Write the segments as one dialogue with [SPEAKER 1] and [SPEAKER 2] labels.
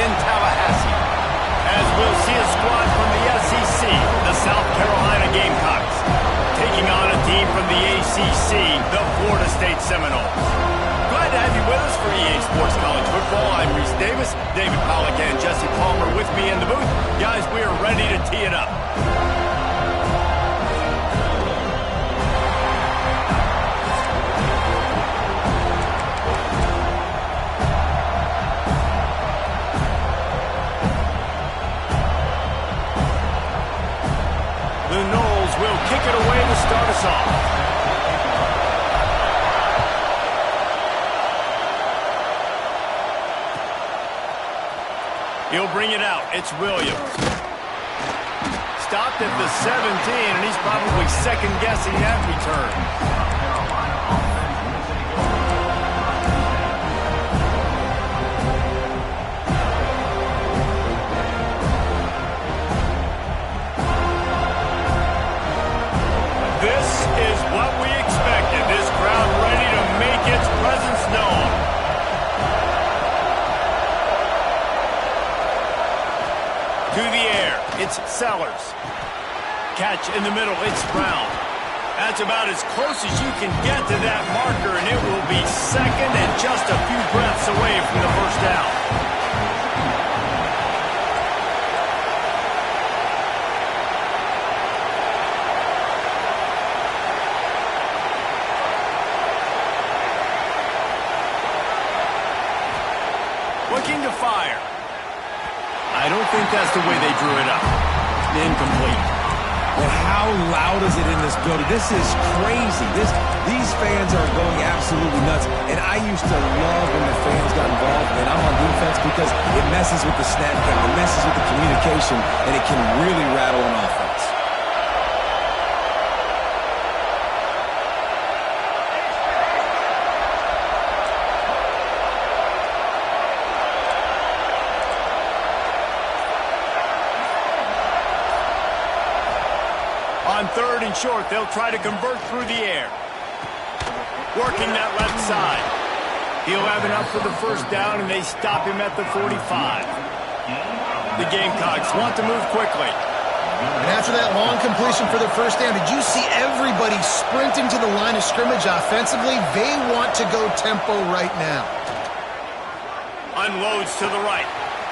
[SPEAKER 1] in Tallahassee. As we'll see a squad from the SEC, the South Carolina Gamecocks, taking on a team from the ACC, the Florida State Seminoles. Glad to have you with us for EA Sports College Football. I'm Reese Davis, David Pollack and Jesse Palmer with me in the booth. Guys, we are ready to tee it up. The Noles will kick it away to start us off. He'll bring it out. It's Williams. Stopped at the 17, and he's probably second-guessing that return. This is what we expected. This crowd ready to make its presence known. To the air, it's Sellers. Catch in the middle, it's Brown. That's about as close as you can get to that marker, and it will be second and just a few breaths away from the first down. Looking to fire. I don't think that's the way they drew it up. Incomplete.
[SPEAKER 2] Well, how loud is it in this building? This is crazy. These fans are going absolutely nuts. And I used to love when the fans got involved, and I'm on defense because it messes with the snap count, it messes with the communication, and it can really rattle an offense.
[SPEAKER 1] On third and short, they'll try to convert through the air. Working that left side. He'll have enough for the first down, and they stop him at the 45. The Gamecocks want to move quickly.
[SPEAKER 3] And after that long completion for the first down, did you see everybody sprinting to the line of scrimmage offensively? They want to go tempo right now.
[SPEAKER 1] Unloads to the right.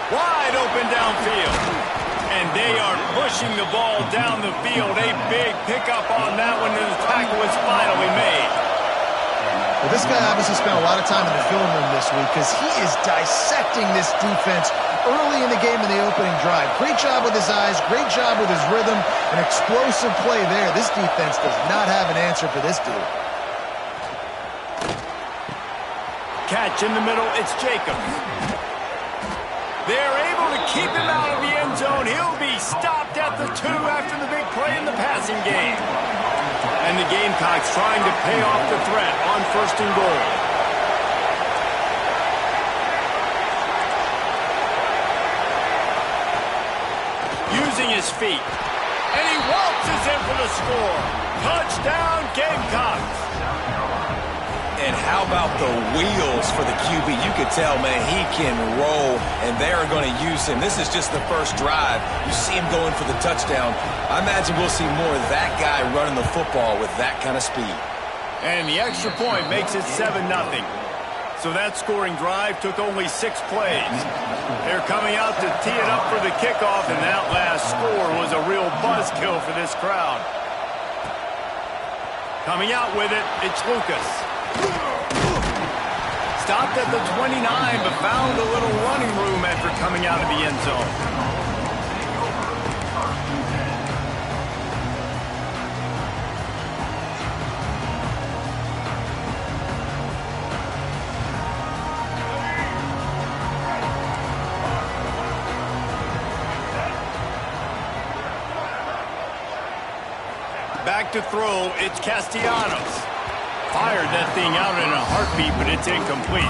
[SPEAKER 1] Wide open downfield. And they are pushing the ball down the field. A big pickup on that one, and the tackle is finally made.
[SPEAKER 3] Well, this guy obviously spent a lot of time in the film room this week because he is dissecting this defense early in the game in the opening drive. Great job with his eyes, great job with his rhythm, an explosive play there. This defense does not have an answer for this dude.
[SPEAKER 1] Catch in the middle, it's Jacobs. They're able to keep him out of the end zone. He'll be stopped at the 2 after the big play in the passing game. And the Gamecocks trying to pay off the threat on first and goal. Using his feet. And he waltzes in for the score. Touchdown, Gamecocks.
[SPEAKER 2] And how about the wheels for the QB? You could tell, man, he can roll, and they're going to use him. This is just the first drive. You see him going for the touchdown. I imagine we'll see more of that guy running the football with that kind of speed.
[SPEAKER 1] And the extra point makes it 7-0. So that scoring drive took only 6 plays. They're coming out to tee it up for the kickoff, and that last score was a real buzzkill for this crowd. Coming out with it, it's Lucas. Stopped at the 29, but found a little running room after coming out of the end zone. Back to throw, it's Castellanos. Fired that thing out in a heartbeat, but it's incomplete.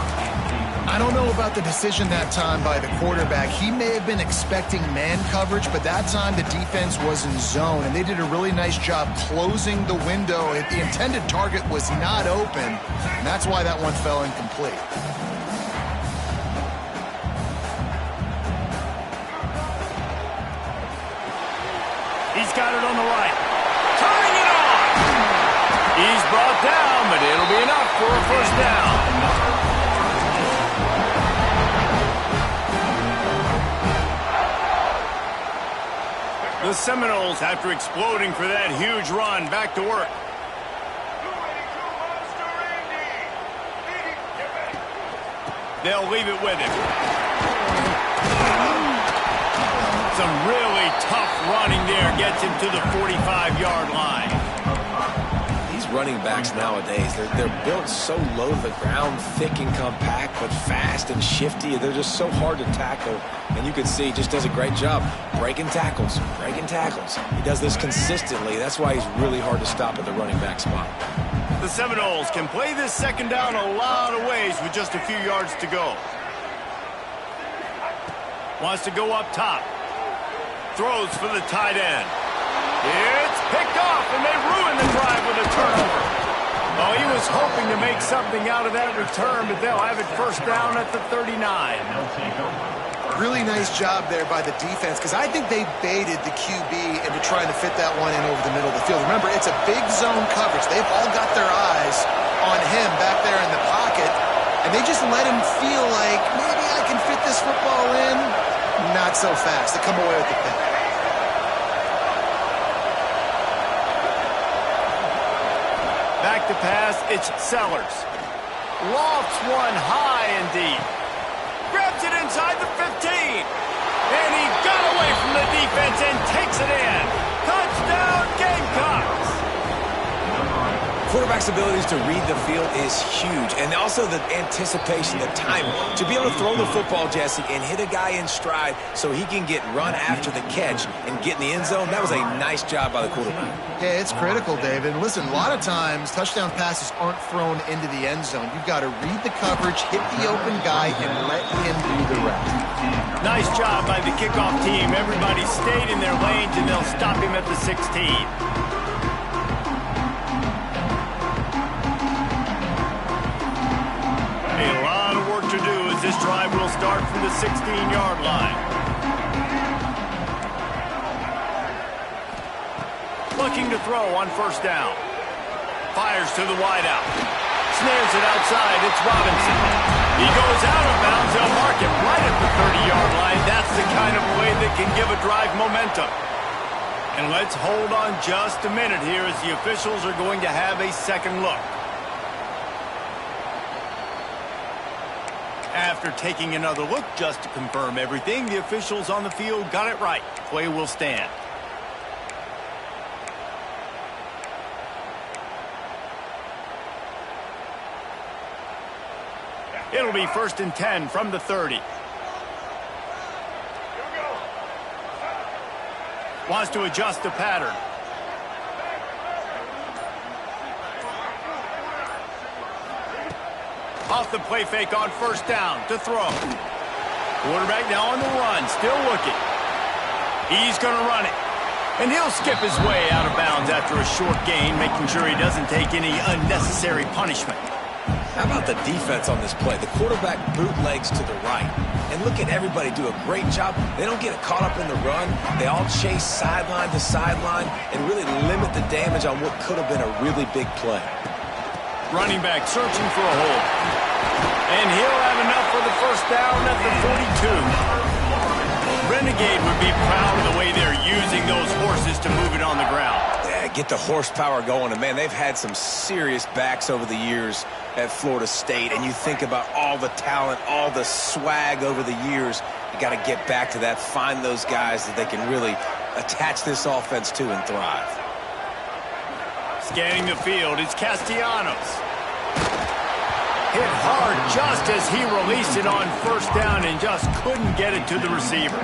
[SPEAKER 3] I don't know about the decision that time by the quarterback. He may have been expecting man coverage, but that time the defense was in zone, and they did a really nice job closing the window. The intended target was not open, and that's why that one fell incomplete.
[SPEAKER 1] He's got it on the right. Turning it on. He's brought down, but it'll be enough for a first down. The Seminoles, after exploding for that huge run, back to work. They'll leave it with him. Some really tough running there gets him to the 45-yard line.
[SPEAKER 2] These running backs nowadays, they're built so low to the ground, thick and compact, but fast and shifty. They're just so hard to tackle. And you can see he just does a great job breaking tackles, breaking tackles. He does this consistently. That's why he's really hard to stop at the running back spot.
[SPEAKER 1] The Seminoles can play this second down a lot of ways with just a few yards to go. Wants to go up top. Throws for the tight end. It's picked off, and they ruin the drive with a turnover. Oh, he was hoping to make something out of that return, but they'll have it first down at the 39.
[SPEAKER 3] Really nice job there by the defense, because I think they baited the QB into trying to fit that one in over the middle of the field. Remember, it's a big zone coverage. They've all got their eyes on him back there in the pocket, and they just let him feel like, maybe I can fit this football in. Not so fast. They come away with the pick.
[SPEAKER 1] Back to pass, it's Sellers. Lofts one high and deep. Grabs it inside the 15. And he got away from the defense and takes it in. Touchdown, Gamecocks.
[SPEAKER 2] Quarterback's abilities to read the field is huge. And also the anticipation, the time. To be able to throw the football, Jesse, and hit a guy in stride so he can get run after the catch and get in the end zone, that was a nice job by the quarterback.
[SPEAKER 3] Yeah, it's critical, David. Listen, a lot of times touchdown passes aren't thrown into the end zone. You've got to read the coverage, hit the open guy, and let him do the rest.
[SPEAKER 1] Nice job by the kickoff team. Everybody stayed in their lanes, and they'll stop him at the 16. To do as this drive will start from the 16-yard line. Looking to throw on first down. Fires to the wideout. Snares it outside. It's Robinson. He goes out of bounds. They'll mark it right at the 30-yard line. That's the kind of play that can give a drive momentum. And let's hold on just a minute here as the officials are going to have a second look. After taking another look just to confirm everything, the officials on the field got it right. Play will stand. It'll be 1st and 10 from the 30. Wants to adjust the pattern. Off the play fake on first down to throw. Quarterback now on the run, still looking. He's going to run it. And he'll skip his way out of bounds after a short gain, making sure he doesn't take any unnecessary punishment.
[SPEAKER 2] How about the defense on this play? The quarterback bootlegs to the right. And look at everybody do a great job. They don't get caught up in the run. They all chase sideline to sideline and really limit the damage on what could have been a really big play.
[SPEAKER 1] Running back searching for a hole. And he'll have enough for the first down at the 42. Renegade would be proud of the way they're using those horses to move it on the ground.
[SPEAKER 2] Yeah, get the horsepower going. And, man, they've had some serious backs over the years at Florida State. And you think about all the talent, all the swag over the years. You got to get back to that, find those guys that they can really attach this offense to and thrive.
[SPEAKER 1] Scanning the field, it's Castellanos. Hit hard just as he released it on first down and just couldn't get it to the receiver.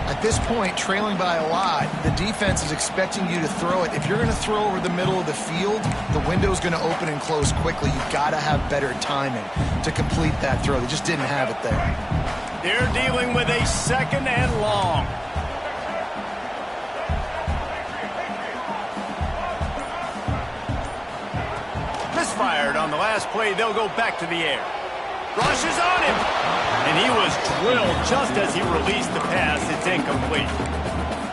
[SPEAKER 3] At this point, trailing by a lot, the defense is expecting you to throw it. If you're going to throw over the middle of the field, the window's going to open and close quickly. You've got to have better timing to complete that throw. They just didn't have it there.
[SPEAKER 1] They're dealing with a second and long. Misfired on the last play. They'll go back to the air. Rushes on him. And he was drilled just as he released the pass. It's incomplete.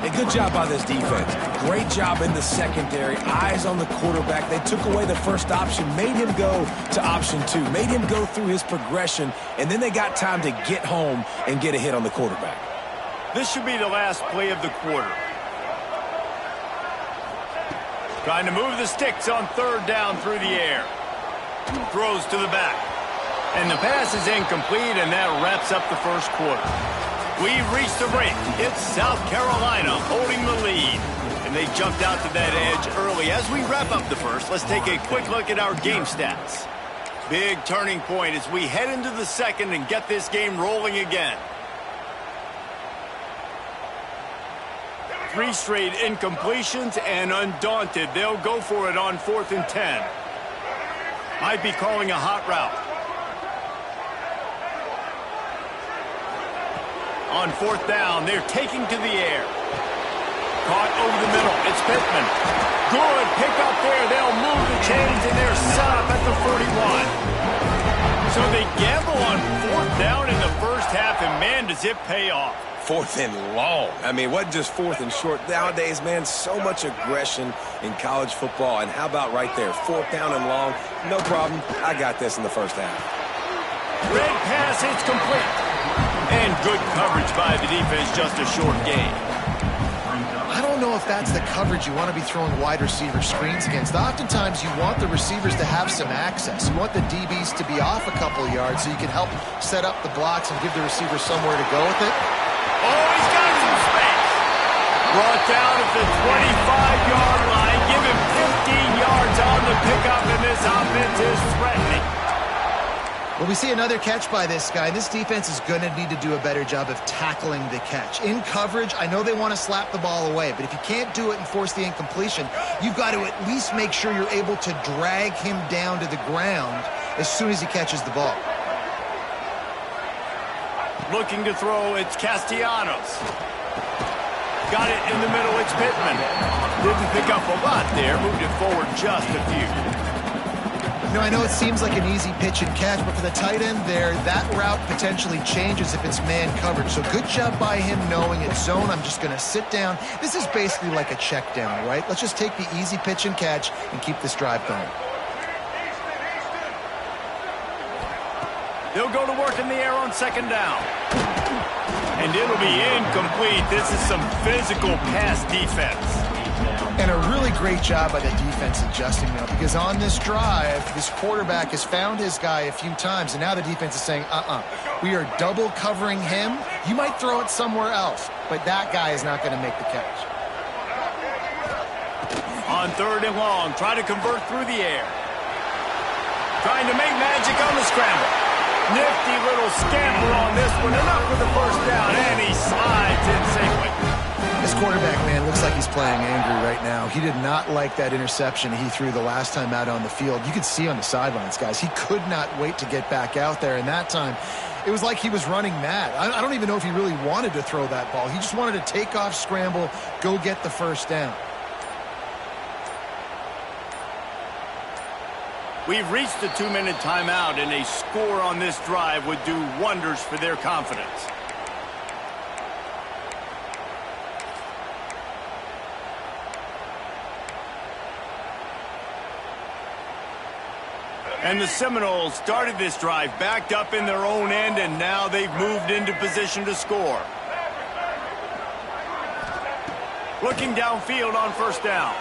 [SPEAKER 2] Hey, good job by this defense. Great job in the secondary. Eyes on the quarterback. They took away the first option, made him go to option 2, made him go through his progression, and then they got time to get home and get a hit on the quarterback.
[SPEAKER 1] This should be the last play of the quarter. Trying to move the sticks on 3rd down through the air. Throws to the back. And the pass is incomplete, and that wraps up the first quarter. We've reached the break. It's South Carolina holding the lead. And they jumped out to that edge early. As we wrap up the first, let's take a quick look at our game stats. Big turning point as we head into the second and get this game rolling again. 3 straight incompletions, and undaunted, they'll go for it on 4th and 10. Might be calling a hot route. On 4th down, they're taking to the air. Caught over the middle. It's Pittman. Good pick up there. They'll move the chains, and they're set up at the 41. So they gamble on 4th down in the first half, and man, does it pay off.
[SPEAKER 2] 4th and long. I mean, what just 4th and short? Nowadays, man, so much aggression in college football. And how about right there? 4th down and long. No problem. I got this in the first half.
[SPEAKER 1] Red pass, it's complete. And good coverage by the defense, just a short gain.
[SPEAKER 3] I don't know if that's the coverage you want to be throwing wide receiver screens against. Oftentimes, you want the receivers to have some access. You want the DBs to be off a couple of yards so you can help set up the blocks and give the receiver somewhere to go with it.
[SPEAKER 1] Oh, he's got some space. Brought down at the 25-yard line. Give him 15 yards on the pickup, and this offense is threatening.
[SPEAKER 3] Well, we see another catch by this guy. This defense is going to need to do a better job of tackling the catch. In coverage, I know they want to slap the ball away, but if you can't do it and force the incompletion, you've got to at least make sure you're able to drag him down to the ground as soon as he catches the ball.
[SPEAKER 1] Looking to throw, it's Castellanos. Got it in the middle, it's Pittman. Didn't pick up a lot there, moved it forward just a few.
[SPEAKER 3] You know, I know it seems like an easy pitch and catch, but for the tight end there, that route potentially changes if it's man coverage. So good job by him knowing it's zone. I'm just going to sit down. This is basically like a check down, right? Let's just take the easy pitch and catch and keep this drive going.
[SPEAKER 1] They'll go to work in the air on 2nd down. And it'll be incomplete. This is some physical pass defense.
[SPEAKER 3] And a really great job by the defense adjusting now, because on this drive, this quarterback has found his guy a few times, and now the defense is saying, we are double covering him. You might throw it somewhere else, but that guy is not going to make the catch.
[SPEAKER 1] On 3rd and long, try to convert through the air. Trying to make magic on the scramble. Nifty little scamper on this one, and up with the first down, and he slides in safely.
[SPEAKER 3] This quarterback, man, looks like he's playing angry right now. He did not like that interception he threw the last time out on the field. You could see on the sidelines, guys, he could not wait to get back out there. And that time, it was like he was running mad. I don't even know if he really wanted to throw that ball. He just wanted to take off, scramble, go get the first down.
[SPEAKER 1] We've reached the 2-minute timeout, and a score on this drive would do wonders for their confidence. And the Seminoles started this drive backed up in their own end, and now they've moved into position to score. Looking downfield on 1st down.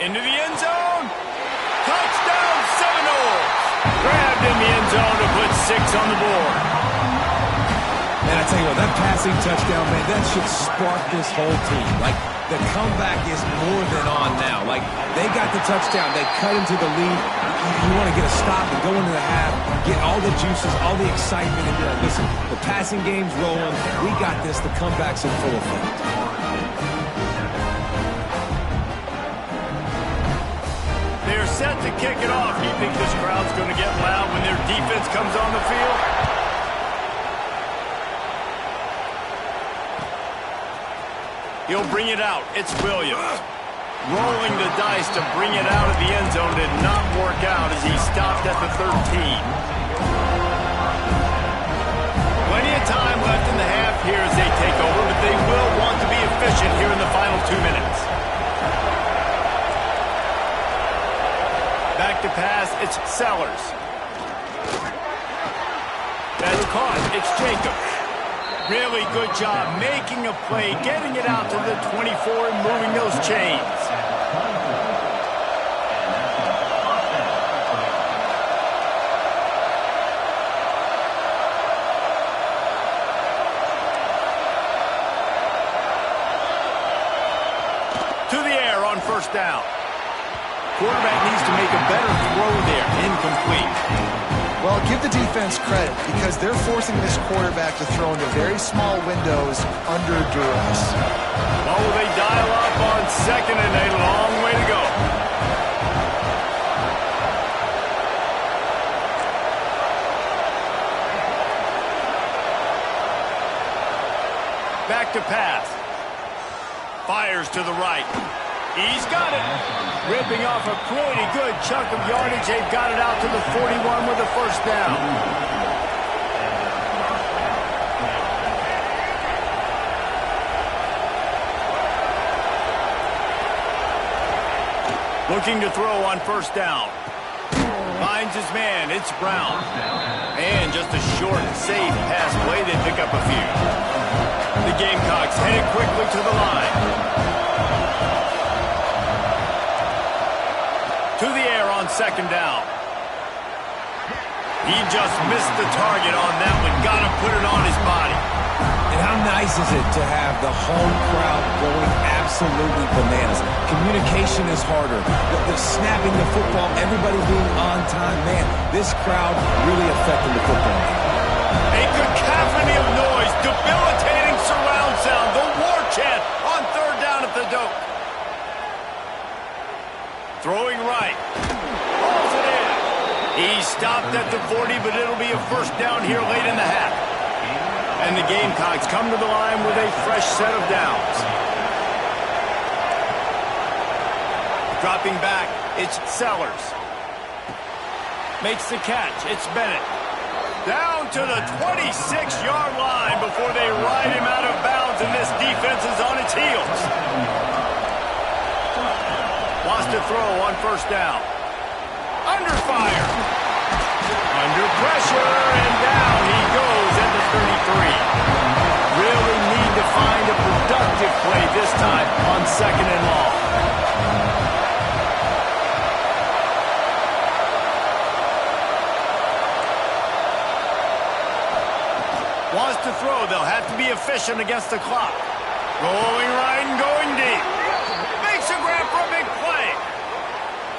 [SPEAKER 1] Into the end zone. Touchdown Seminoles! Grabbed in the end zone to put 6 on the board.
[SPEAKER 2] Man, I tell you what, that passing touchdown, man, that should spark this whole team. Like, the comeback is more than on now. Like, they got the touchdown. They cut into the lead. You want to get a stop and go into the half, get all the juices, all the excitement, and be like, listen, the passing game's rolling. We got this. The comeback's in full effect.
[SPEAKER 1] They're set to kick it off. Do you think this crowd's going to get loud when their defense comes on the field? He'll bring it out. It's Williams. Rolling the dice to bring it out of the end zone did not work out as he stopped at the 13. Plenty of time left in the half here as they take over, but they will want to be efficient here in the final It's Sellers. That's caught. It's Jacobs. Really good job making a play, getting it out to the 24 and moving those chains. To the air on first down. Quarterback needs to make a better throw there. Incomplete.
[SPEAKER 3] Well, give the defense credit because they're forcing this quarterback to throw into very small windows under duress.
[SPEAKER 1] Oh, they dial up on second and a long way to go. Back to pass. Fires to the right. He's got it. Ripping off a pretty good chunk of yardage. They've got it out to the 41 with a first down. Looking to throw on first down. Finds his man. It's Brown. And just a short, safe pass play. They pick up a few. The Gamecocks headed quickly to the line. To the air on second down. He just missed the target on that one. Got to put it on his body.
[SPEAKER 2] And how nice is it to have the home crowd going absolutely bananas? Communication is harder. The snapping the football, everybody being on time. Man, this crowd really affecting the football game.
[SPEAKER 1] A cacophony of noise, debilitating surround sound. The war chant on third down at the dope. Throwing right. Pulls it in. He stopped at the 40, but it'll be a first down here late in the half. And the Gamecocks come to the line with a fresh set of downs. Dropping back, it's Sellers. Makes the catch, it's Bennett. Down to the 26-yard line before they ride him out of bounds, and this defense is on its heels. Wants to throw on first down. Under fire. Under pressure, and down he goes at the 33. Really need to find a productive play this time on second and long. Wants to throw. They'll have to be efficient against the clock. Going right and going deep. Makes a grab for a big play.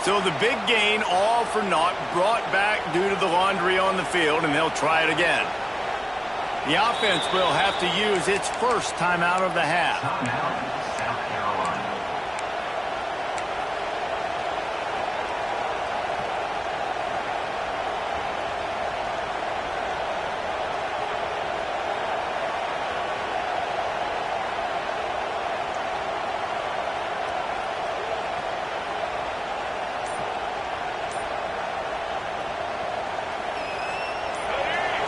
[SPEAKER 1] So the big gain, all for naught, brought back due to the laundry on the field, and they'll try it again. The offense will have to use its first timeout of the half.
[SPEAKER 4] South Carolina.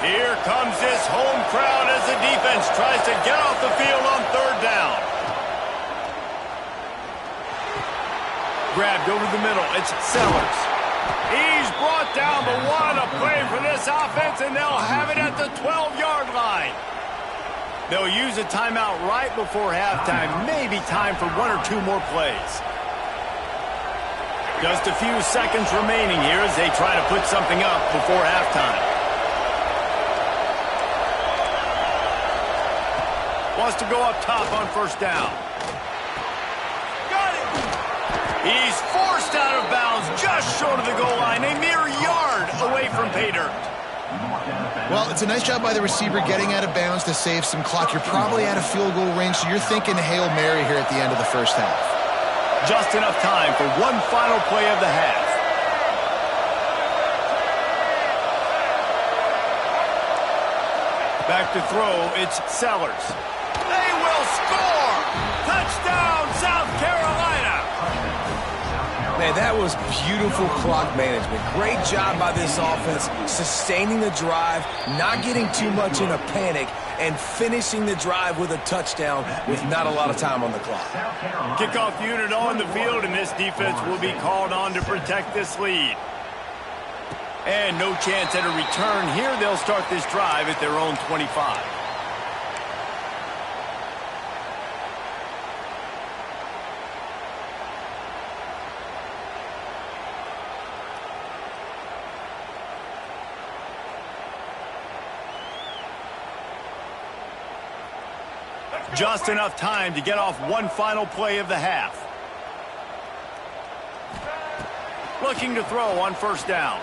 [SPEAKER 1] Here comes this home crowd as the defense tries to get off the field on third down. Grabbed over the middle. It's Sellers. He's brought down, but what a play for this offense, and they'll have it at the 12-yard line. They'll use a timeout right before halftime. Maybe time for one or two more plays. Just a few seconds remaining here as they try to put something up before halftime. Wants to go up top on first down. Got it! He's forced out of bounds just short of the goal line, a mere yard away from pay dirt.
[SPEAKER 3] Well, it's a nice job by the receiver getting out of bounds to save some clock. You're probably out of field goal range, so you're thinking Hail Mary here at the end of the first half.
[SPEAKER 1] Just enough time for one final play of the half. Back to throw, it's Sellers. They will score! Touchdown, South Carolina!
[SPEAKER 2] Man, that was beautiful clock management. Great job by this offense, sustaining the drive, not getting too much in a panic, and finishing the drive with a touchdown with not a lot of time on the clock.
[SPEAKER 1] Kickoff unit on the field, and this defense will be called on to protect this lead. And no chance at a return here. They'll start this drive at their own 25. Just enough time to get off one final play of the half. Looking to throw on first down.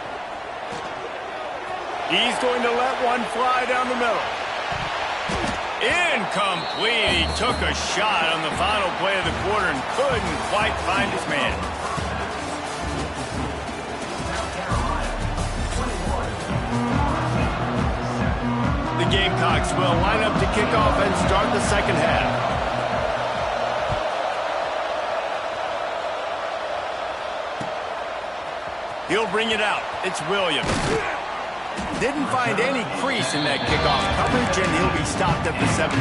[SPEAKER 1] He's going to let one fly down the middle. Incomplete. He took a shot on the final play of the quarter and couldn't quite find his man. The Gamecocks will line up to kick off and start the second half. He'll bring it out. It's Williams. Didn't find any crease in that kickoff coverage, and he'll be stopped at the 17.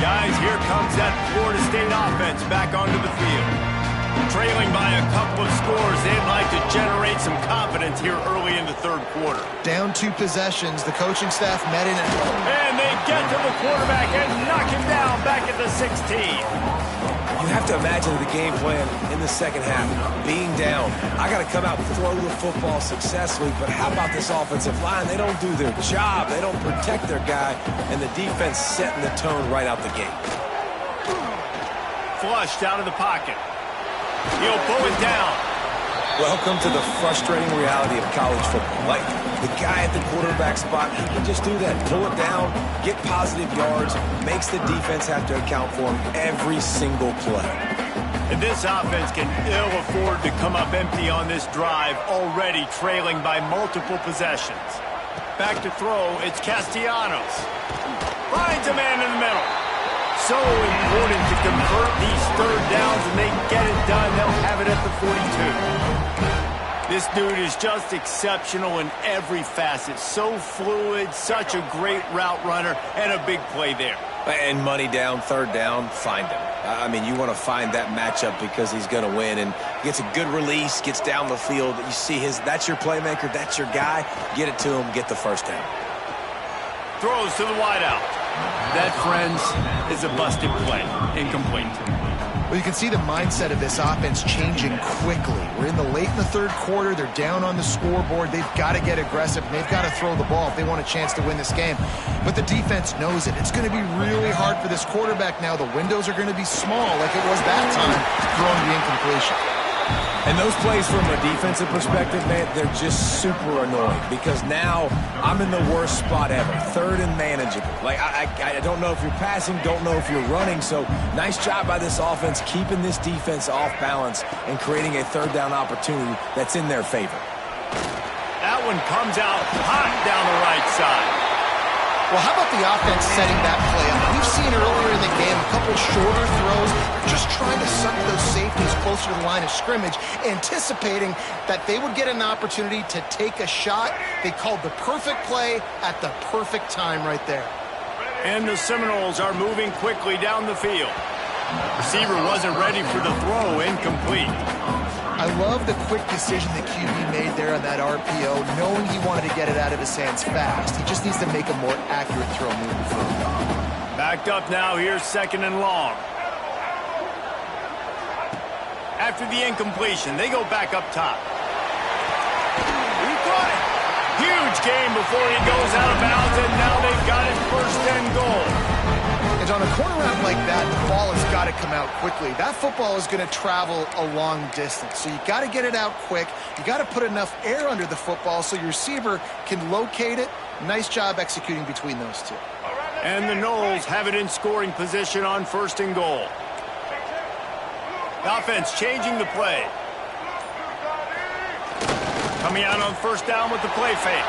[SPEAKER 1] Guys, here comes that Florida State offense back onto the field. Trailing by a couple of scores, they'd like to generate some confidence here early in the third quarter.
[SPEAKER 3] Down 2 possessions, the coaching staff met in
[SPEAKER 1] and they get to the quarterback and knock him down back at the 16.
[SPEAKER 2] You have to imagine the game plan in the second half. Being down, I got to come out and throw the football successfully, but how about this offensive line? They don't do their job. They don't protect their guy, and the defense setting the tone right out the gate.
[SPEAKER 1] Flushed out of the pocket. He'll pull it down.
[SPEAKER 2] Welcome to the frustrating reality of college football. Like, the guy at the quarterback spot, he can just do that. Pull it down, get positive yards, makes the defense have to account for him every single play.
[SPEAKER 1] And this offense can ill afford to come up empty on this drive, already trailing by multiple possessions. Back to throw, it's Castellanos. Finds a man in the middle. So important to convert these third downs, and they get it done. They'll have it at the 42. This dude is just exceptional in every facet. So fluid, such a great route runner, and a big play there.
[SPEAKER 2] And money down, third down, find him. I mean, you want to find that matchup because he's going to win, and gets a good release, gets down the field. You see that's your playmaker, that's your guy. Get it to him, get the first down.
[SPEAKER 1] Throws to the wideout. That, friends, is a busted play. Incomplete.
[SPEAKER 3] Well, you can see the mindset of this offense changing quickly. We're in the third quarter. They're down on the scoreboard. They've got to get aggressive, and they've got to throw the ball if they want a chance to win this game. But the defense knows it. It's going to be really hard for this quarterback now. The windows are going to be small like it was that time, throwing the incompletion.
[SPEAKER 2] And those plays from a defensive perspective, man, they're just super annoying because now I'm in the worst spot ever. Third and manageable. Like, I don't know if you're passing, don't know if you're running. So nice job by this offense keeping this defense off balance and creating a third down opportunity that's in their favor.
[SPEAKER 1] That one comes out hot down the right side.
[SPEAKER 3] Well, how about the offense setting that play up? We've seen earlier in the game a couple shorter throws. They're just trying to suck those safeties closer to the line of scrimmage, anticipating that they would get an opportunity to take a shot. They called the perfect play at the perfect time right there.
[SPEAKER 1] And the Seminoles are moving quickly down the field. Receiver wasn't ready for the throw, incomplete.
[SPEAKER 3] I love the quick decision the QB made there on that RPO, knowing he wanted to get it out of his hands fast. He just needs to make a more accurate throw moving forward.
[SPEAKER 1] Backed up now, here's second and long. After the incompletion, they go back up top. He caught it. Huge game before he goes out of bounds, and now they've got it first and goal.
[SPEAKER 3] And on a corner route like that, the ball has got to come out quickly. That football is going to travel a long distance, so you got to get it out quick. You got to put enough air under the football so your receiver can locate it. Nice job executing between those two.
[SPEAKER 1] And the Noles have it in scoring position on first and goal. The offense changing the play. Coming out on first down with the play fake.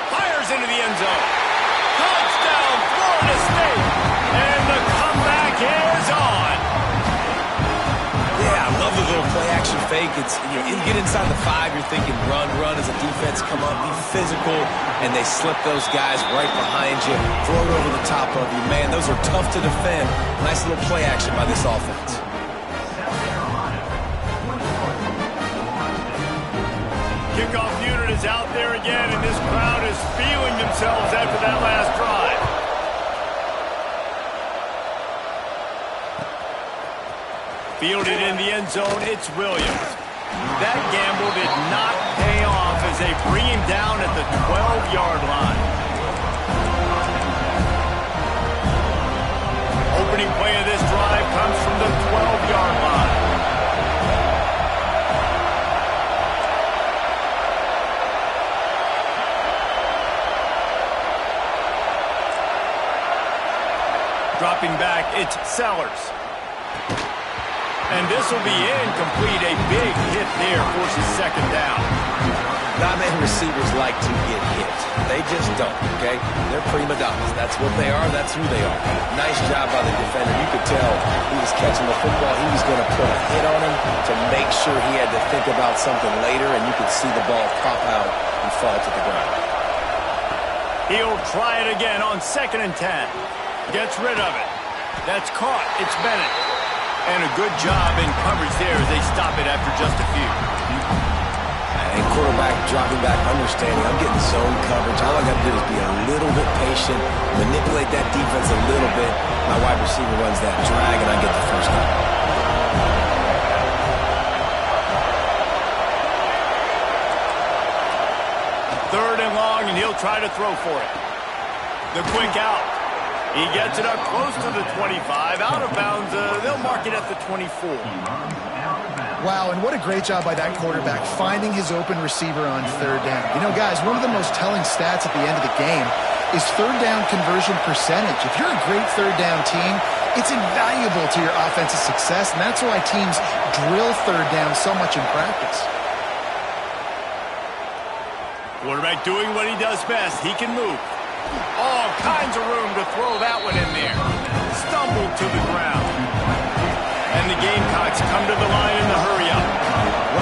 [SPEAKER 1] Fires into the end zone. Touchdown, Florida State. And the comeback is on.
[SPEAKER 2] Yeah, I love the little play-action fake. It's, you get inside the 5, you're thinking run as a defense, come up, be physical, and they slip those guys right behind you, throw it over the top of you. Man, those are tough to defend. Nice little play action by this offense.
[SPEAKER 1] Kickoff unit is out there again, and this crowd is feeling themselves after that last drive. Fielded in the end zone, it's Williams. That gamble did not pay off as they bring him down at the 12-yard line. Opening play of this drive comes from the 12-yard line. Dropping back, it's Sellers. And this will be incomplete. A big hit there forces second down.
[SPEAKER 2] Not many receivers like to get hit. They just don't, okay? They're prima donnas. That's what they are. That's who they are. Nice job by the defender. You could tell he was catching the football. He was going to put a hit on him to make sure he had to think about something later, and you could see the ball pop out and fall to the ground.
[SPEAKER 1] He'll try it again on 2nd and 10. Gets rid of it. That's caught. It's Bennett. And a good job in coverage there as they stop it after just a few.
[SPEAKER 2] And quarterback dropping back, understanding I'm getting zone coverage. All I got to do is be a little bit patient, manipulate that defense a little bit. My wide receiver runs that drag, and I get the first down.
[SPEAKER 1] 3rd and long, and he'll try to throw for it. The quick out. He gets it up close to the 25. Out of bounds, they'll mark it at the 24.
[SPEAKER 3] Wow, and what a great job by that quarterback finding his open receiver on 3rd down. You know, guys, one of the most telling stats at the end of the game is 3rd down conversion percentage. If you're a great 3rd down team, it's invaluable to your offensive success, and that's why teams drill 3rd down so much in practice.
[SPEAKER 1] Quarterback doing what he does best. He can move. All kinds of room to throw that one in there. Stumbled to the ground. And the Gamecocks come to the line in the hurry-up.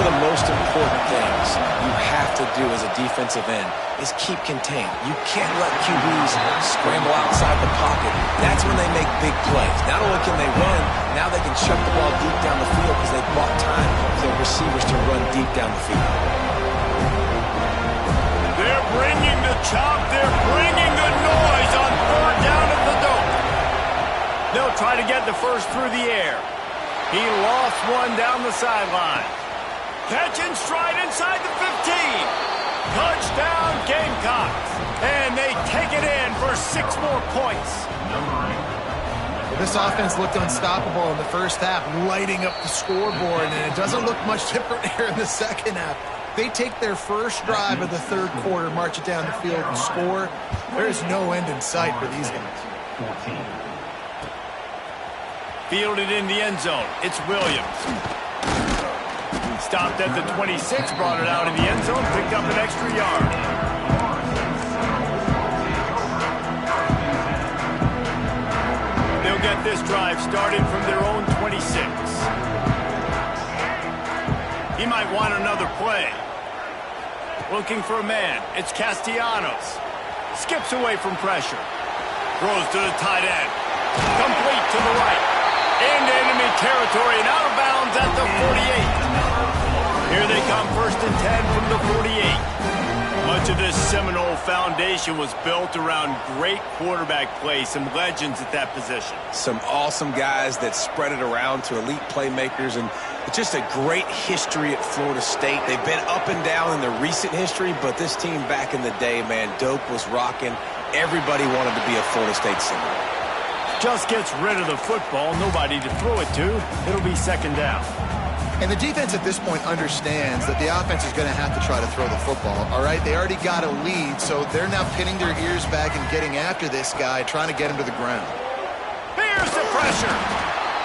[SPEAKER 2] One of the most important things you have to do as a defensive end is keep contained. You can't let QBs scramble outside the pocket. That's when they make big plays. Not only can they run, now they can chuck the ball deep down the field because they've bought time for their receivers to run deep down the field.
[SPEAKER 1] They're bringing the chop. They're bringing the noise on 3rd down at the dope. They'll try to get the first through the air. He lost one down the sideline. Catch and stride inside the 15. Touchdown Gamecocks. And they take it in for 6 more points.
[SPEAKER 3] Well, this offense looked unstoppable in the first half, lighting up the scoreboard, and it doesn't look much different here in the second half. They take their first drive of the 3rd quarter, march it down the field, and score. There is no end in sight for these guys.
[SPEAKER 4] 14.
[SPEAKER 1] Fielded in the end zone. It's Williams. Stopped at the 26, brought it out in the end zone, picked up an extra yard. They'll get this drive started from their own 26. He might want another play. Looking for a man. It's Castellanos. Skips away from pressure. Throws to the tight end. Complete to the right. Into enemy territory and out of bounds at the 48. Here they come, 1st and 10 from the 48. Much of this Seminole foundation was built around great quarterback play, some legends at that position.
[SPEAKER 2] Some awesome guys that spread it around to elite playmakers, and just a great history at Florida State. They've been up and down in the recent history, but this team back in the day, man, Doak was rocking. Everybody wanted to be a Florida State Seminole.
[SPEAKER 1] Just gets rid of the football, nobody to throw it to. It'll be 2nd down.
[SPEAKER 3] And the defense at this point understands that the offense is going to have to try to throw the football, all right? They already got a lead, so they're now pinning their ears back and getting after this guy, trying to get him to the ground.
[SPEAKER 1] Here's the pressure.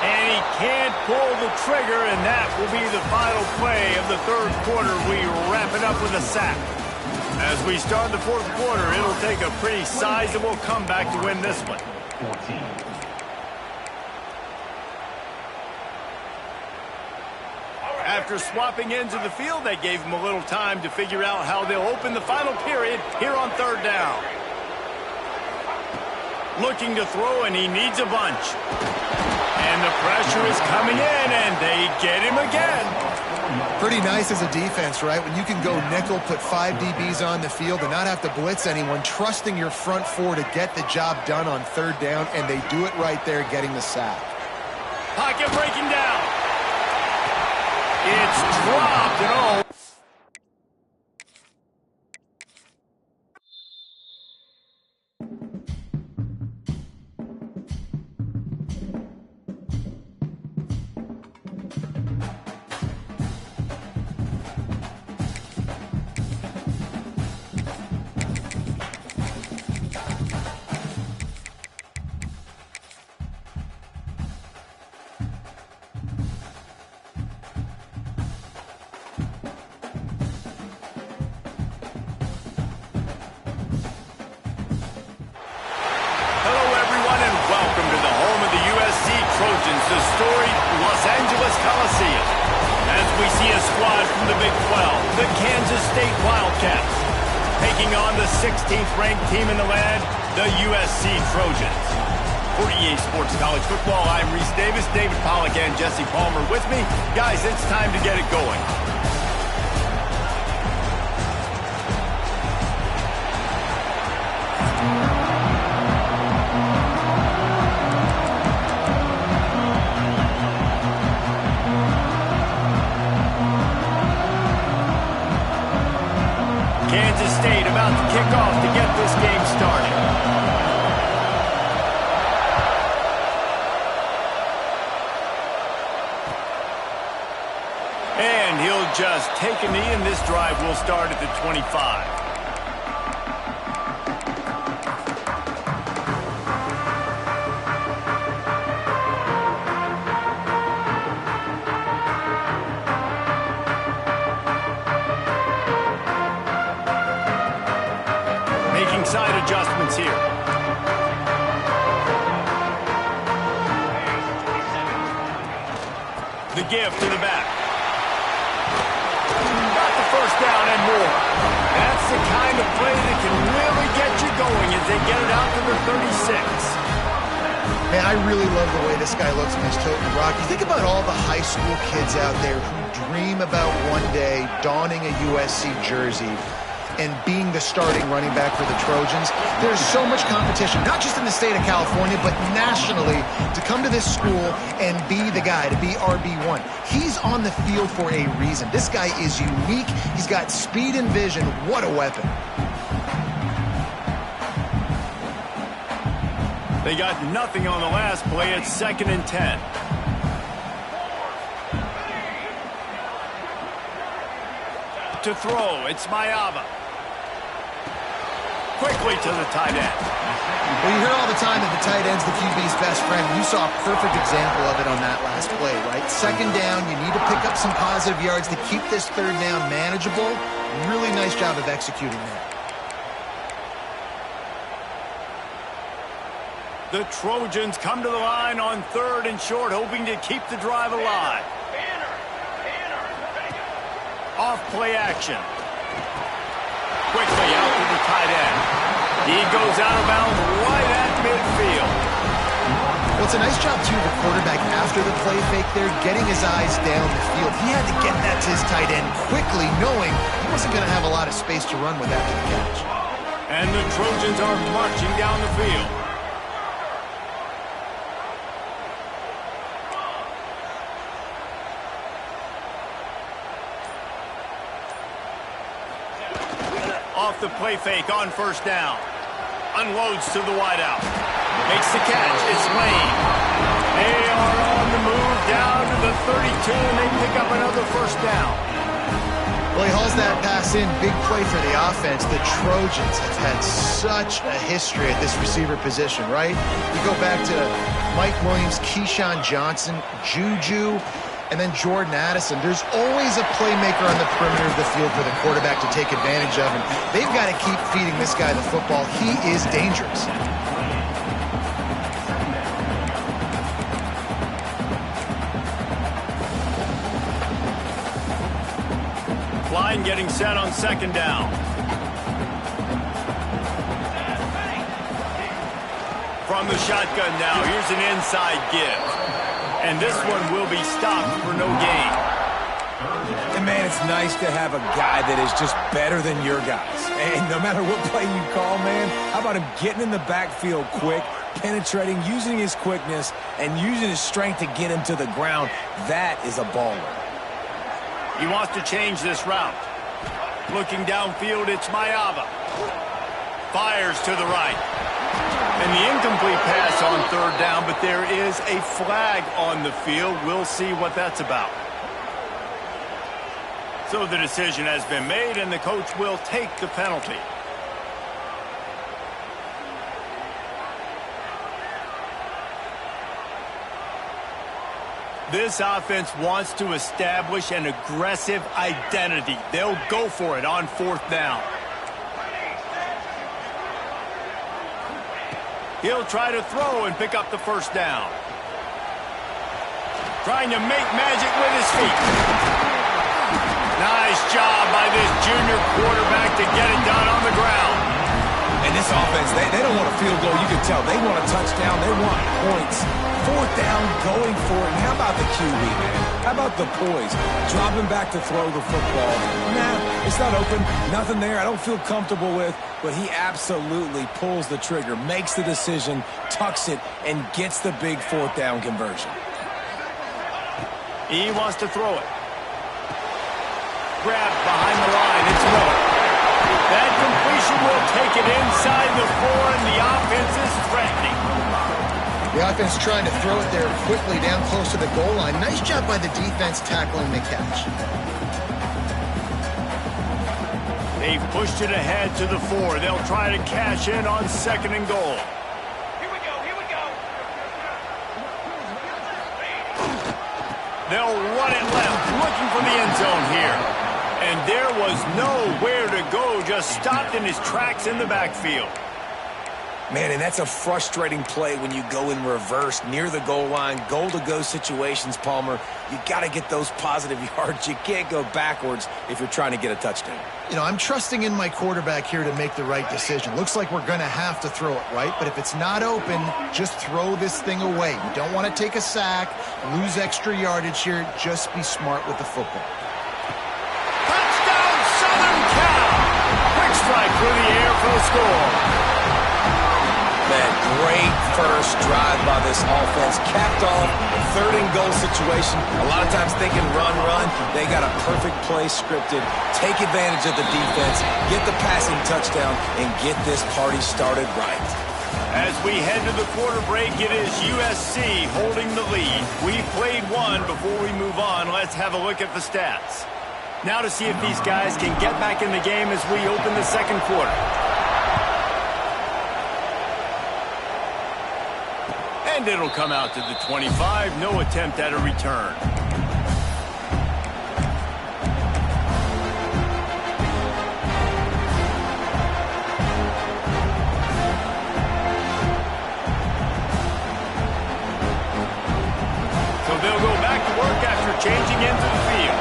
[SPEAKER 1] And he can't pull the trigger, and that will be the final play of the 3rd quarter. We wrap it up with a sack. As we start the 4th quarter, it'll take a pretty sizable comeback to win this one.
[SPEAKER 4] 14.
[SPEAKER 1] After swapping ends of the field, they gave him a little time to figure out how they'll open the final period here on 3rd down. Looking to throw, and he needs a bunch. And the pressure is coming in, and they get him again.
[SPEAKER 3] Pretty nice as a defense, right? When you can go nickel, put 5 DBs on the field and not have to blitz anyone, trusting your front four to get the job done on third down, and they do it right there, getting the sack.
[SPEAKER 1] Pocket breaking down. It's dropped, and oh. The storied Los Angeles Coliseum, as we see a squad from the Big 12, the Kansas State Wildcats, taking on the 16th ranked team in the land, the USC Trojans. For EA Sports College Football, I'm Reese Davis, David Pollack and Jesse Palmer with me. Guys, it's time to get it going. Kansas State about to kick off to get this game started. And he'll just take a knee, and this drive will start at the 25. Making side adjustments here. The give to the back. Got the first down and more. That's the kind of play that can really get you going as they get it out to the 36.
[SPEAKER 3] Man, I really love the way this guy looks when he's toting the rock. You think about all the high school kids out there who dream about one day donning a USC jersey and being the starting running back for the Trojans. There's so much competition, not just in the state of California, but nationally, to come to this school and be the guy, to be RB1. He's on the field for a reason. This guy is unique. He's got speed and vision. What a weapon.
[SPEAKER 1] They got nothing on the last play. It's 2nd and 10. To throw, it's Mayava. Quickly to the tight end.
[SPEAKER 3] Well, you hear all the time that the tight end's the QB's best friend. You saw a perfect example of it on that last play, right? 2nd down, you need to pick up some positive yards to keep this 3rd down manageable. Really nice job of executing that.
[SPEAKER 1] The Trojans come to the line on 3rd and short, hoping to keep the drive alive. Off play action. Quickly out to the tight end. He goes out of bounds right at midfield.
[SPEAKER 3] Well, it's a nice job, too, of the quarterback after the play fake there, getting his eyes down the field. He had to get that to his tight end quickly, knowing he wasn't going to have a lot of space to run with after the catch.
[SPEAKER 1] And the Trojans are marching down the field. Off the play fake on 1st down. Unloads to the wideout. Makes the catch. It's Lane. They are on the move down to the 32, and they pick up another 1st down.
[SPEAKER 3] Well, he hauls that pass in. Big play for the offense. The Trojans have had such a history at this receiver position, right? You go back to Mike Williams, Keyshawn Johnson, Juju, and then Jordan Addison. There's always a playmaker on the perimeter of the field for the quarterback to take advantage of, and they've got to keep feeding this guy the football. He is dangerous.
[SPEAKER 1] Line getting set on 2nd down. From the shotgun now, here's an inside give. And this one will be stopped for no gain.
[SPEAKER 2] And, man, it's nice to have a guy that is just better than your guys. And no matter what play you call, man, how about him getting in the backfield quick, penetrating, using his quickness, and using his strength to get him to the ground? That is a baller.
[SPEAKER 1] He wants to change this route. Looking downfield, it's Mayava. Fires to the right. And the incomplete pass on third down, but there is a flag on the field. We'll see what that's about. So the decision has been made, and the coach will take the penalty. This offense wants to establish an aggressive identity. They'll go for it on fourth down. He'll try to throw and pick up the first down. Trying to make magic with his feet. Nice job by this junior quarterback to get it done on the ground.
[SPEAKER 2] And this offense, they don't want a field goal. You can tell. They want a touchdown. They want points. Fourth down, going for it. And how about the QB, man? How about the poise? Dropping back to throw the football. Nah, it's not open. Nothing there I don't feel comfortable with. But he absolutely pulls the trigger, makes the decision, tucks it, and gets the big fourth down conversion.
[SPEAKER 1] He wants to throw it. Grab behind the line. It's Miller. That completion will take it inside the 4, and the offense is threatening.
[SPEAKER 3] The offense trying to throw it there quickly down close to the goal line. Nice job by the defense tackling the catch.
[SPEAKER 1] They've pushed it ahead to the 4. They'll try to cash in on second and goal.
[SPEAKER 5] Here we go, here we go.
[SPEAKER 1] They'll run it left, looking for the end zone here. And there was nowhere to go, just stopped in his tracks in the backfield.
[SPEAKER 2] Man, and that's a frustrating play when you go in reverse near the goal line, goal-to-go situations, Palmer. You got to get those positive yards. You can't go backwards if you're trying to get a touchdown.
[SPEAKER 3] You know, I'm trusting in my quarterback here to make the right decision. Looks like we're going to have to throw it, right? But if it's not open, just throw this thing away. You don't want to take a sack, lose extra yardage here. Just be smart with the football.
[SPEAKER 1] Touchdown, Southern Cal! Quick strike through the air for the score.
[SPEAKER 2] Man, great first drive by this offense. Capped off a third and goal situation. A lot of times thinking run. They got a perfect play scripted. Take advantage of the defense, get the passing touchdown, and get this party started right.
[SPEAKER 1] As we head to the quarter break, it is USC holding the lead. We've played one. Before we move on, let's have a look at the stats. Now to see if these guys can get back in the game as we open the second quarter. And it'll come out to the 25. No attempt at a return. So they'll go back to work after changing into the field.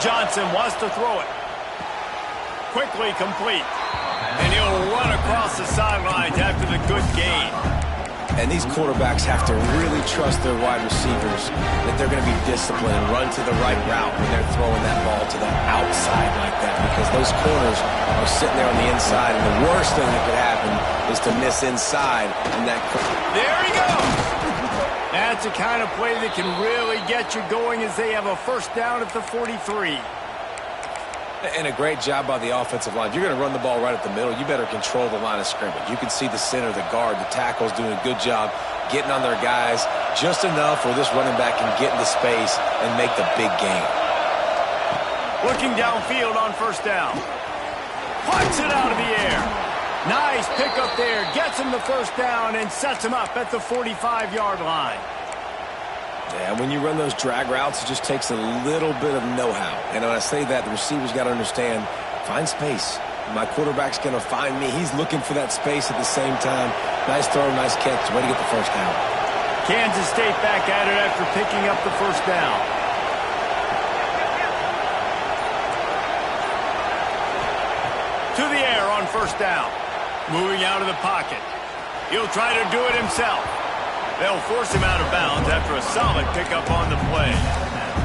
[SPEAKER 1] Johnson wants to throw it. Quickly complete. And he'll run across the sidelines after the good gain.
[SPEAKER 2] And these quarterbacks have to really trust their wide receivers that they're going to be disciplined and run to the right route when they're throwing that ball to the outside like that, because those corners are sitting there on the inside, and the worst thing that could happen is to miss inside. And that.
[SPEAKER 1] There he goes. That's the kind of play that can really get you going as they have a first down at the 43.
[SPEAKER 2] And a great job by the offensive line. You're going to run the ball right at the middle. You better control the line of scrimmage. You can see the center, the guard, the tackle's doing a good job getting on their guys just enough where this running back can get into space and make the big gain.
[SPEAKER 1] Looking downfield on first down. Punts it out of the air. Nice pickup there. Gets him the first down and sets him up at the 45-yard line.
[SPEAKER 2] Yeah, when you run those drag routes, it just takes a little bit of know-how. And when I say that, the receiver's got to understand, find space. My quarterback's going to find me. He's looking for that space at the same time. Nice throw, nice catch. Way to get the first down.
[SPEAKER 1] Kansas State back at it after picking up the first down. To the air on first down. Moving out of the pocket. He'll try to do it himself. They'll force him out of bounds after a solid pickup on the play.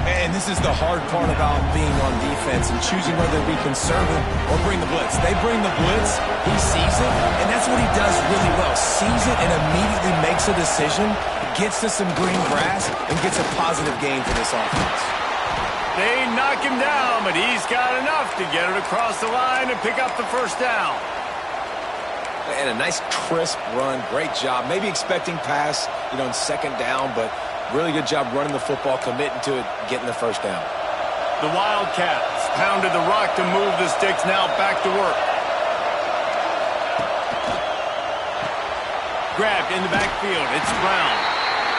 [SPEAKER 2] And this is the hard part about being on defense and choosing whether to be conservative or bring the blitz. They bring the blitz, he sees it, and that's what he does really well. Sees it and immediately makes a decision, gets to some green grass, and gets a positive gain for this offense.
[SPEAKER 1] They knock him down, but he's got enough to get it across the line and pick up the first down.
[SPEAKER 2] And a nice crisp run, great job. Maybe expecting pass, in second down, but really good job running the football, committing to it, getting the first down.
[SPEAKER 1] The Wildcats pounded the rock to move the sticks, now back to work. Grabbed in the backfield, it's Brown.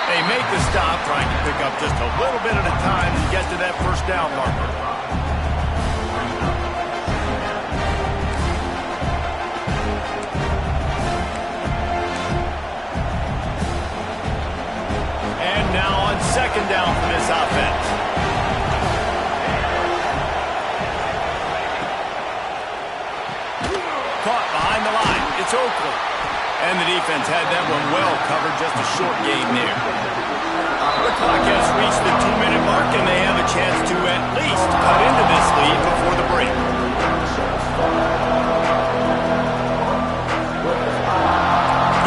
[SPEAKER 1] They make the stop, trying to pick up just a little bit at a time to get to that first down marker. Now on second down for this offense. Caught behind the line. It's Oakland. And the defense had that one well covered. Just a short gain there. The clock has reached the 2-minute mark, and they have a chance to at least cut into this lead before the break.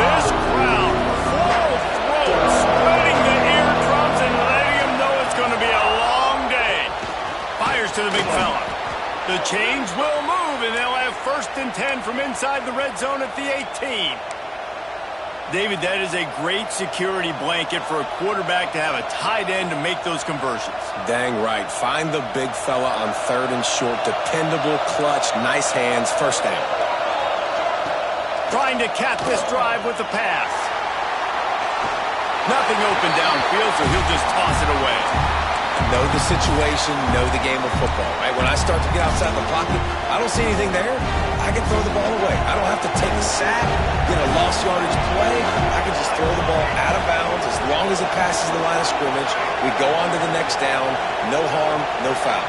[SPEAKER 1] This crowd, full throat, spreading the eardrums and letting him know it's going to be a long day. Fires to the big fella. The chains will move, and they'll have 1st and 10 from inside the red zone at the 18. David, that is a great security blanket for a quarterback to have a tight end to make those conversions.
[SPEAKER 2] Dang right. Find the big fella on 3rd and short. Dependable, clutch, nice hands, first down.
[SPEAKER 1] Trying to cap this drive with the pass. Nothing open downfield, so he'll just toss it away.
[SPEAKER 2] Know the situation, know the game of football, right? When I start to get outside the pocket, I don't see anything there, I can throw the ball away. I don't have to take a sack, get a lost yardage play. I can just throw the ball out of bounds as long as it passes the line of scrimmage. We go on to the next down. No harm, no foul.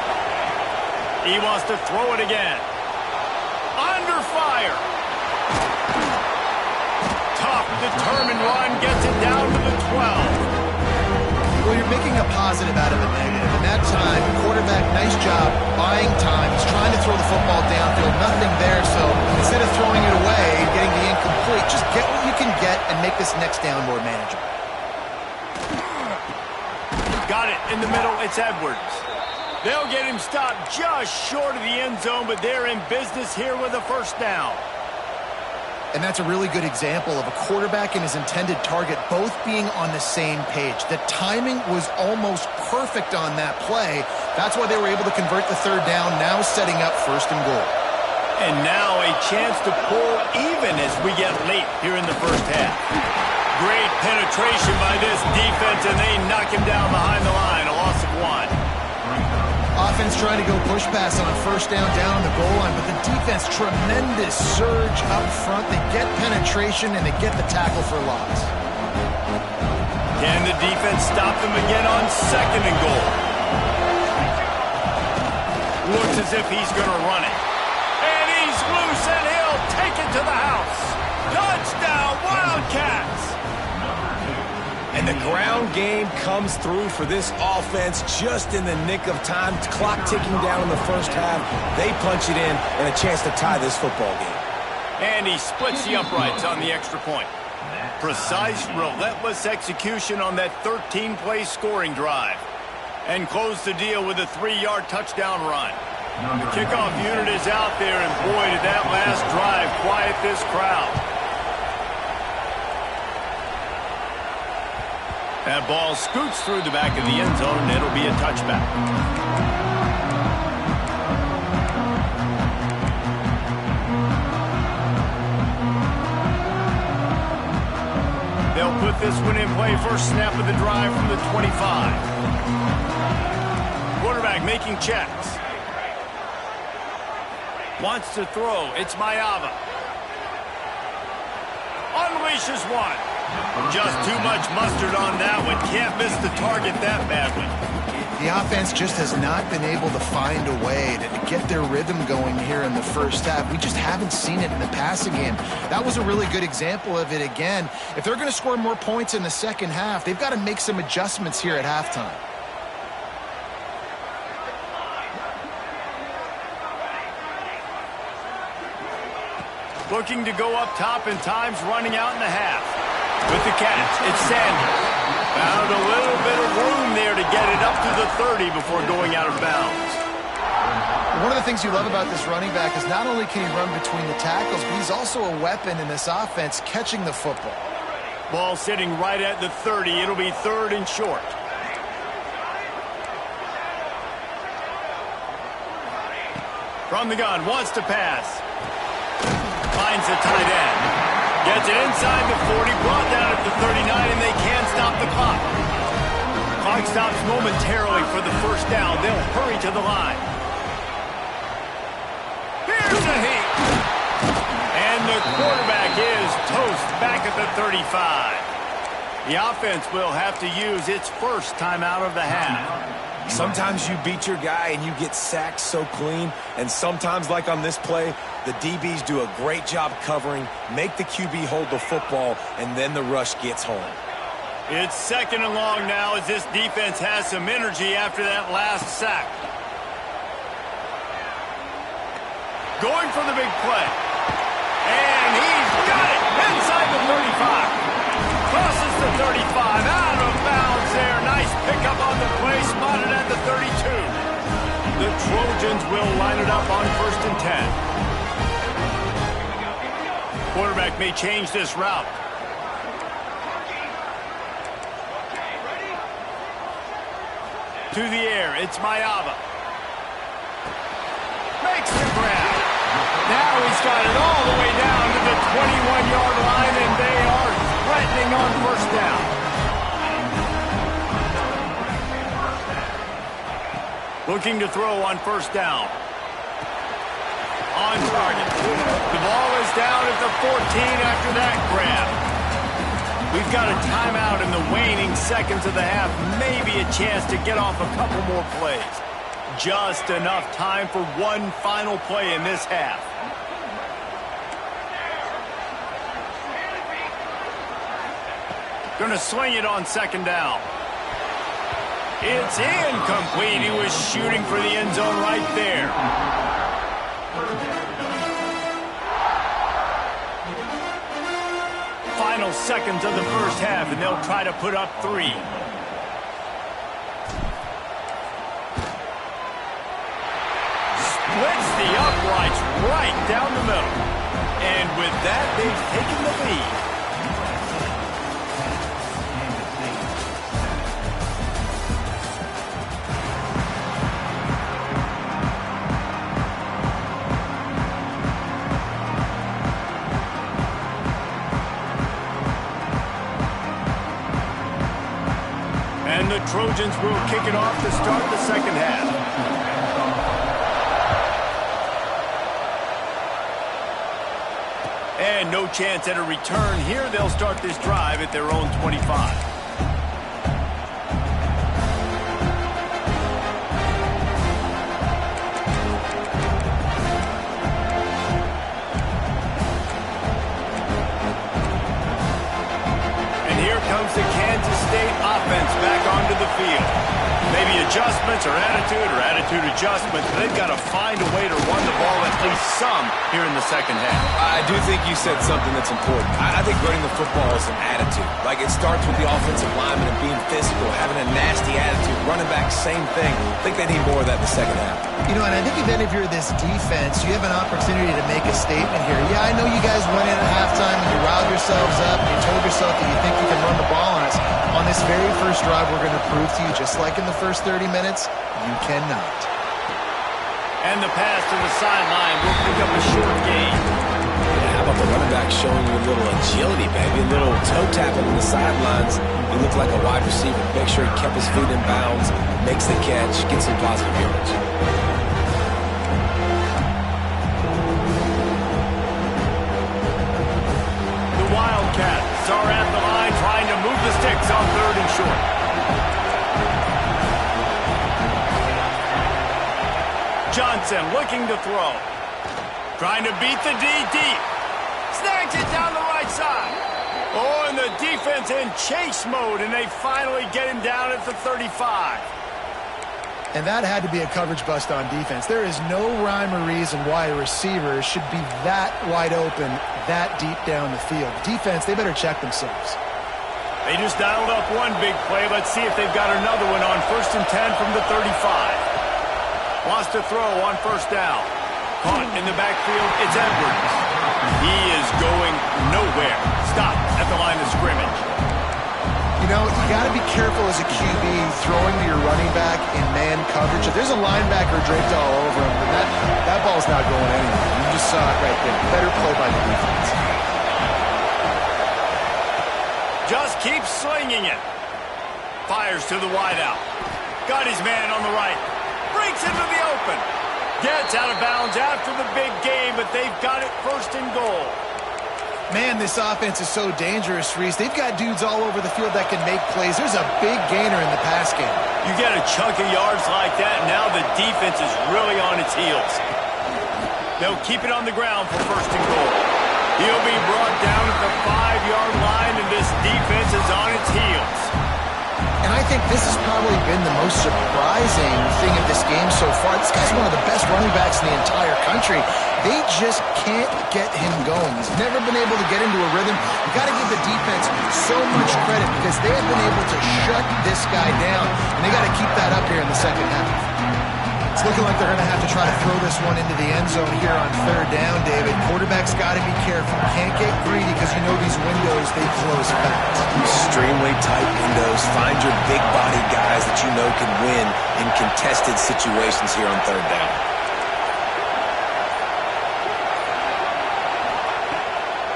[SPEAKER 1] He wants to throw it again. Under fire. Tough, determined run gets it down to the 12.
[SPEAKER 3] Well, you're making a positive out of a negative. And that time, quarterback, nice job, buying time. He's trying to throw the football downfield. Nothing there, so instead of throwing it away and getting the incomplete, just get what you can get and make this next down more manageable.
[SPEAKER 1] Got it in the middle. It's Edwards. They'll get him stopped just short of the end zone, but they're in business here with a first down.
[SPEAKER 3] And that's a really good example of a quarterback and his intended target both being on the same page. The timing was almost perfect on that play. That's why they were able to convert the 3rd down, now setting up 1st and goal.
[SPEAKER 1] And now a chance to pull even as we get late here in the first half. Great penetration by this defense, and they knock him down behind the line, a loss of 1.
[SPEAKER 3] Offense trying to go push pass on 1st down on the goal line, but the defense, tremendous surge up front. They get penetration, and they get the tackle for loss.
[SPEAKER 1] Can the defense stop them again on 2nd and goal? Looks as if he's going to run it. And he's loose, and he'll take it to the house. Touchdown, Wildcats!
[SPEAKER 2] And the ground game comes through for this offense just in the nick of time. Clock ticking down in the first half. They punch it in and a chance to tie this football game.
[SPEAKER 1] And he splits the uprights on the extra point. Precise, relentless execution on that 13-play scoring drive. And close the deal with a 3-yard touchdown run. The kickoff unit is out there, and boy, did that last drive quiet this crowd. That ball scoots through the back of the end zone, and it'll be a touchback. They'll put this one in play. First snap of the drive from the 25. Quarterback making checks. Wants to throw. It's Mayava. Unleashes one. Just too much mustard on that one. Can't miss the target that badly.
[SPEAKER 3] The offense just has not been able to find a way to get their rhythm going here in the first half. We just haven't seen it in the passing game. That was a really good example of it again. If they're going to score more points in the second half, they've got to make some adjustments here at halftime.
[SPEAKER 1] Looking to go up top, and time's running out in the half. With the catch, it's Sanders. Found a little bit of room there to get it up to the 30 before going out of bounds.
[SPEAKER 3] One of the things you love about this running back is not only can he run between the tackles, but he's also a weapon in this offense catching the football.
[SPEAKER 1] Ball sitting right at the 30. It'll be 3rd and short. From the gun, wants to pass. Finds the tight end. Gets it inside the 40, brought down at the 39, and they can't stop the clock. Clock stops momentarily for the first down. They'll hurry to the line. Here's a heat. And the quarterback is toast back at the 35. The offense will have to use its first timeout of the half.
[SPEAKER 2] Sometimes you beat your guy and you get sacked so clean, and sometimes, like on this play, the DBs do a great job covering, make the QB hold the football, and then the rush gets home.
[SPEAKER 1] It's 2nd and long now as this defense has some energy after that last sack. Going for the big play. And he's got it inside the 35. Crosses the 35, out of bounds there. Nice pickup on the play, spotted at the 32. The Trojans will line it up on 1st and 10. Quarterback may change this route. To the air, it's Mayava. Makes the grab. Now he's got it all the way down to the 21-yard line, and they are threatening on 1st down. Looking to throw on 1st down. On target. The ball is down at the 14 after that grab. We've got a timeout in the waning seconds of the half. Maybe a chance to get off a couple more plays. Just enough time for one final play in this half. Going to swing it on 2nd down. It's incomplete. He was shooting for the end zone right there. Final seconds of the first half, and they'll try to put up 3. Splits the uprights right down the middle. And with that, they've taken the lead. And the Trojans will kick it off to start the second half. And no chance at a return here. They'll start this drive at their own 25. Comes the Kansas State offense back onto the field. Maybe adjustments or attitude adjustments. They've got to find a way to run the ball at least some here in the second half.
[SPEAKER 2] I do think you said something that's important. I think running the football is an attitude. Like, it starts with the offensive lineman and being physical, having a nasty attitude. Running back, same thing. I think they need more of that in the second half.
[SPEAKER 3] You know, and I think even if you're this defense, you have an opportunity to make a statement here. Yeah, I know you guys went in at halftime and you riled yourselves up and you told yourself that you think you can run the ball on us. On this very first drive, we're going to prove to you, just like in the first 30 minutes, you cannot.
[SPEAKER 1] And the pass to the sideline will pick up a short gain.
[SPEAKER 2] Yeah, how about the running back showing you a little agility, baby? A little toe tapping on the sidelines. He looked like a wide receiver. Make sure he kept his feet in bounds, makes the catch, gets some positive yards.
[SPEAKER 1] The Wildcats are at the line trying to move the sticks on 3rd and short. Johnson looking to throw. Trying to beat the D deep. Snags it down the right side. Oh, and the defense in chase mode, and they finally get him down at the 35.
[SPEAKER 3] And that had to be a coverage bust on defense. There is no rhyme or reason why a receiver should be that wide open, that deep down the field. Defense, they better check themselves.
[SPEAKER 1] They just dialed up one big play. Let's see if they've got another one on 1st and 10 from the 35. Wants to throw on 1st down. Caught in the backfield, it's Edwards. He is going nowhere. Stop at the line of scrimmage.
[SPEAKER 3] You know, you got to be careful as a QB throwing to your running back in man coverage. If there's a linebacker draped all over him, then that ball's not going anywhere. You just saw it right there. Better play by the defense.
[SPEAKER 1] Just keeps slinging it. Fires to the wideout. Got his man on the right. Breaks into the open. Gets out of bounds after the big game, but they've got it 1st and goal.
[SPEAKER 3] Man, this offense is so dangerous, Reese. They've got dudes all over the field that can make plays. There's a big gainer in the pass game.
[SPEAKER 1] You get a chunk of yards like that, now the defense is really on its heels. They'll keep it on the ground for 1st and goal. He'll be brought down at the 5-yard line, and this defense is on its heels.
[SPEAKER 3] And I think this has probably been the most surprising thing of this game so far. This guy's one of the best running backs in the entire country. They just can't get him going. He's never been able to get into a rhythm. You got to give the defense so much credit because they have been able to shut this guy down, and they got to keep that up here in the second half. It's looking like they're going to have to try to throw this one into the end zone here on 3rd down, David. Quarterback's got to be careful. Can't get greedy because you know these windows, they close fast.
[SPEAKER 2] Extremely tight windows. Find your big body guys that you know can win in contested situations here on 3rd down.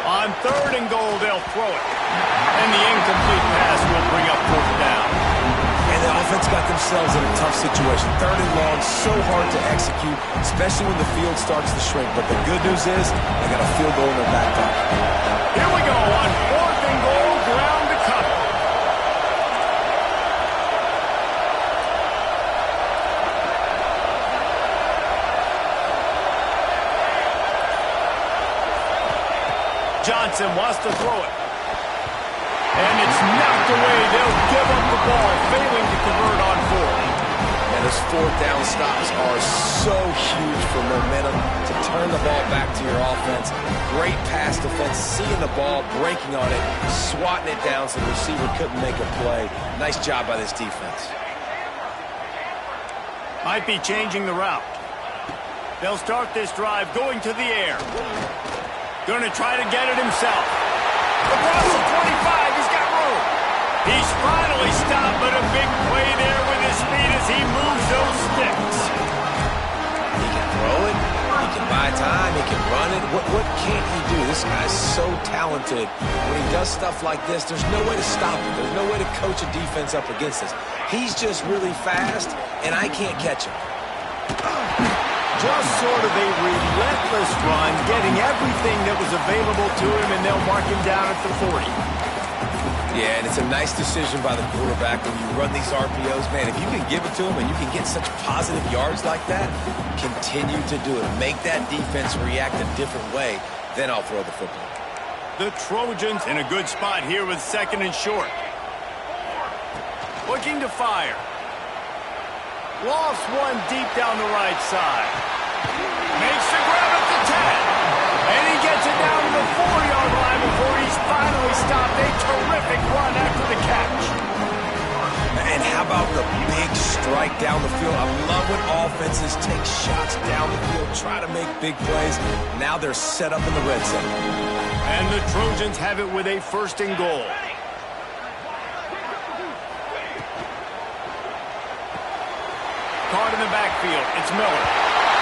[SPEAKER 1] On 3rd and goal, they'll throw it. And the incomplete pass will bring up 4th down.
[SPEAKER 2] And the offense got themselves in a tough situation. 3rd and long, so hard to execute, especially when the field starts to shrink. But the good news is they got a field goal in their back pocket.
[SPEAKER 1] Here we go on 4th and goal, ground to cover. Johnson wants to throw it. And it's knocked away. They'll give up the ball, failing to convert on 4th.
[SPEAKER 2] And those 4th down stops are so huge for momentum to turn the ball back to your offense. Great pass defense, seeing the ball, breaking on it, swatting it down so the receiver couldn't make a play. Nice job by this defense.
[SPEAKER 1] Might be changing the route. They'll start this drive going to the air. Going to try to get it himself. Across the 25, he's got room. He's finally stopped, but a big play there with his speed as he moves those sticks.
[SPEAKER 2] He can throw it, he can buy time, he can run it. What can't he do? This guy's so talented. When he does stuff like this, there's no way to stop him. There's no way to coach a defense up against this. He's just really fast, and I can't catch him.
[SPEAKER 1] Just sort of a relentless run, getting everything that was available to him, and they'll mark him down at the 40.
[SPEAKER 2] Yeah, and it's a nice decision by the quarterback when you run these RPOs. Man, if you can give it to him and you can get such positive yards like that, continue to do it. Make that defense react a different way, then I'll throw the football.
[SPEAKER 1] The Trojans in a good spot here with 2nd and short. Looking to fire. Lofts one deep down the right side. Makes the grab at the 10. And he gets it down to the 4-yard line before he's finally stopped. A terrific run after the catch.
[SPEAKER 2] And how about the big strike down the field? I love when offenses take shots down the field, try to make big plays. Now they're set up in the red zone.
[SPEAKER 1] And the Trojans have it with a 1st and goal. Caught in the backfield. It's Miller.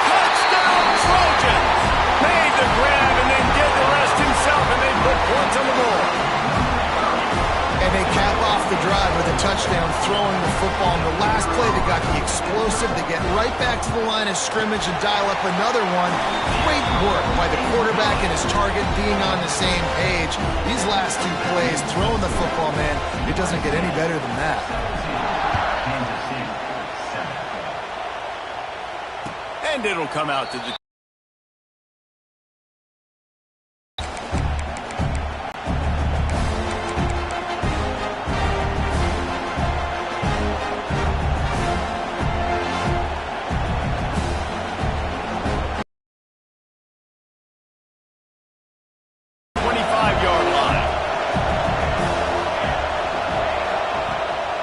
[SPEAKER 1] Touchdown, Trojans! Made the grab and then did the rest himself, and they put points on the board.
[SPEAKER 3] And they cap off the drive with a touchdown, throwing the football. And the last play, they got the explosive. They get right back to the line of scrimmage and dial up another one. Great work by the quarterback and his target being on the same page. These last 2 plays, throwing the football, man, it doesn't get any better than that.
[SPEAKER 1] And it'll come out to the 25-yard line.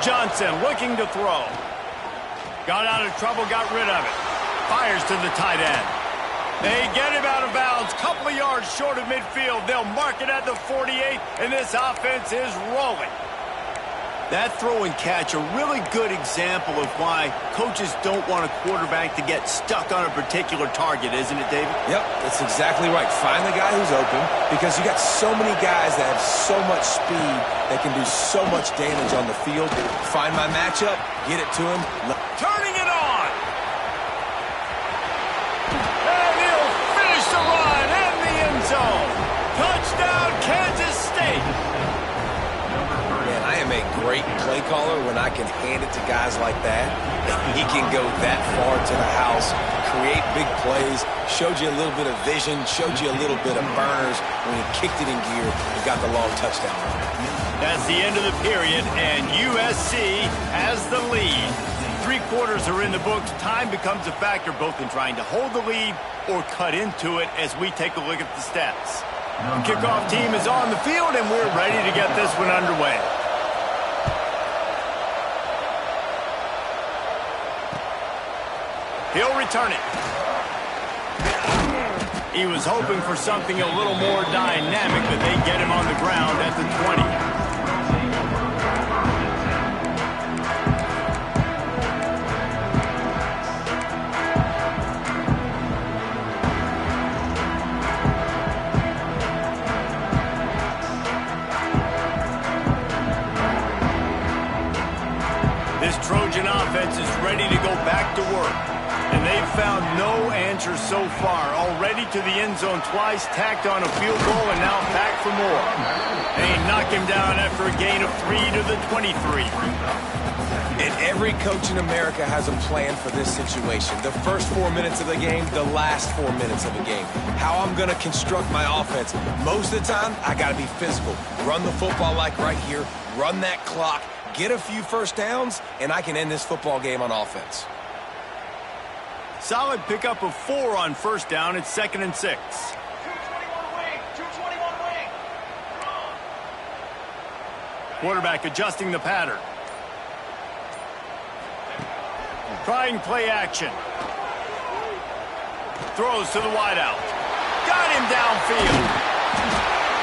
[SPEAKER 1] Johnson looking to throw. Got out of trouble, got rid of it. Fires to the tight end. They get him out of bounds, couple of yards short of midfield. They'll mark it at the 48, and this offense is rolling. That throw and catch, a really good example of why coaches don't want a quarterback to get stuck on a particular target, isn't it, David?
[SPEAKER 2] Yep, that's exactly right. Find the guy who's open, because you got so many guys that have so much speed that can do so much damage on the field. Find my matchup, get it to him.
[SPEAKER 1] Turning it on! And he'll finish the run in the end zone. Touchdown, Kansas State!
[SPEAKER 2] Man, I am a great play caller when I can hand it to guys like that. He can go that far to the house, create big plays, showed you a little bit of vision, showed you a little bit of burners when he kicked it in gear and got the long touchdown.
[SPEAKER 1] That's the end of the period, and USC has the lead. 3 quarters are in the books. Time becomes a factor both in trying to hold the lead or cut into it as we take a look at the stats. The kickoff team is on the field, and we're ready to get this one underway. He'll return it. He was hoping for something a little more dynamic, but they get him on the ground at the 20. This Trojan offense is ready to go back to work. And they've found no answer so far. Already to the end zone twice, tacked on a field goal, and now back for more. They knock him down after a gain of 3 to the 23.
[SPEAKER 2] And every coach in America has a plan for this situation. The first 4 minutes of the game, the last 4 minutes of the game. How I'm going to construct my offense. Most of the time, I got to be physical. Run the football like right here. Run that clock. Get a few first downs, and I can end this football game on offense.
[SPEAKER 1] Solid pickup of 4 on first down. It's 2nd and 6.
[SPEAKER 5] 221 wing, 221 wing.
[SPEAKER 1] Quarterback adjusting the pattern. Trying play action. Throws to the wideout. Got him downfield.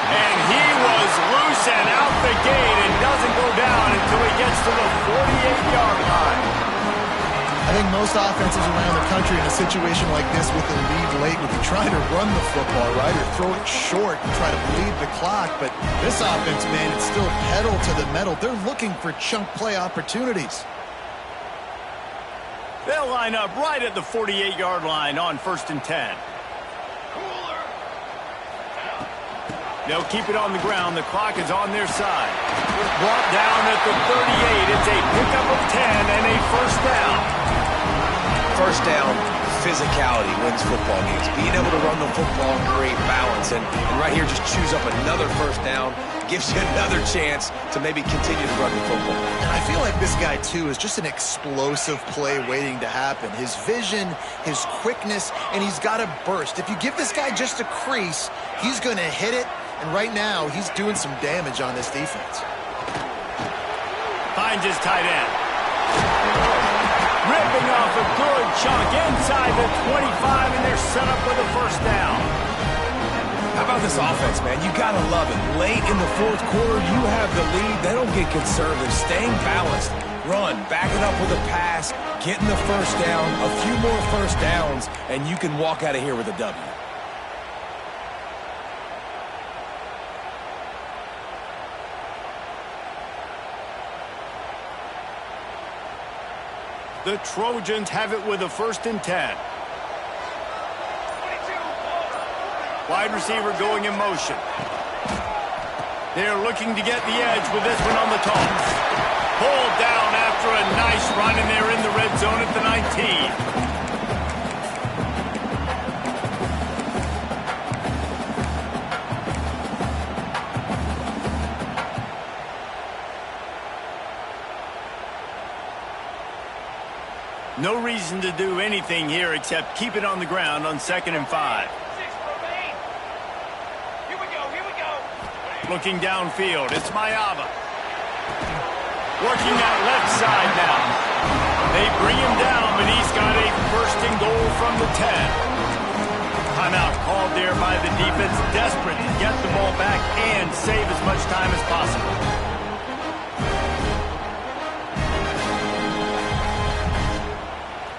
[SPEAKER 1] And he was loose and out the gate and doesn't go down until he gets to the 48-yard line.
[SPEAKER 3] I think most offenses around the country in a situation like this with a lead late would be trying to run the football, right, or throw it short and try to bleed the clock. But this offense, man, it's still pedal to the metal. They're looking for chunk play opportunities.
[SPEAKER 1] They'll line up right at the 48-yard line on 1st and 10. They'll keep it on the ground. The clock is on their side. Brought down at the 38. It's a pickup of 10 and a first down.
[SPEAKER 2] First down, physicality wins football games. Being able to run the football and create balance. And right here, just choose up another first down. Gives you another chance to maybe continue to run the football.
[SPEAKER 3] And I feel like this guy, too, is just an explosive play waiting to happen. His vision, his quickness, and he's got a burst. If you give this guy just a crease, he's going to hit it. And right now, he's doing some damage on this defense.
[SPEAKER 1] Finds his tight end. Ripping off a good chunk inside the 25, and they're set up with a first down.
[SPEAKER 2] How about this offense, man? You got to love it. Late in the 4th quarter, you have the lead. They don't get conservative. Staying balanced. Run. Back it up with a pass. Getting the first down. A few more first downs, and you can walk out of here with a W.
[SPEAKER 1] The Trojans have it with a 1st and 10. Wide receiver going in motion. They're looking to get the edge with this one on the toss. Pulled down after a nice run, and they're in the red zone at the 19. No reason to do anything here except keep it on the ground on 2nd and 5.
[SPEAKER 5] 6 remain. Here we go, here we go.
[SPEAKER 1] Looking downfield, it's Mayava. Working that left side now. They bring him down, but he's got a 1st and goal from the 10. Timeout called there by the defense, desperate to get the ball back and save as much time as possible.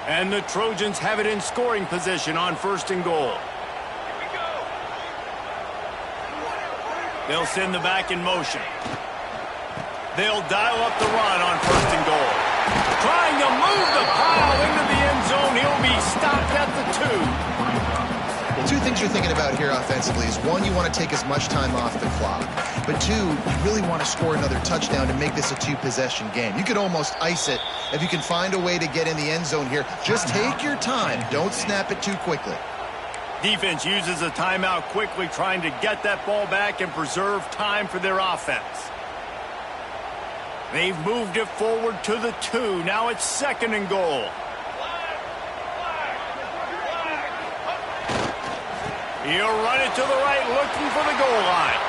[SPEAKER 1] And the Trojans have it in scoring position on 1st and goal.
[SPEAKER 5] Here we go.
[SPEAKER 1] They'll send the back in motion. They'll dial up the run on 1st and goal. Trying to move the pile into the end zone. He'll be stopped at the 2.
[SPEAKER 3] Well, 2 things you're thinking about here offensively is, 1, you want to take as much time off the clock. But 2, you really want to score another touchdown to make this a 2-possession game. You could almost ice it if you can find a way to get in the end zone here. Just take your time. Don't snap it too quickly.
[SPEAKER 1] Defense uses a timeout quickly, trying to get that ball back and preserve time for their offense. They've moved it forward to the 2. Now it's 2nd and goal. He'll run it to the right, looking for the goal line.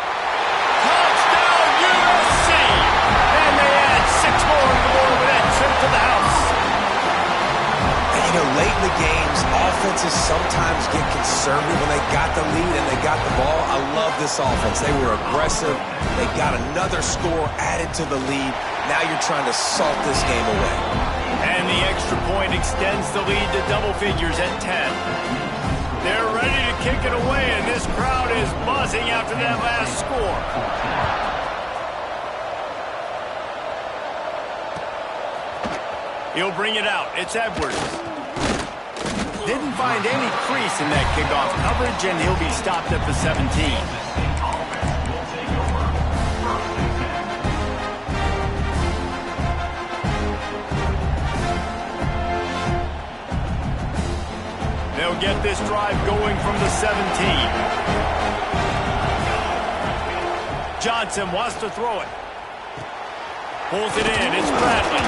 [SPEAKER 1] Touchdown, USC! And they add 6 more to the board with that trip to the house.
[SPEAKER 2] And, you know, late in the games, offenses sometimes get conservative when they got the lead and they got the ball. I love this offense. They were aggressive. They got another score added to the lead. Now you're trying to salt this game away.
[SPEAKER 1] And the extra point extends the lead to double figures at 10. They're ready to kick it away, and this crowd is buzzing after that last score. He'll bring it out. It's Edwards. Didn't find any crease in that kickoff coverage, and he'll be stopped at the 17. They'll get this drive going from the 17. Johnson wants to throw it. Pulls it in. It's Bradley.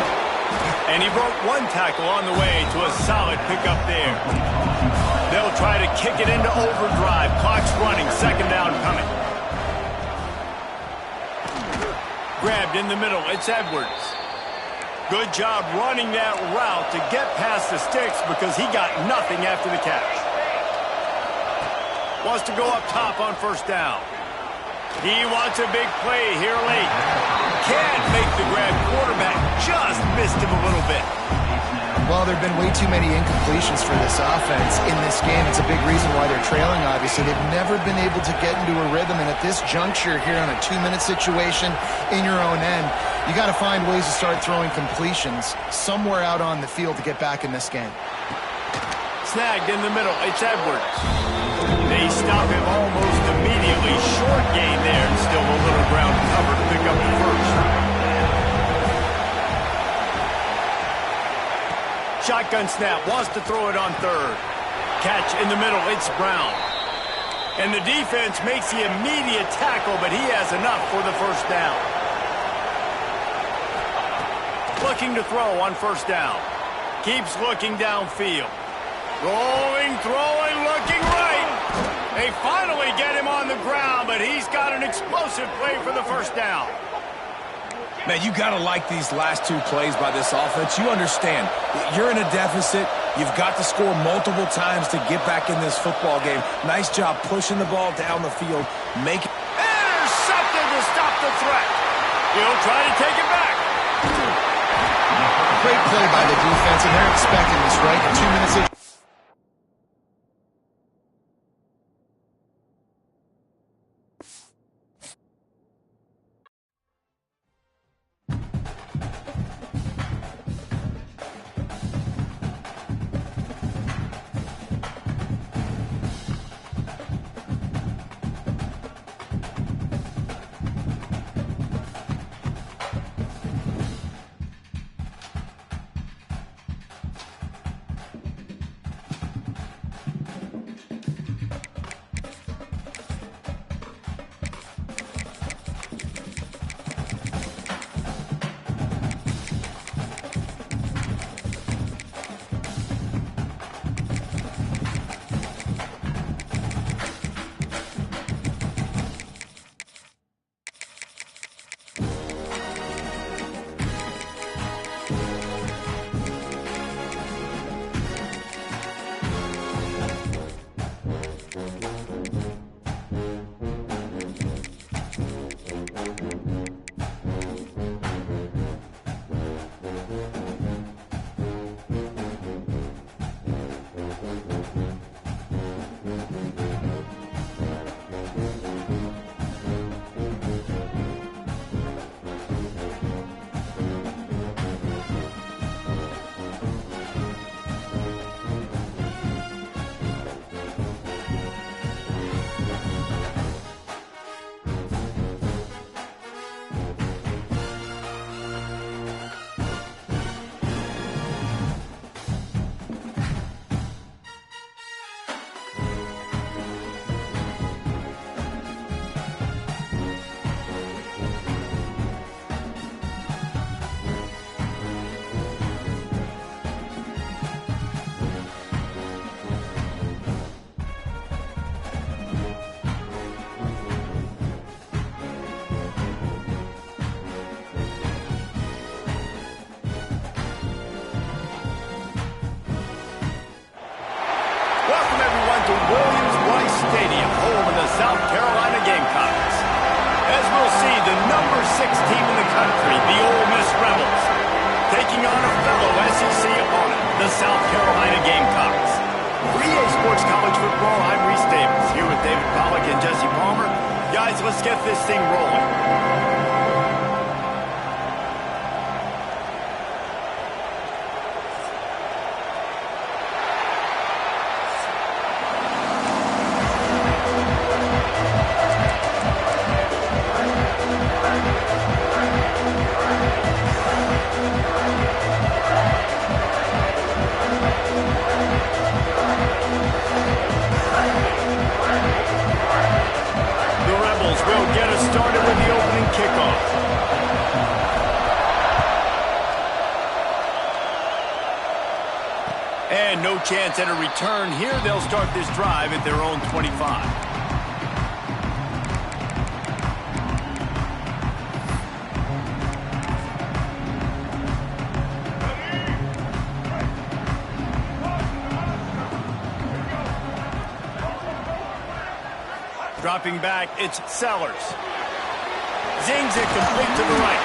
[SPEAKER 1] And he broke 1 tackle on the way to a solid pickup there. They'll try to kick it into overdrive. Clock's running. 2nd down coming. Grabbed in the middle. It's Edwards. Good job running that route to get past the sticks because he got nothing after the catch. Wants to go up top on 1st down. He wants a big play here late. Can't make the grab. Quarterback just missed him a little bit.
[SPEAKER 3] Well, there have been way too many incompletions for this offense in this game. It's a big reason why they're trailing, obviously. They've never been able to get into a rhythm, and at this juncture here on a 2-minute situation in your own end, you got to find ways to start throwing completions somewhere out on the field to get back in this game.
[SPEAKER 1] Snagged in the middle. It's Edwards. They stop him almost immediately. Short gain there, and still a little ground cover to pick up the 1st. Shotgun snap, wants to throw it on 3rd. Catch in the middle, it's Brown. And the defense makes the immediate tackle, but he has enough for the 1st down. Looking to throw on 1st down. Keeps looking downfield. Rolling, throwing, looking right. They finally get him on the ground, but he's got an explosive play for the 1st down.
[SPEAKER 2] Man, you got to like these last 2 plays by this offense. You understand, you're in a deficit. You've got to score multiple times to get back in this football game. Nice job pushing the ball down the field.
[SPEAKER 1] Intercepted to stop the threat. He'll try to take it back.
[SPEAKER 3] Great play by the defense, and they're expecting this, right? 2 minutes in.
[SPEAKER 1] number 6 team in the country, the Ole Miss Rebels, taking on a fellow SEC opponent, the South Carolina Gamecocks. For EA Sports College Football, I'm Reese Davis, here with David Pollack and Jesse Palmer. Guys, let's get this thing rolling. Will get us started with the opening kickoff. And no chance at a return here. They'll start this drive at their own 25. Dropping back, it's Sellers. Zings it complete to the right.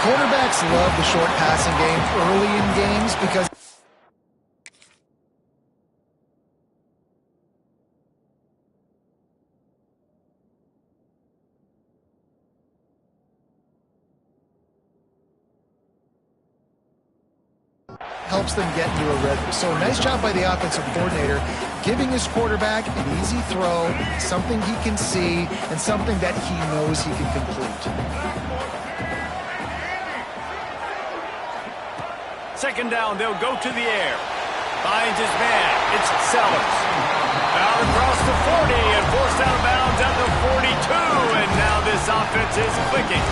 [SPEAKER 3] Quarterbacks love the short passing game early in games because helps them get into a rhythm. So nice job by the offensive coordinator, giving his quarterback an easy throw, something he can see, and something that he knows he can complete.
[SPEAKER 1] Second down, they'll go to the air. Finds his man. It's Sellers. Out across the 40 and forced out of bounds at the 42. And now this offense is clicking.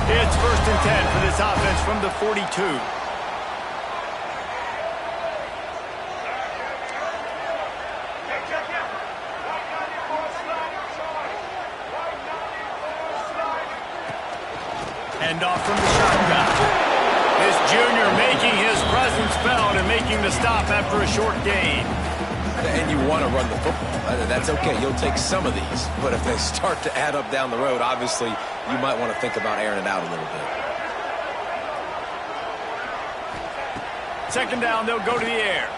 [SPEAKER 1] It's 1st and 10 for this offense from the 42. Hand off from the shotgun. This junior making his presence felt and making the stop after a short gain.
[SPEAKER 2] And you want to run the football. That's okay. You'll take some of these. But if they start to add up down the road, obviously, you might want to think about airing it out a little bit.
[SPEAKER 1] Second down, they'll go to the air.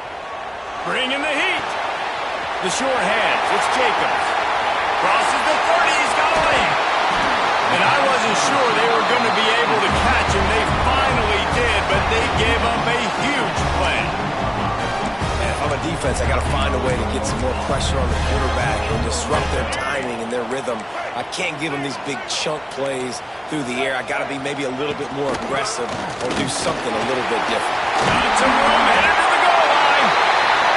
[SPEAKER 1] Bring in the heat. The short hands, it's Jacobs. Crosses the 30, he's got a lead. And I wasn't sure they were going to be able to catch him. They finally did, but they gave up a huge play.
[SPEAKER 2] And if I'm a defense, I got to find a way to get some more pressure on the quarterback and disrupt their timing and their rhythm. I can't give them these big chunk plays through the air. I got to be maybe a little bit more aggressive or do something a little bit different.
[SPEAKER 1] Got some room, headed to the goal line.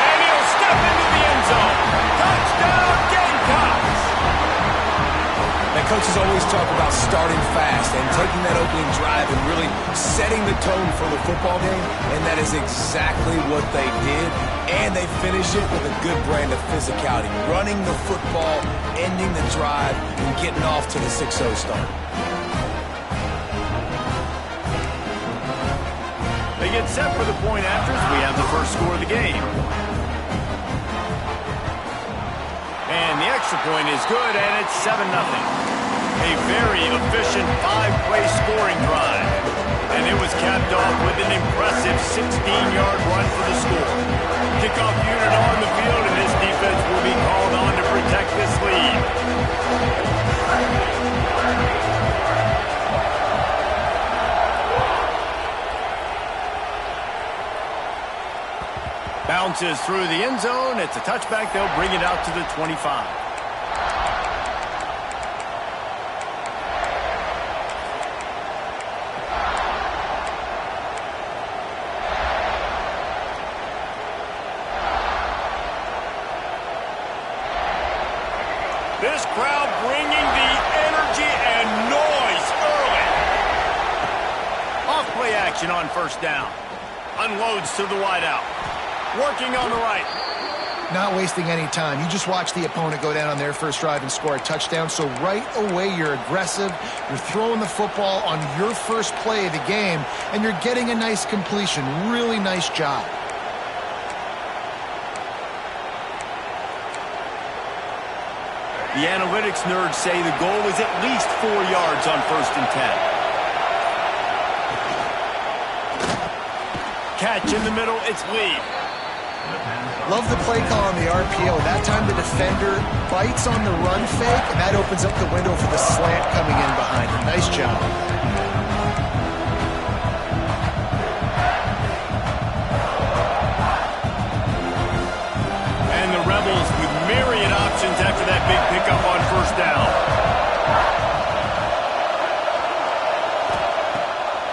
[SPEAKER 1] And he'll step into the end zone. Touchdown, Gamecocks!
[SPEAKER 2] And coaches always talk about starting fast and taking that opening drive and really setting the tone for the football game, and that is exactly what they did, and they finished it with a good brand of physicality, running the football, ending the drive, and getting off to the 6-0 start.
[SPEAKER 1] They get set for the point after as we have the first score of the game. And the extra point is good, and it's 7-0. A very efficient 5-play scoring drive. And it was capped off with an impressive 16-yard run for the score. Kickoff unit on the field, and this defense will be called on to protect this lead. Bounces through the end zone. It's a touchback. They'll bring it out to the 25. This crowd bringing the energy and noise early. Off-play action on first down. Unloads to the wideout. Working on the right.
[SPEAKER 3] Not wasting any time. You just watch the opponent go down on their first drive and score a touchdown. So right away, you're aggressive. You're throwing the football on your first play of the game, and you're getting a nice completion. Really nice job.
[SPEAKER 1] The analytics nerds say the goal is at least 4 yards on 1st and 10. Catch in the middle, it's Lee.
[SPEAKER 3] Love the play call on the RPO. That time the defender bites on the run fake, and that opens up the window for the slant coming in behind him. Nice job.
[SPEAKER 1] And the Rebels with myriad options after that big pickup on 1st down.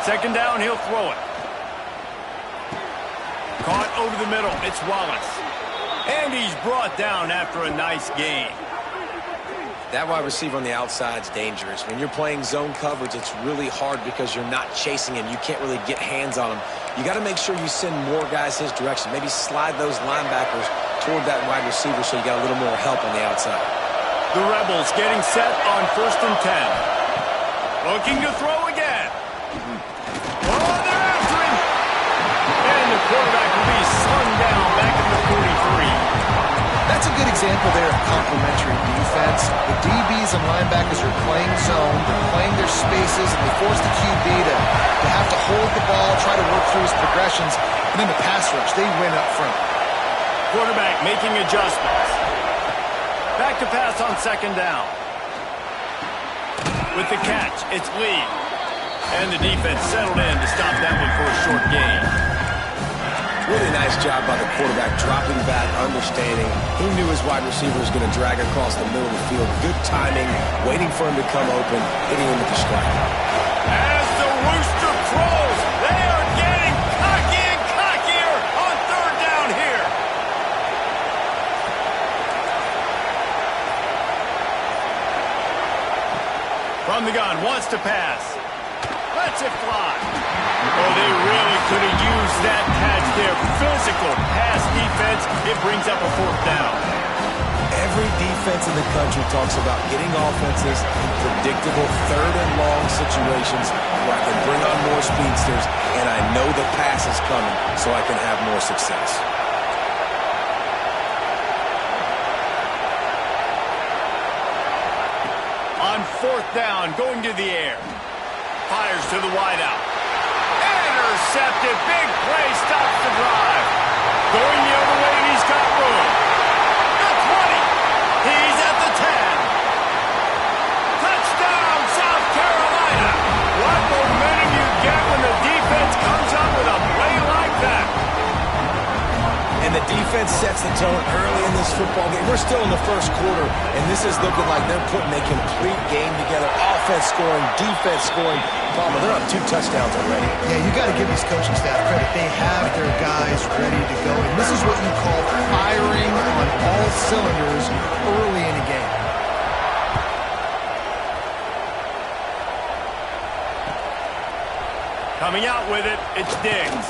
[SPEAKER 1] 2nd down, he'll throw it. Caught over the middle, it's Wallace. And he's brought down after a nice gain.
[SPEAKER 2] That wide receiver on the outside is dangerous. When you're playing zone coverage, it's really hard because you're not chasing him. You can't really get hands on him. You got to make sure you send more guys his direction. Maybe slide those linebackers toward that wide receiver so you got a little more help on the outside.
[SPEAKER 1] The Rebels getting set on 1st and 10. Looking to throw again. Oh, they're after him. And the quarterback will be slung down back in the 43.
[SPEAKER 3] That's a good example there of complementary defense. The DBs and linebackers are playing zone, they're playing their spaces, and they force the QB to have to hold the ball, try to work through his progressions, and then the pass rush, they win up front.
[SPEAKER 1] Quarterback making adjustments. Back to pass on 2nd down. With the catch, it's Lee. And the defense settled in to stop that one for a short gain.
[SPEAKER 2] Really nice job by the quarterback, dropping back, understanding. He knew his wide receiver was going to drag across the middle of the field. Good timing, waiting for him to come open, hitting him with the strike.
[SPEAKER 1] As the rooster crows, they are getting cocky and cockier on 3rd down here. From the gun, wants to pass. Lets it fly. Oh, they really could have used that catch there. Physical pass defense. It brings up a 4th down.
[SPEAKER 2] Every defense in the country talks about getting offenses in predictable 3rd and long situations where I can bring on more speedsters and I know the pass is coming so I can have more success.
[SPEAKER 1] On 4th down, going to the air. Fires to the wideout. Intercepted. Big play. Stops the drive. Going the other way, and he's got room. The 20. He's at the 10. Touchdown, South Carolina. What momentum you get when the defense comes up with a play like that.
[SPEAKER 2] And the defense sets the tone early in this football game. We're still in the 1st quarter, and this is looking like they're putting a complete game together. Offense scoring, defense scoring. Palmer, they're up 2 touchdowns already.
[SPEAKER 3] Yeah, you got to give this coaching staff credit. They have their guys ready to go, and this is what you call firing on all cylinders early in a game.
[SPEAKER 1] Coming out with it, it's Diggs.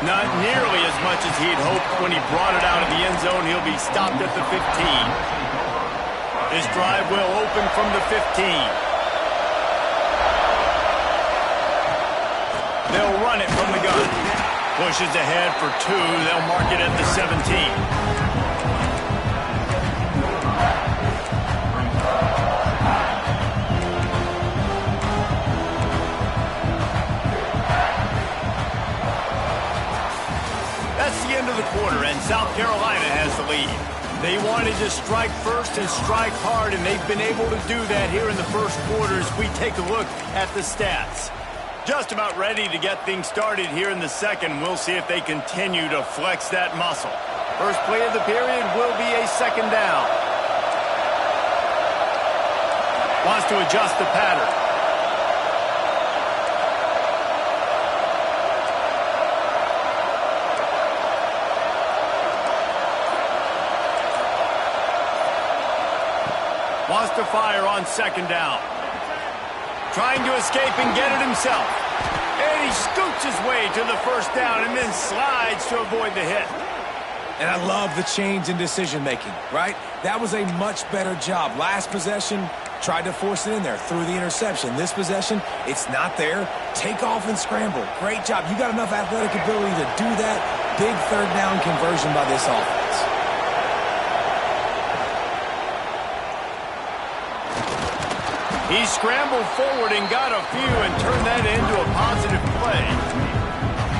[SPEAKER 1] Not nearly as much as he'd hoped when he brought it out of the end zone. He'll be stopped at the 15. This drive will open from the 15. They'll run it from the gun. Pushes ahead for 2. They'll mark it at the 17. End of the quarter, and South Carolina has the lead. They wanted to strike first and strike hard, and they've been able to do that here in the 1st quarter as we take a look at the stats. Just about ready to get things started here in the 2nd. We'll see if they continue to flex that muscle. First play of the period will be a 2nd down. Wants to adjust the pattern. Wants to fire on 2nd down. Trying to escape and get it himself. And he scoots his way to the 1st down and then slides to avoid the hit.
[SPEAKER 2] And I love the change in decision-making, right? That was a much better job. Last possession, tried to force it in there, threw the interception. This possession, it's not there. Take off and scramble. Great job. You got enough athletic ability to do that. Big 3rd down conversion by this offense.
[SPEAKER 1] He scrambled forward and got a few and turned that into a positive play.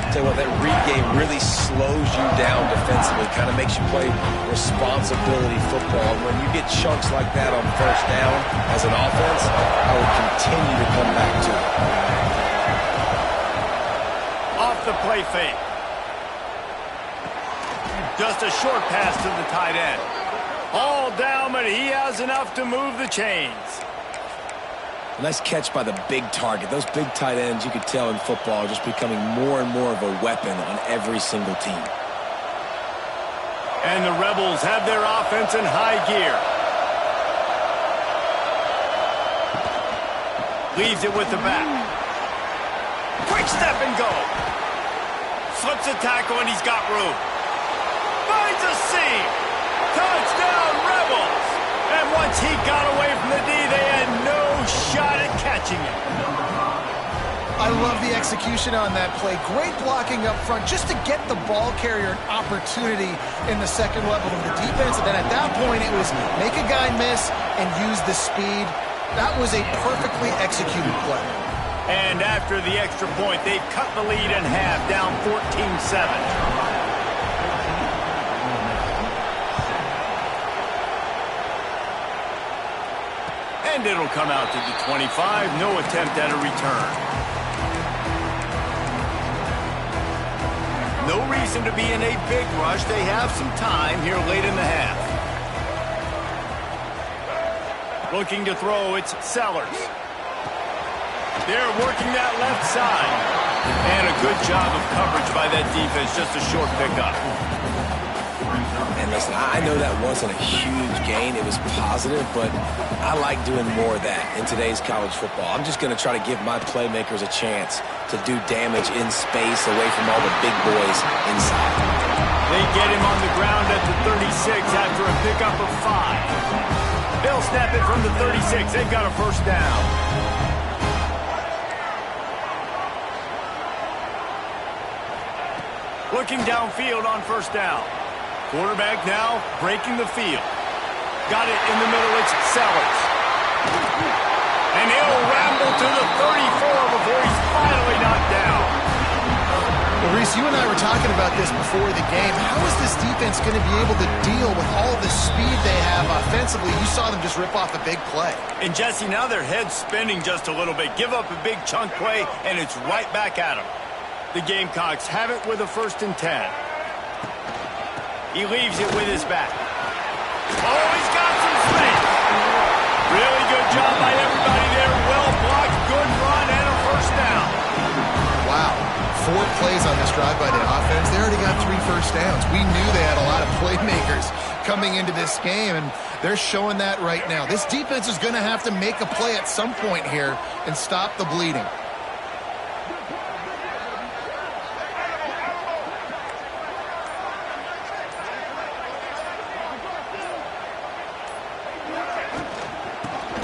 [SPEAKER 2] Tell you what, that read game really slows you down defensively, kind of makes you play responsibility football. And when you get chunks like that on first down as an offense, I will continue to come back to it.
[SPEAKER 1] Off the play fake. Just a short pass to the tight end. All down, but he has enough to move the chains.
[SPEAKER 2] Nice catch by the big target. Those big tight ends, you could tell in football, are just becoming more and more of a weapon on every single team.
[SPEAKER 1] And the Rebels have their offense in high gear. Leaves it with the back. Quick step and go. Slips a tackle and he's got room. Finds a seam. Touchdown, Rebels. And once he got away from the D, they had no shot at catching it.
[SPEAKER 3] I love the execution on that play. Great blocking up front just to get the ball carrier an opportunity in the second level of the defense. And then at that point, it was make a guy miss and use the speed. That was a perfectly executed play.
[SPEAKER 1] And after the extra point, they've cut the lead in half, down 14-7. And it'll come out to the 25. No attempt at a return. No reason to be in a big rush. They have some time here late in the half. Looking to throw, it's Sellers. They're working that left side. And a good job of coverage by that defense. Just a short pickup.
[SPEAKER 2] And listen, I know that wasn't a huge gain. It was positive, but I like doing more of that in today's college football. I'm just going to try to give my playmakers a chance to do damage in space away from all the big boys inside.
[SPEAKER 1] They get him on the ground at the 36 after a pickup of 5. They'll snap it from the 36. They've got a first down. Looking downfield on first down. Quarterback now breaking the field. Got it in the middle. It's Sellers. And he'll ramble to the 34 before he's finally knocked down.
[SPEAKER 3] Well, Reese, you and I were talking about this before the game. How is this defense going to be able to deal with all the speed they have offensively? You saw them just rip off a big play.
[SPEAKER 1] And, Jesse, now their head's spinning just a little bit. Give up a big chunk play, and it's right back at them. The Gamecocks have it with a 1st and 10. He leaves it with his back. Oh, he's got some space. Really good job by everybody there. Well blocked, good run, and a first down.
[SPEAKER 3] Wow. 4 plays on this drive by the offense. They already got 3 first downs. We knew they had a lot of playmakers coming into this game, and they're showing that right now. This defense is going to have to make a play at some point here and stop the bleeding.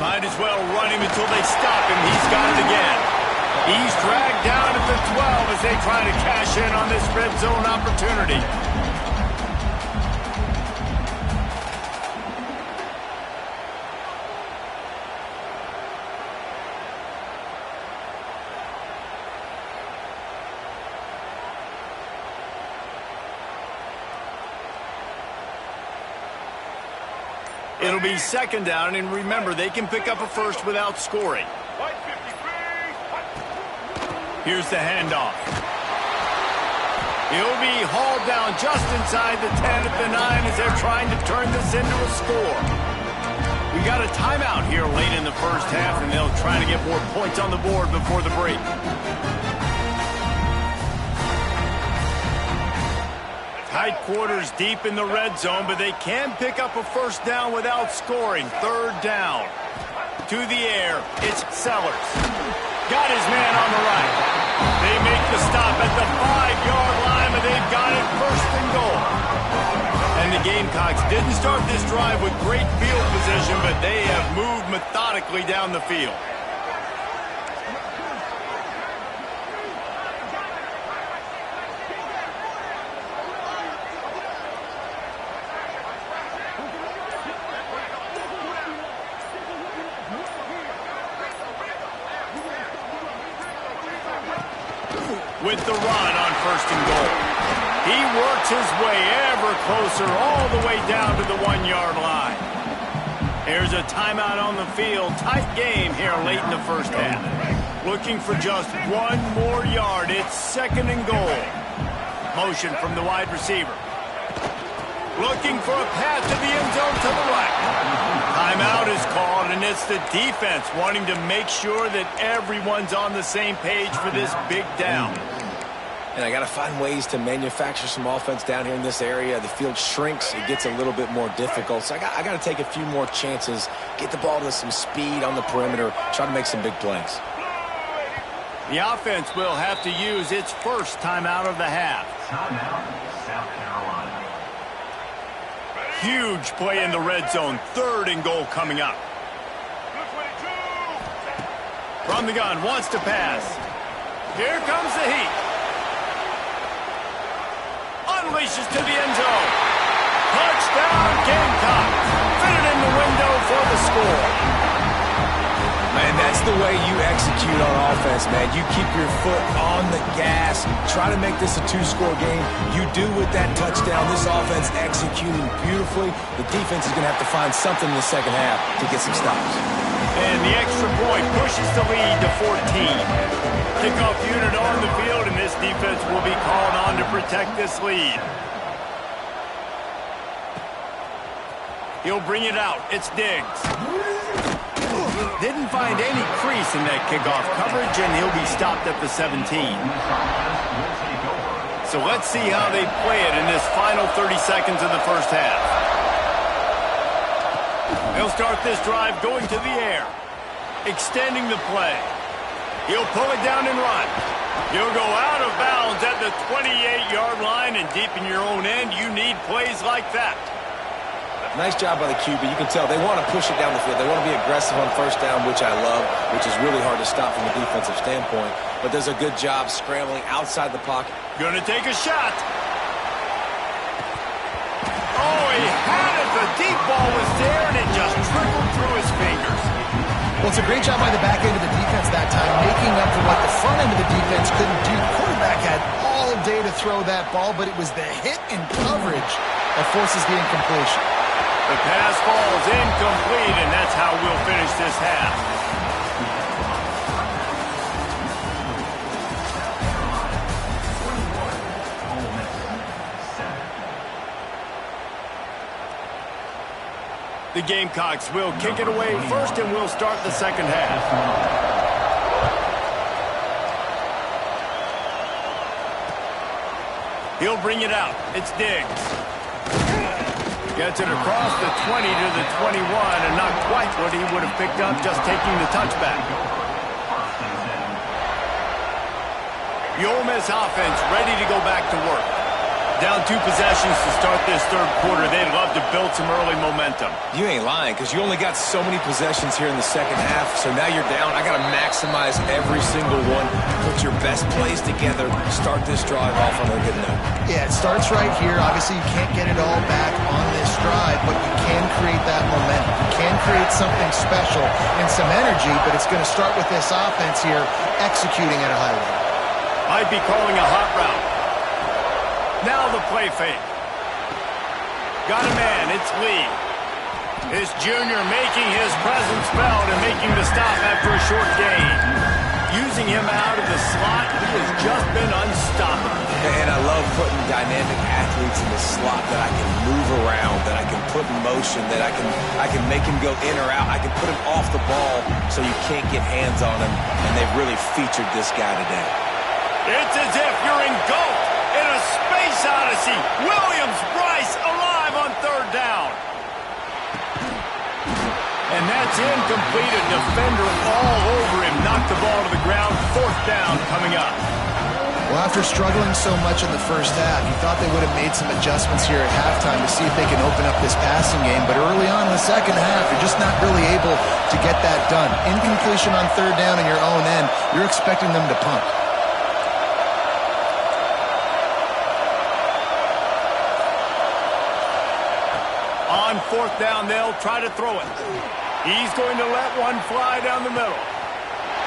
[SPEAKER 1] Might as well run him until they stop him. He's got it again. He's dragged down at the 12 as they try to cash in on this red zone opportunity. It'll be 2nd down, and remember, they can pick up a first without scoring. Here's the handoff. He'll be hauled down just inside the 10 at the 9 as they're trying to turn this into a score. We got a timeout here late in the first half, and they'll try to get more points on the board before the break. Tight quarters deep in the red zone, but they can pick up a first down without scoring. 3rd down. To the air, it's Sellers. Got his man on the right. They make the stop at the 5-yard line, but they've got it 1st and goal. And the Gamecocks didn't start this drive with great field position, but they have moved methodically down the field. with the run on 1st and goal. He works his way ever closer all the way down to the 1-yard line. Here's a timeout on the field. Tight game here late in the first half. Looking for just 1 more yard. It's 2nd and goal. Motion from the wide receiver. Looking for a pass to the end zone to the right. Timeout is called, and it's the defense wanting to make sure that everyone's on the same page for this big down.
[SPEAKER 2] And I got to find ways to manufacture some offense down here in this area. The field shrinks. It gets a little bit more difficult. So I got to take a few more chances, get the ball to some speed on the perimeter, try to make some big plays.
[SPEAKER 1] The offense will have to use its first timeout of the half.
[SPEAKER 4] Timeout, South Carolina.
[SPEAKER 1] Huge play in the red zone. 3rd and goal coming up. From the gun, wants to pass. Here comes the heat. Unleashes to the end zone. Touchdown, Gamecocks. Fit it in the window for the score.
[SPEAKER 2] Man, that's the way you execute on offense, man. You keep your foot on the gas. Try to make this a 2-score game. You do with that touchdown. This offense executing beautifully. The defense is going to have to find something in the second half to get some stops.
[SPEAKER 1] And the extra point pushes the lead to 14. Kickoff unit on the field, and this defense will be called on to protect this lead. He'll bring it out. It's Diggs. Didn't find any crease in that kickoff coverage, and he'll be stopped at the 17. So let's see how they play it in this final 30 seconds of the first half. He'll start this drive going to the air, extending the play. He'll pull it down and run. He'll go out of bounds at the 28-yard line, and deep in your own end, you need plays like that.
[SPEAKER 2] Nice job by the QB. You can tell they want to push it down the field. They want to be aggressive on 1st down, which I love, which is really hard to stop from a defensive standpoint. But does a good job scrambling outside the pocket.
[SPEAKER 1] Going to take a shot. Oh, he had it. The deep ball was there, and it just trickled through his fingers.
[SPEAKER 3] Well, it's a great job by the back end of the defense that time, making up for what the front end of the defense couldn't do. The quarterback had all day to throw that ball, but it was the hit and coverage that forces the incompletion.
[SPEAKER 1] The pass falls incomplete, and that's how we'll finish this half. The Gamecocks will kick it away first, and we'll start the second half. He'll bring it out. It's Diggs. Gets it across the 20 to the 21, and not quite what he would have picked up just taking the touchback. The Ole Miss offense ready to go back to work. Down 2 possessions to start this 3rd quarter. They'd love to build some early momentum.
[SPEAKER 2] You ain't lying, because you only got so many possessions here in the second half, so now you're down. I got to maximize every single one. Put your best plays together. Start this drive off on a good note.
[SPEAKER 3] Yeah, it starts right here. Obviously, you can't get it all back on this drive, but you can create that momentum. You can create something special and some energy, but it's going to start with this offense here executing at a high level.
[SPEAKER 1] Might be calling a hot route. Now the play fake. Got a man, it's Lee. This junior making his presence felt and making the stop after a short gain. Using him out of the slot, he has just been unstoppable.
[SPEAKER 2] And I love putting dynamic athletes in the slot that I can move around, that I can put in motion, that I can make him go in or out. I can put him off the ball so you can't get hands on him, and they've really featured this guy today.
[SPEAKER 1] It's as if you're engulfed in a space odyssey. Williams-Brice alive on 3rd down. And that's incomplete. A defender all over him. Knocked the ball to the ground. 4th down coming up.
[SPEAKER 3] Well, after struggling so much in the first half, you thought they would have made some adjustments here at halftime to see if they can open up this passing game. But early on in the second half, you're just not really able to get that done. Incompletion on 3rd down in your own end. You're expecting them to punt.
[SPEAKER 1] On 4th down, they'll try to throw it. He's going to let one fly down the middle.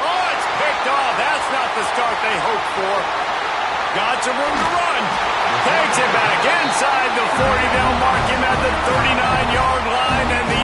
[SPEAKER 1] Oh, it's picked off. That's not the start they hoped for. Got some room to run. Takes it back inside the 40. They'll mark him at the 39-yard line, and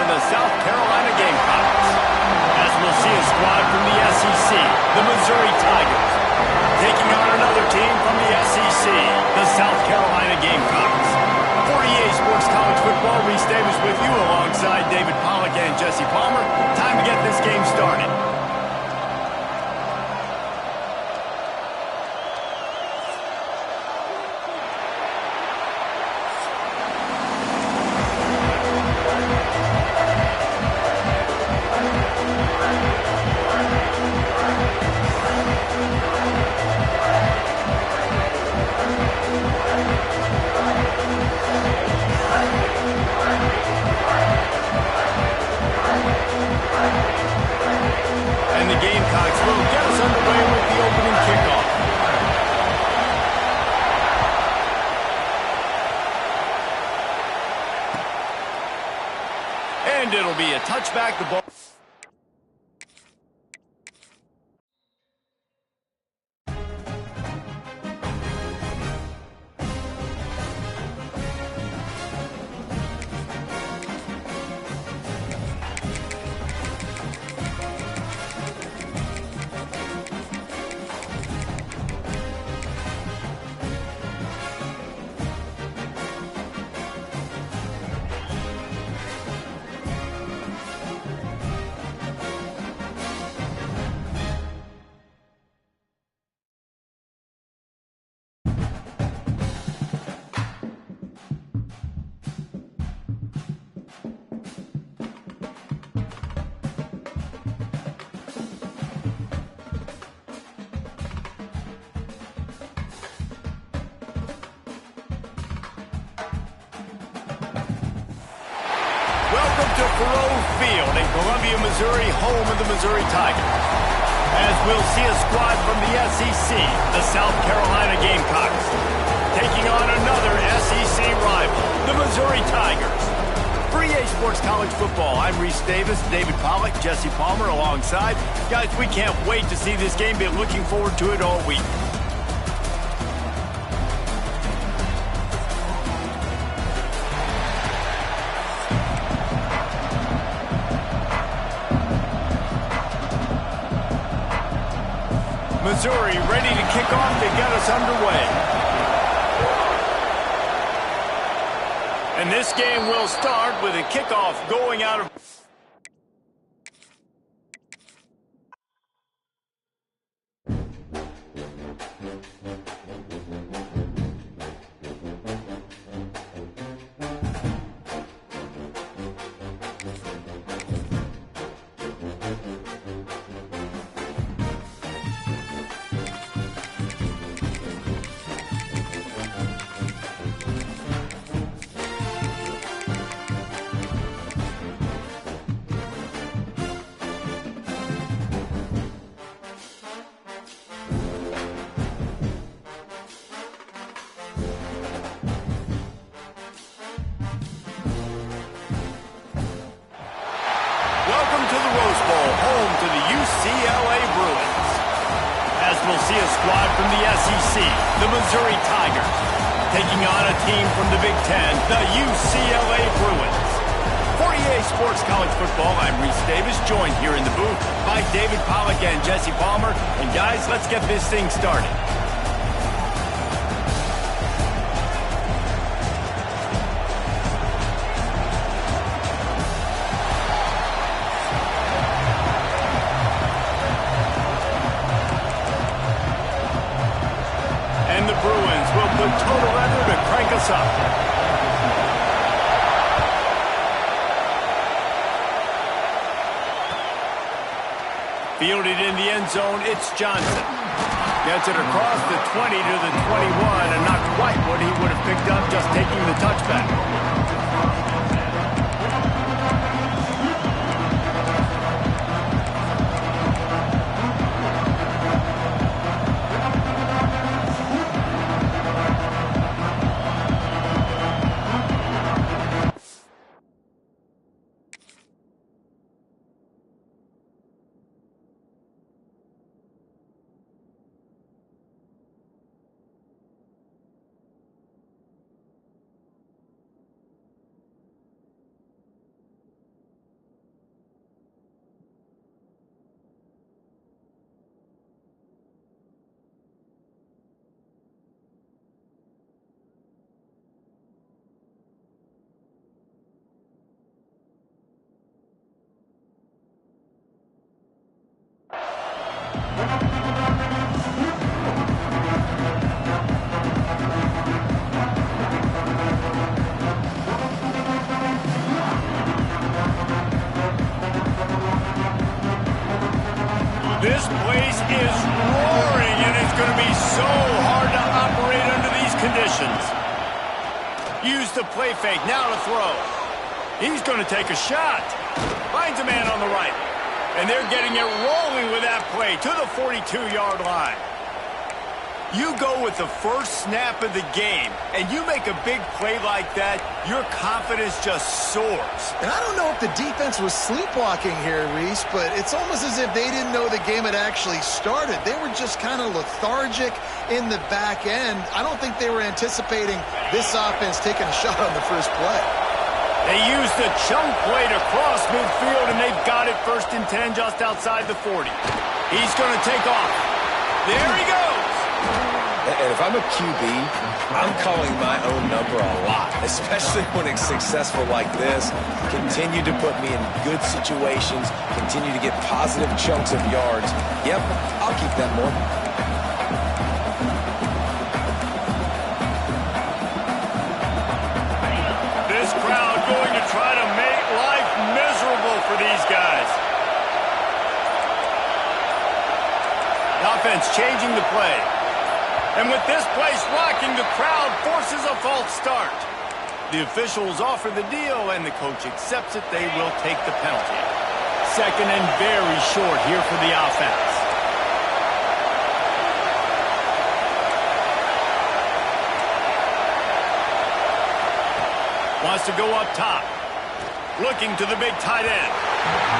[SPEAKER 1] the South Carolina Gamecocks. As we'll see a squad from the SEC, the Missouri Tigers, taking on another team from the SEC, the South Carolina Gamecocks. 48 Sports College Football, Reese Davis with you alongside David Pollack and Jesse Palmer. Time to get this game started. And the Gamecocks will get us underway with the opening kickoff. And it'll be a touchback. The ball. Welcome to Faurot Field in Columbia, Missouri, home of the Missouri Tigers. As we'll see a squad from the SEC, the South Carolina Gamecocks, taking on another SEC rival, the Missouri Tigers. For EA Sports College Football, I'm Reese Davis, David Pollack, Jesse Palmer alongside. Guys, we can't wait to see this game. Been looking forward to it all week. Missouri ready to kick off to get us underway. And this game will start with a kickoff going out of... Welcome to the Rose Bowl, home to the UCLA Bruins. As we'll see a squad from the SEC, the Missouri Tigers, taking on a team from the Big Ten, the UCLA Bruins. For EA Sports College Football, I'm Reese Davis, joined here in the booth by David Pollack and Jesse Palmer. And guys, let's get this thing started. the Bruins will put total weather to crank us up. Fielded in the end zone, it's Johnson. Gets it across the 20 to the 21, and not quite what he would have picked up just taking the touchback. This place is roaring, and it's going to be so hard to operate under these conditions. Use the play fake, now to throw. He's going to take a shot. Finds a man on the right. And they're getting it rolling with that play to the 42-yard line. You go with the first snap of the game, and you make a big play like that, your confidence just soars.
[SPEAKER 3] And I don't know if the defense was sleepwalking here, Reese, but it's almost as if they didn't know the game had actually started. They were just kind of lethargic in the back end. I don't think they were anticipating this offense taking a shot on the first play.
[SPEAKER 1] They used the chunk play to cross midfield, and they've got it 1st and 10 just outside the 40. He's going to take off. There he goes.
[SPEAKER 2] And if I'm a QB, I'm calling my own number a lot, especially when it's successful like this. Continue to put me in good situations, continue to get positive chunks of yards. Yep, I'll keep that more.
[SPEAKER 1] This crowd going to try to make life miserable for these guys. The offense changing the play. And with this place rocking, the crowd forces a false start. The officials offer the deal, and the coach accepts it. They will take the penalty. 2nd and very short here for the offense. Wants to go up top. Looking to the big tight end.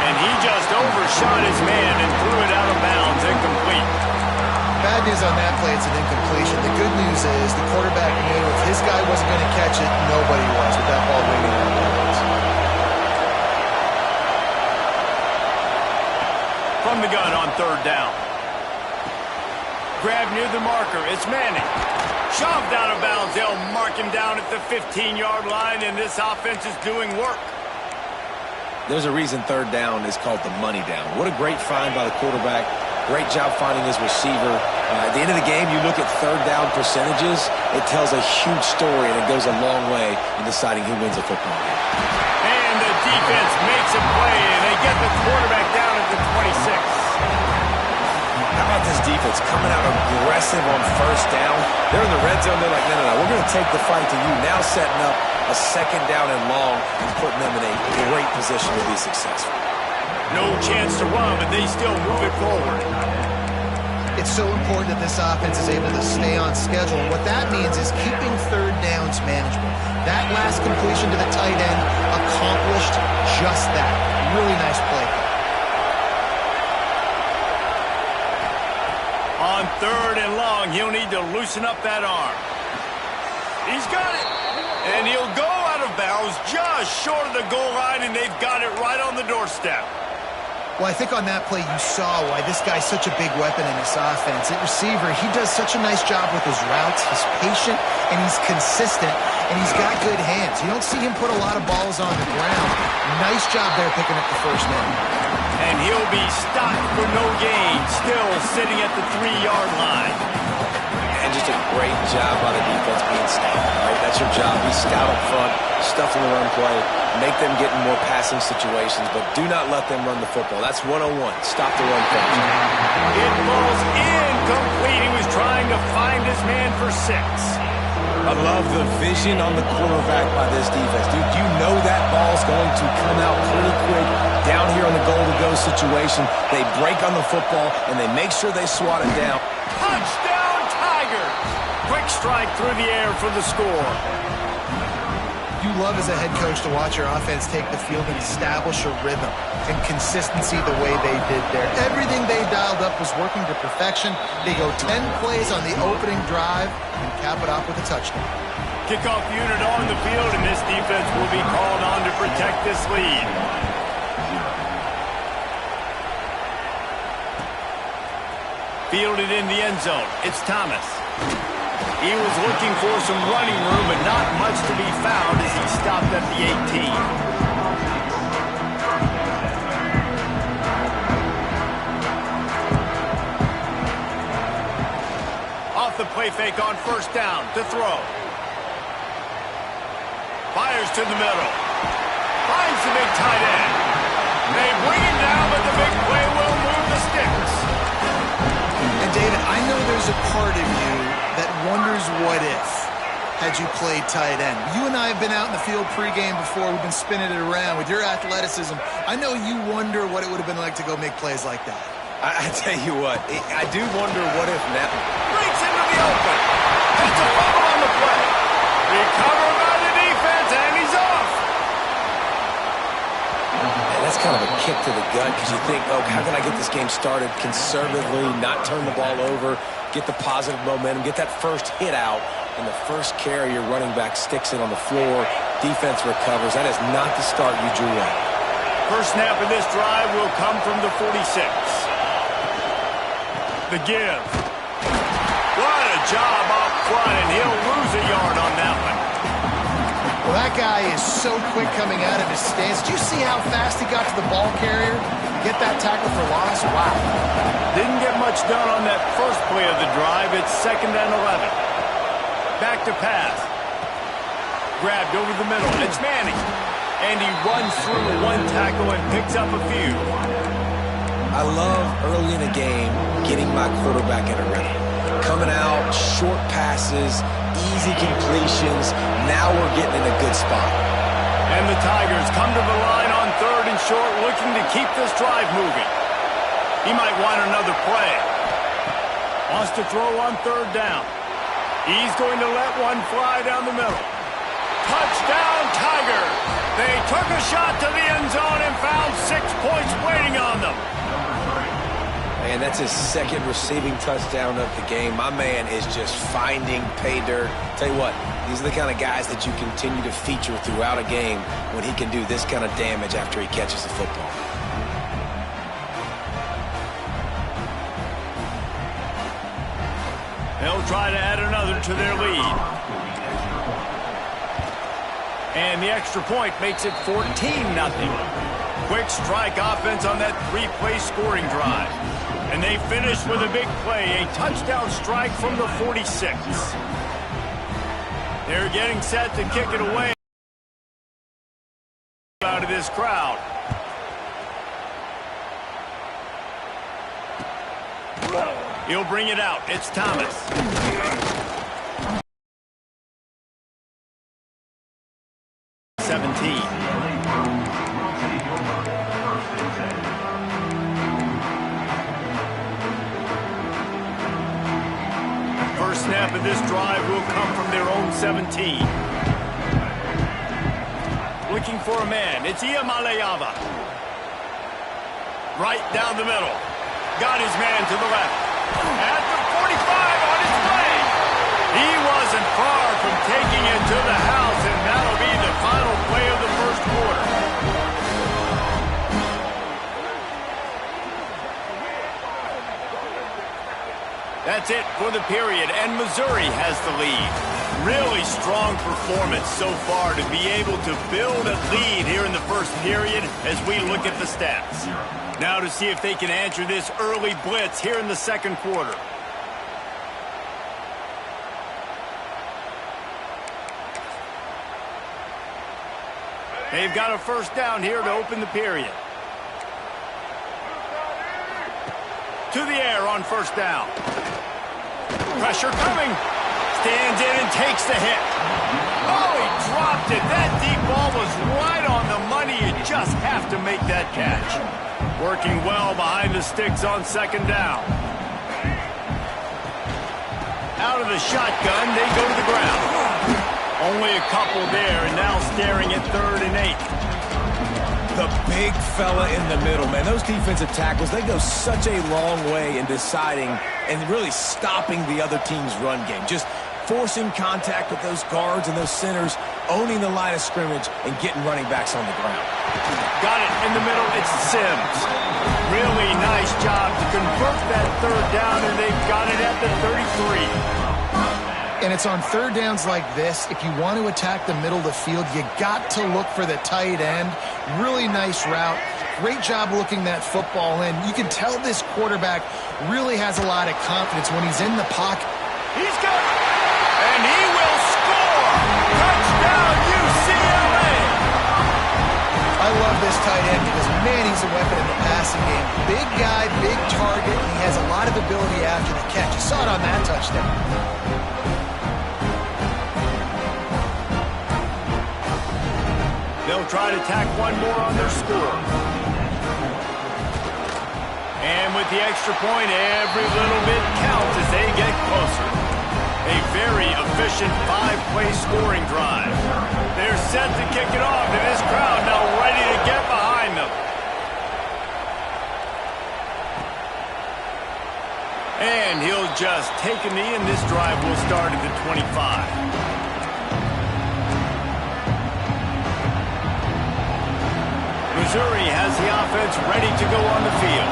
[SPEAKER 1] And he just overshot his man and threw it out of bounds, incomplete.
[SPEAKER 3] Bad news on that play, it's an incompletion. The good news is the quarterback knew if his guy wasn't going to catch it, nobody was with that ball winging out of bounds.
[SPEAKER 1] From the gun on 3rd down. Grab near the marker. It's Manning. Shoved out of bounds. They'll mark him down at the 15-yard line, and this offense is doing work.
[SPEAKER 2] There's a reason 3rd down is called the money down. What a great find by the quarterback. Great job finding his receiver. At the end of the game, you look at 3rd down percentages, it tells a huge story, and it goes a long way in deciding who wins a football game.
[SPEAKER 1] And the defense makes a play, and they get the quarterback down at the 26.
[SPEAKER 2] How about this defense coming out aggressive on 1st down? They're in the red zone. They're like, no, we're going to take the fight to you. Now setting up a 2nd down and long and putting them in a great position to be successful.
[SPEAKER 1] No chance to run, but they still move it forward.
[SPEAKER 3] It's so important that this offense is able to stay on schedule. And what that means is keeping 3rd downs manageable. That last completion to the tight end accomplished just that. Really nice play.
[SPEAKER 1] On 3rd and long, he'll need to loosen up that arm. He's got it. And he'll go out of bounds just short of the goal line, and they've got it right on the doorstep.
[SPEAKER 3] Well, I think on that play you saw why this guy's such a big weapon in this offense. At receiver, he does such a nice job with his routes. He's patient, and he's consistent, and he's got good hands. You don't see him put a lot of balls on the ground. Nice job there picking up the 1st down.
[SPEAKER 1] And he'll be stopped for no gain, still sitting at the 3-yard line.
[SPEAKER 2] And just a great job by the defense being stout, right? That's your job. Be stout up front, stuff in the run play, make them get in more passing situations, but do not let them run the football. That's 101. Stop the run first.
[SPEAKER 1] It falls incomplete. He was trying to find his man for 6.
[SPEAKER 2] I love the vision on the quarterback by this defense. Dude, you know that ball's going to come out pretty quick down here on the goal-to-go situation. They break on the football, and they make sure they swat it down.
[SPEAKER 1] Touchdown, Tigers! Quick strike through the air for the score.
[SPEAKER 3] You love as a head coach to watch your offense take the field and establish a rhythm and consistency the way they did there. Everything they dialed up was working to perfection. They go 10 plays on the opening drive and cap it off with a touchdown.
[SPEAKER 1] Kickoff unit on the field, and this defense will be called on to protect this lead. Fielded in the end zone. It's Thomas. He was looking for some running room, but not much to be found as he stopped at the 18. Off the play fake on first down to throw. Fires to the middle. Finds the big tight end. They bring him down, but the big play will move the sticks.
[SPEAKER 3] And David, I know there's a part of you that wonders what if had you played tight end. You and I have been out in the field pregame before. We've been spinning it around with your athleticism. I know you wonder what it would have been like to go make plays like that.
[SPEAKER 2] I tell you what, I do wonder what if now.
[SPEAKER 1] Breaks into the open. Gets a fumble on the play. Recovered by the defense, and he's off.
[SPEAKER 2] And that's kind of a kick to the gut because you think, oh, how can I get this game started conservatively, not turn the ball over, get the positive momentum, get that first hit out, and the first carry your running back sticks it on the floor, defense recovers. That is not the start you drew up.
[SPEAKER 1] First snap of this drive will come from the 46. The give. What a job up front, and he'll lose a yard on that one.
[SPEAKER 3] Well, that guy is so quick coming out of his stance. Did you see how fast he got to the ball carrier? Get that tackle for loss? Wow.
[SPEAKER 1] Didn't get much done on that first play of the drive. It's 2nd and 11. Back to pass. Grabbed over the middle. It's Manning. And he runs through one tackle and picks up a few.
[SPEAKER 2] I love early in a game getting my quarterback in a rhythm. Coming out, short passes, easy completions. Now we're getting in a good spot.
[SPEAKER 1] And the Tigers come to the line on 3rd and short, looking to keep this drive moving. He might want another play. Wants to throw on 3rd down. He's going to let one fly down the middle. Touchdown, Tigers! They took a shot to the end zone and found 6 points waiting on them.
[SPEAKER 2] Man, that's his 2nd receiving touchdown of the game. My man is just finding pay dirt. Tell you what, these are the kind of guys that you continue to feature throughout a game when he can do this kind of damage after he catches the football.
[SPEAKER 1] They'll try to add another to their lead. And the extra point makes it 14-0. Quick strike offense on that 3-play scoring drive. And they finish with a big play, a touchdown strike from the 46. They're getting set to kick it away out of this crowd. He'll bring it out. It's Thomas. First snap of this drive will come from their own 17. Looking for a man. It's Iamaleava. Right down the middle. Got his man to the left. At the 45 on his way. He wasn't far from taking it to the house, and that'll be the final play of the first quarter. That's it for the period, and Missouri has the lead. Really strong performance so far to be able to build a lead here in the first period as we look at the stats. Now to see if they can answer this early blitz here in the second quarter. They've got a first down here to open the period. To the air on first down. Pressure coming. Stands in and takes the hit. Oh, he dropped it. That deep ball was right on the money. You just have to make that catch. Working well behind the sticks on second down. Out of the shotgun, they go to the ground. Only a couple there, and now staring at 3rd and 8.
[SPEAKER 2] The big fella in the middle, man. Those defensive tackles, they go such a long way in deciding and really stopping the other team's run game. Just forcing contact with those guards and those centers, owning the line of scrimmage, and getting running backs on the ground.
[SPEAKER 1] Got it in the middle. It's Sims. Really nice job to convert that 3rd down, and they've got it at the 33.
[SPEAKER 3] And it's on 3rd downs like this, if you want to attack the middle of the field, you got to look for the tight end. Really nice route. Great job looking that football in. You can tell this quarterback really has a lot of confidence when he's in the pocket.
[SPEAKER 1] He's got it. And he will score. Touchdown, UCLA.
[SPEAKER 3] I love this tight end because, man, he's a weapon in the passing game. Big guy, big target, and he has a lot of ability after the catch. You saw it on that touchdown.
[SPEAKER 1] They'll try to tack one more on their score. And with the extra point, every little bit counts as they get closer. A very efficient 5-play scoring drive. They're set to kick it off, and this crowd now ready to get behind them. And he'll just take a knee, and this drive will start at the 25. Missouri has the offense ready to go on the field.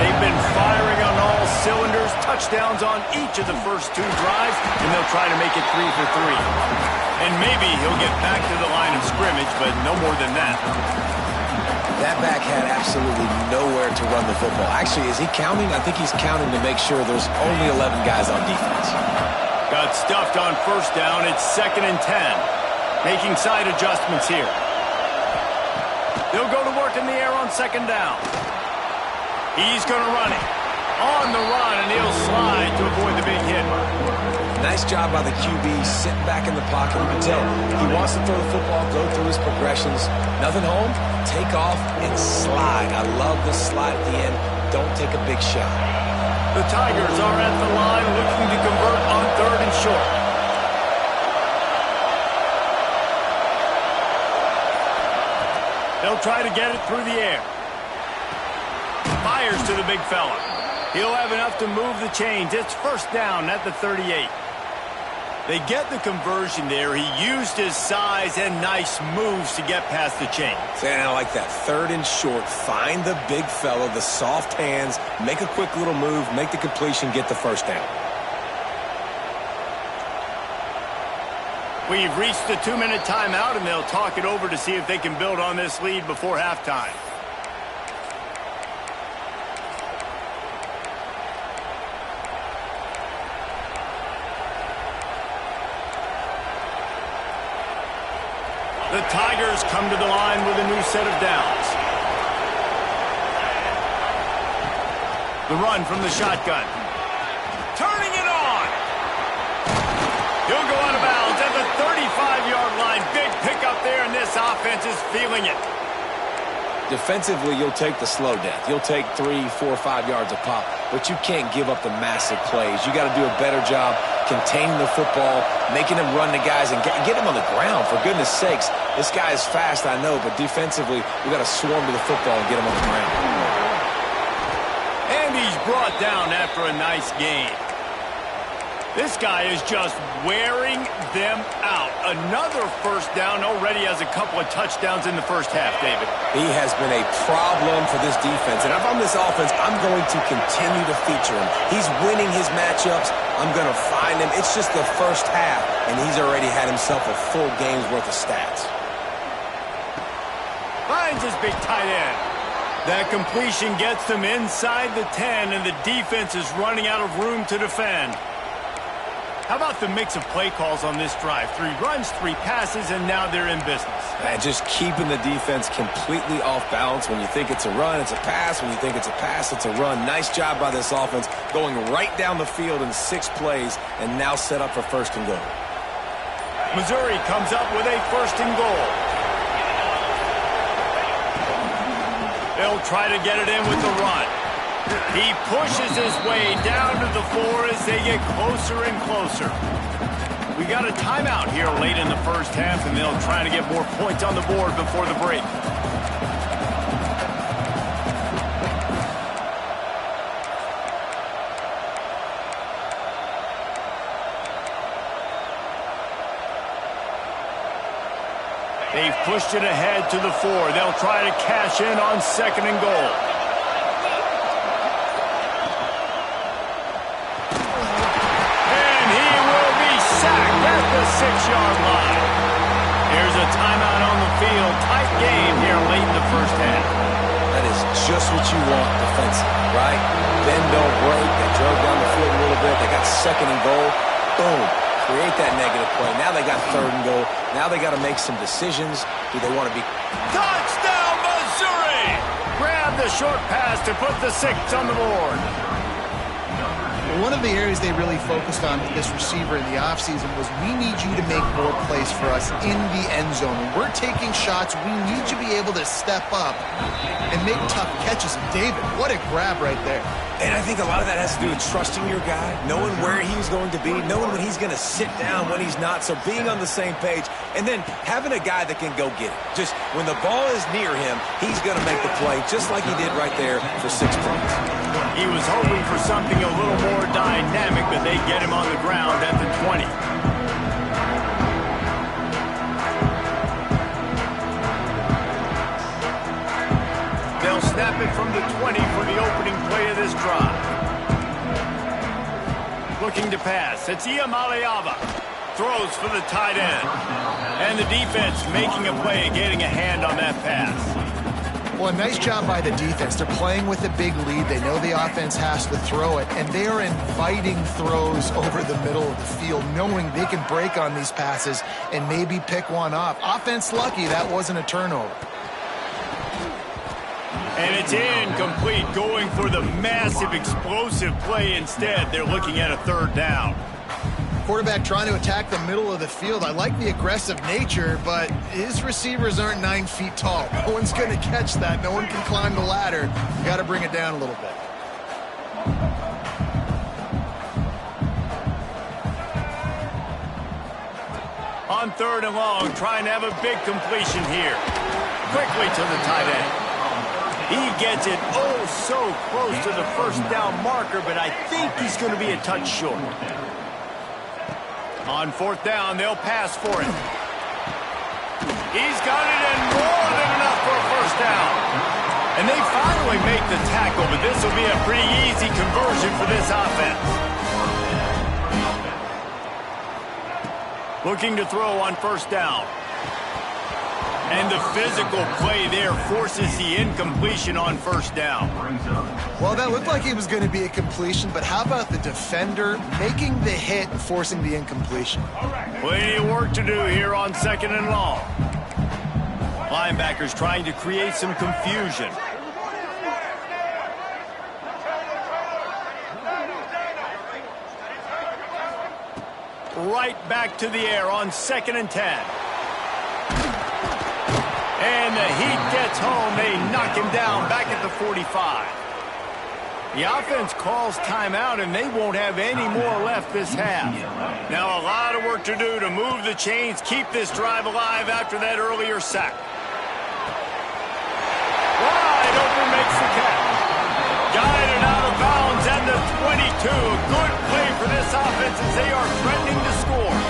[SPEAKER 1] They've been firing on all cylinders, touchdowns on each of the first 2 drives, and they'll try to make it 3 for 3. And maybe he'll get back to the line of scrimmage, but no more than that.
[SPEAKER 2] That back had absolutely nowhere to run the football. Actually, is he counting? I think he's counting to make sure there's only 11 guys on defense.
[SPEAKER 1] Got stuffed on first down. It's 2nd and 10. Making side adjustments here. They'll go to work in the air on 2nd down. He's going to run it. On the run, and he'll slide to avoid the big hit.
[SPEAKER 2] Nice job by the QB, sitting back in the pocket. You can tell he wants to throw the football, go through his progressions. Nothing home, take off, and slide. I love the slide at the end. Don't take a big shot.
[SPEAKER 1] The Tigers are at the line looking to convert on 3rd and short. They'll try to get it through the air. Fires to the big fella. He'll have enough to move the chains. It's first down at the 38. They get the conversion there. He used his size and nice moves to get past the chains.
[SPEAKER 2] And I like that. 3rd and short. Find the big fella, the soft hands, make a quick little move, make the completion, get the first down.
[SPEAKER 1] We've reached the 2-minute timeout, and they'll talk it over to see if they can build on this lead before halftime. The Tigers come to the line with a new set of downs. The run from the shotgun. Turning it on. He'll go out of bounds at the 35-yard line. Big pickup there, and this offense is feeling it.
[SPEAKER 2] Defensively, you'll take the slow death. You'll take 3, 4, 5 yards a pop, but you can't give up the massive plays. You got to do a better job containing the football, making them run the guys, and get them on the ground. For goodness sakes, this guy is fast, I know, but defensively, we got to swarm to the football and get him on the ground.
[SPEAKER 1] And he's brought down after a nice gain. This guy is just wearing them out. Another first down, already has a couple of touchdowns in the first half, David.
[SPEAKER 2] He has been a problem for this defense. And if I'm this offense, I'm going to continue to feature him. He's winning his matchups. I'm going to find him. It's just the first half, and he's already had himself a full game's worth of stats.
[SPEAKER 1] Finds his big tight end. That completion gets them inside the 10, and the defense is running out of room to defend. How about the mix of play calls on this drive? 3 runs, 3 passes, and now they're in business.
[SPEAKER 2] And just keeping the defense completely off balance. When you think it's a run, it's a pass. When you think it's a pass, it's a run. Nice job by this offense going right down the field in 6 plays and now set up for 1st and goal.
[SPEAKER 1] Missouri comes up with a 1st and goal. They'll try to get it in with the run. He pushes his way down to the 4 as they get closer and closer. We got a timeout here late in the 1st half, and they'll try to get more points on the board before the break. They've pushed it ahead to the 4. They'll try to cash in on 2nd and goal. At the 6-yard line. Here's a timeout on the field. Tight game here late in the 1st half.
[SPEAKER 2] That is just what you want defensively, right? Bend, don't break. They drove down the field a little bit. They got 2nd and goal. Boom. Create that negative play. Now they got 3rd and goal. Now they got to make some decisions. Do they want to be...
[SPEAKER 1] Touchdown, Missouri! Grab the short pass to put the 6 on the board.
[SPEAKER 3] One of the areas they really focused on with this receiver in the offseason was we need you to make more plays for us in the end zone. When we're taking shots, we need you to be able to step up and make tough catches. And David, what a grab right there.
[SPEAKER 2] And I think a lot of that has to do with trusting your guy, knowing where he's going to be, knowing when he's going to sit down, when he's not, so being on the same page, and then having a guy that can go get it. Just when the ball is near him, he's going to make the play, just like he did right there for 6 points.
[SPEAKER 1] He was hoping for something a little more dynamic, but they get him on the ground at the 20. They'll snap it from the 20 for the opening play of this drive. Looking to pass. It's Iamaleava. Throws for the tight end. And the defense making a play, getting a hand on that pass.
[SPEAKER 3] Well, a nice job by the defense. They're playing with a big lead. They know the offense has to throw it, and they are inviting throws over the middle of the field, knowing they can break on these passes and maybe pick one off. Offense lucky that wasn't a turnover.
[SPEAKER 1] And it's incomplete, going for the massive explosive play instead. They're looking at a 3rd down.
[SPEAKER 3] Quarterback trying to attack the middle of the field. I like the aggressive nature, but his receivers aren't 9 feet tall. No one's going to catch that. No one can climb the ladder. You got to bring it down a little bit.
[SPEAKER 1] On 3rd and long, trying to have a big completion here. Quickly to the tight end. He gets it oh so close to the 1st down marker, but I think he's going to be a touch short. On 4th down, they'll pass for it. He's got it and more than enough for a 1st down. And they finally make the tackle, but this will be a pretty easy conversion for this offense. Looking to throw on 1st down. And the physical play there forces the incompletion on 1st down.
[SPEAKER 3] Well, that looked like it was going to be a completion, but how about the defender making the hit and forcing the incompletion?
[SPEAKER 1] Plenty of work to do here on 2nd and long. Linebackers trying to create some confusion. Right back to the air on 2nd and 10. And the heat gets home. They knock him down back at the 45. The offense calls timeout, and they won't have any more left this half. Now a lot of work to do to move the chains, keep this drive alive after that earlier sack. Wide open makes the catch. Guided out of bounds at the 22. A good play for this offense as they are threatening to score.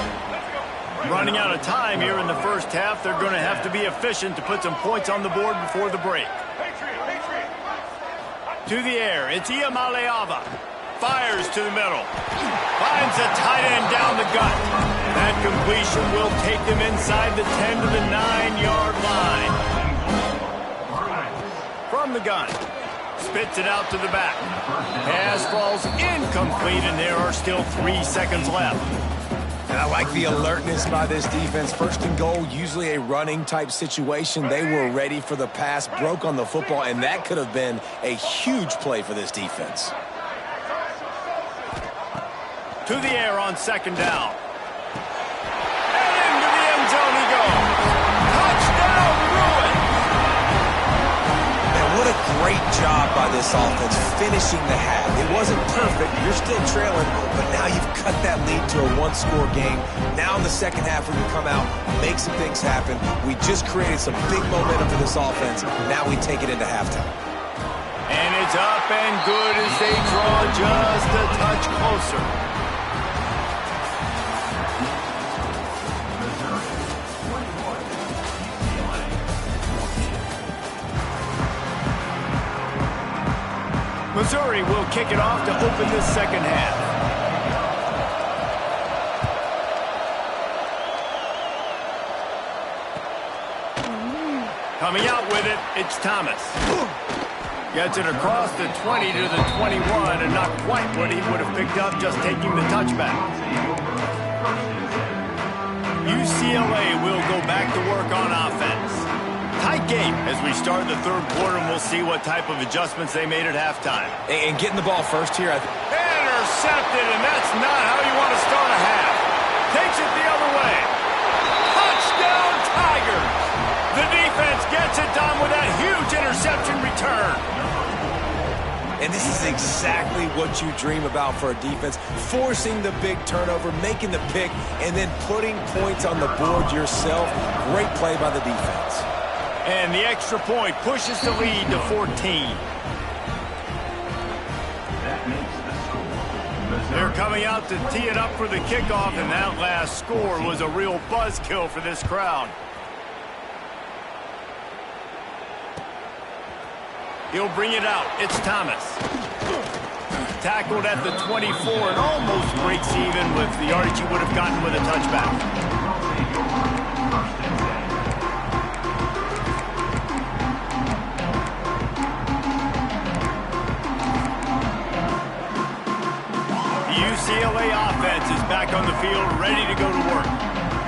[SPEAKER 1] Running out of time here in the 1st half. They're going to have to be efficient to put some points on the board before the break. To the air, it's Iamaleava. Fires to the middle. Finds a tight end down the gut. That completion will take them inside the 10 to the 9-yard line. From the gun. Spits it out to the back. Pass falls incomplete, and there are still 3 seconds left.
[SPEAKER 2] And I like the alertness by this defense. First and goal, usually a running type situation. They were ready for the pass, broke on the football, and that could have been a huge play for this defense.
[SPEAKER 1] To the air on second down. And into the end zone he goes. Touchdown, Bruins!
[SPEAKER 2] Man, what a great job by this offense finishing the half. It wasn't perfect. You're still trailing, but now you've cut that lead to a one-score game. Now in the second half, we can come out, make some things happen. We just created some big momentum for this offense. Now we take it into halftime.
[SPEAKER 1] And it's up and good as they draw just a touch closer. Missouri will kick it off to open this second half. Coming out with it, it's Thomas. Gets it across the 20 to the 21, and not quite what he would have picked up just taking the touchback. UCLA will go back to work on offense. Tight game as we start the third quarter, and we'll see what type of adjustments they made at halftime.
[SPEAKER 2] And getting the ball first here,
[SPEAKER 1] intercepted, and that's not how you want to start a half. Takes it the other way. Touchdown, Tigers! The defense gets it done with that huge interception return.
[SPEAKER 2] And this is exactly what you dream about for a defense, forcing the big turnover, making the pick, and then putting points on the board yourself. Great play by the defense.
[SPEAKER 1] And the extra point pushes the lead to 14. They're coming out to tee it up for the kickoff, and that last score was a real buzzkill for this crowd. He'll bring it out. It's Thomas. Tackled at the 24 and almost breaks even with the yardage he would have gotten with a touchback. UCLA offense is back on the field, ready to go to work.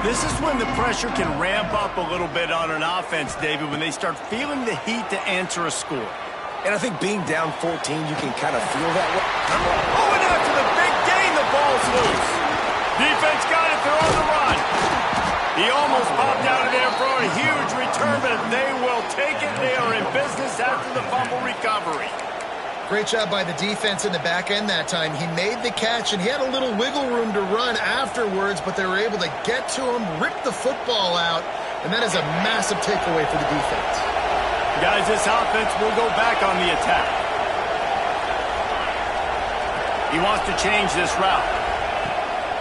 [SPEAKER 1] This is when the pressure can ramp up a little bit on an offense, David, when they start feeling the heat to answer a score.
[SPEAKER 2] And I think being down 14, you can kind of feel that way.
[SPEAKER 1] Oh, and after the big gain, the ball's loose. Defense got it, they're on the run. He almost popped out of there for a huge return, but they will take it. They are in business after the fumble recovery.
[SPEAKER 3] Great job by the defense in the back end that time. He made the catch, and he had a little wiggle room to run afterwards, but they were able to get to him, rip the football out, and that is a massive takeaway for the defense.
[SPEAKER 1] Guys, this offense will go back on the attack. He wants to change this route.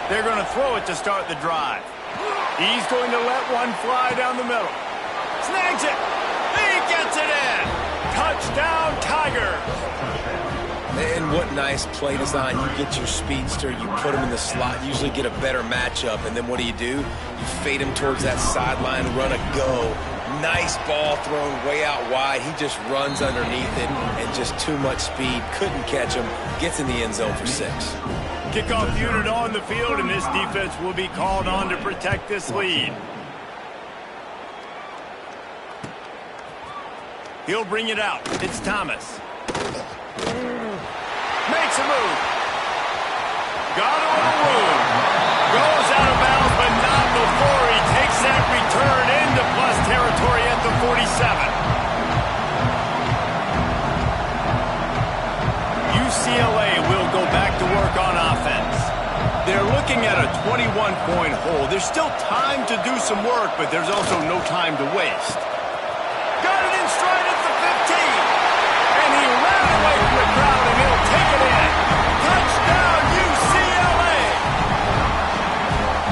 [SPEAKER 1] They're going to throw it to start the drive. He's going to let one fly down the middle. Snags it. He gets it in. Touchdown, Tigers.
[SPEAKER 2] And what nice play design. You get your speedster, you put him in the slot, usually get a better matchup, and then what do? You fade him towards that sideline, run a go. Nice ball thrown way out wide. He just runs underneath it, and just too much speed. Couldn't catch him. Gets in the end zone for 6.
[SPEAKER 1] Kickoff unit on the field, and this defense will be called on to protect this lead. He'll bring it out. It's Thomas. Makes a move. Got a little room. Goes out of bounds, but not before he takes that return into plus territory at the 47. UCLA will go back to work on offense. They're looking at a 21-point hole. There's still time to do some work, but there's also no time to waste. Got it in stride at the 15. And he ran away from the crowd, and he'll take it in. Touchdown, UCLA!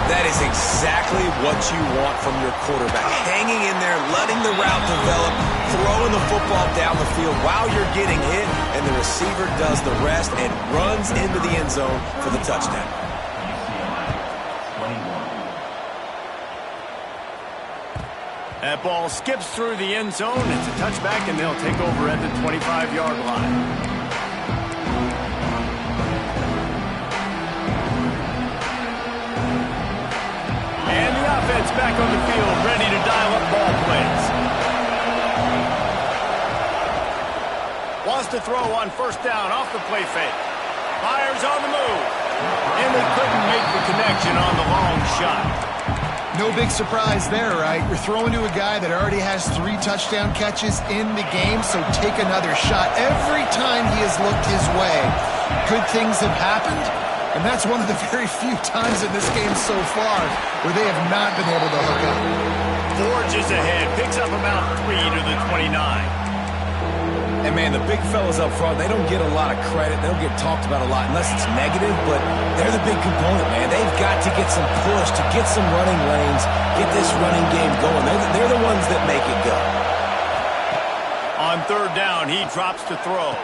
[SPEAKER 2] That is exactly what you want from your quarterback. Hanging in there, letting the route develop, throwing the football down the field while you're getting hit, and the receiver does the rest and runs into the end zone for the touchdown.
[SPEAKER 1] That ball skips through the end zone. It's a touchback, and they'll take over at the 25-yard line. back on the field, ready to dial up ball plays. Wants to throw on first down off the play fake. Fires on the move. And they couldn't make the connection on the long shot.
[SPEAKER 3] No big surprise there, right? You're throwing to a guy that already has 3 touchdown catches in the game, so take another shot. Every time he has looked his way, good things have happened, and that's one of the very few times in this game so far where they have not been able to hook up.
[SPEAKER 1] Forges ahead, picks up about 3 to the 29.
[SPEAKER 2] And, man, the big fellas up front, they don't get a lot of credit. They don't get talked about a lot unless it's negative, but they're the big component, man. They've got to get some push, to get some running lanes, get this running game going. They're the ones that make it go.
[SPEAKER 1] On third down, he drops to throw.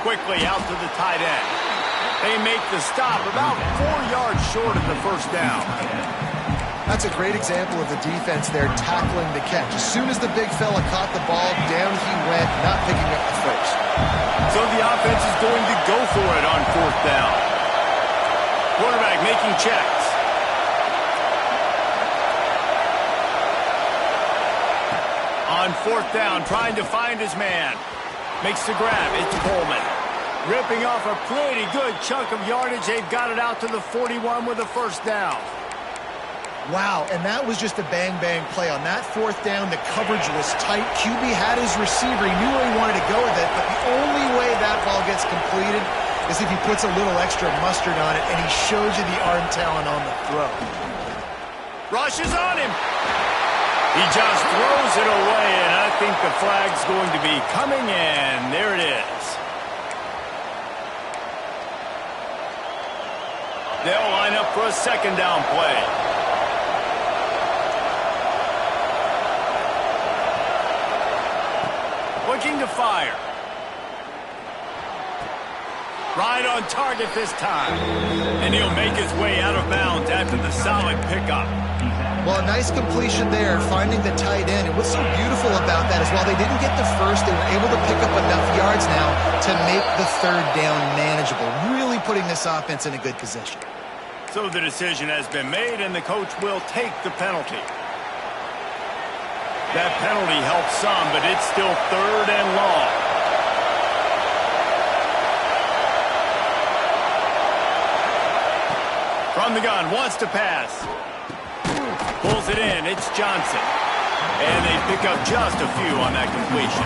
[SPEAKER 1] Quickly out to the tight end. They make the stop about 4 yards short of the first down.
[SPEAKER 3] That's a great example of the defense there tackling the catch. As soon as the big fella caught the ball, down he went, not picking up the first.
[SPEAKER 1] So the offense is going to go for it on fourth down. Quarterback making checks. On fourth down, trying to find his man. Makes the grab. It's Coolin. Ripping off a pretty good chunk of yardage. They've got it out to the 41 with a first down.
[SPEAKER 3] Wow, and that was just a bang-bang play. On that fourth down, the coverage was tight. QB had his receiver. He knew where he wanted to go with it, but the only way that ball gets completed is if he puts a little extra mustard on it, and he shows you the arm talent on the throw.
[SPEAKER 1] Rushes on him. He just throws it away, and I think the flag's going to be coming in. There it is. They'll line up for a second down play. Looking to fire. Right on target this time. And he'll make his way out of bounds after the solid pickup.
[SPEAKER 3] Well, a nice completion there, finding the tight end. And what's so beautiful about that is while they didn't get the first, they were able to pick up enough yards now to make the third down manageable. Really putting this offense in a good position.
[SPEAKER 1] So the decision has been made, and the coach will take the penalty. That penalty helps some, but it's still third and long. From the gun, wants to pass. Pulls it in, it's Johnson. And they pick up just a few on that completion.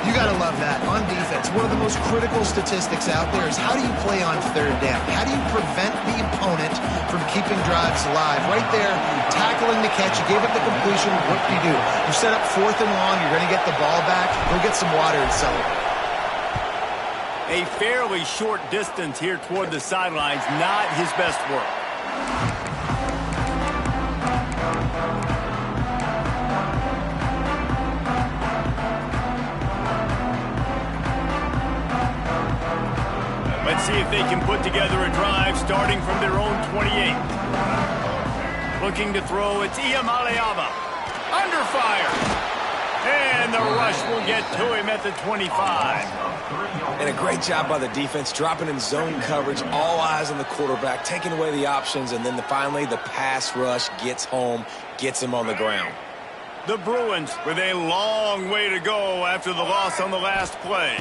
[SPEAKER 3] You got to love that. On defense, one of the most critical statistics out there is how do you play on third down? How do you prevent the opponent from keeping drives alive? Right there, tackling the catch. You gave up the completion. What do? You set up fourth and long. You're going to get the ball back. Go get some water and celebrate.
[SPEAKER 1] A fairly short distance here toward the sidelines. Not his best work. Let's see if they can put together a drive starting from their own 28. Looking to throw, it's Iamaleava. Under fire. And the rush will get to him at the 25.
[SPEAKER 2] And a great job by the defense, dropping in zone coverage, all eyes on the quarterback, taking away the options, and then finally the pass rush gets home, gets him on the ground.
[SPEAKER 1] The Bruins with a long way to go after the loss on the last play.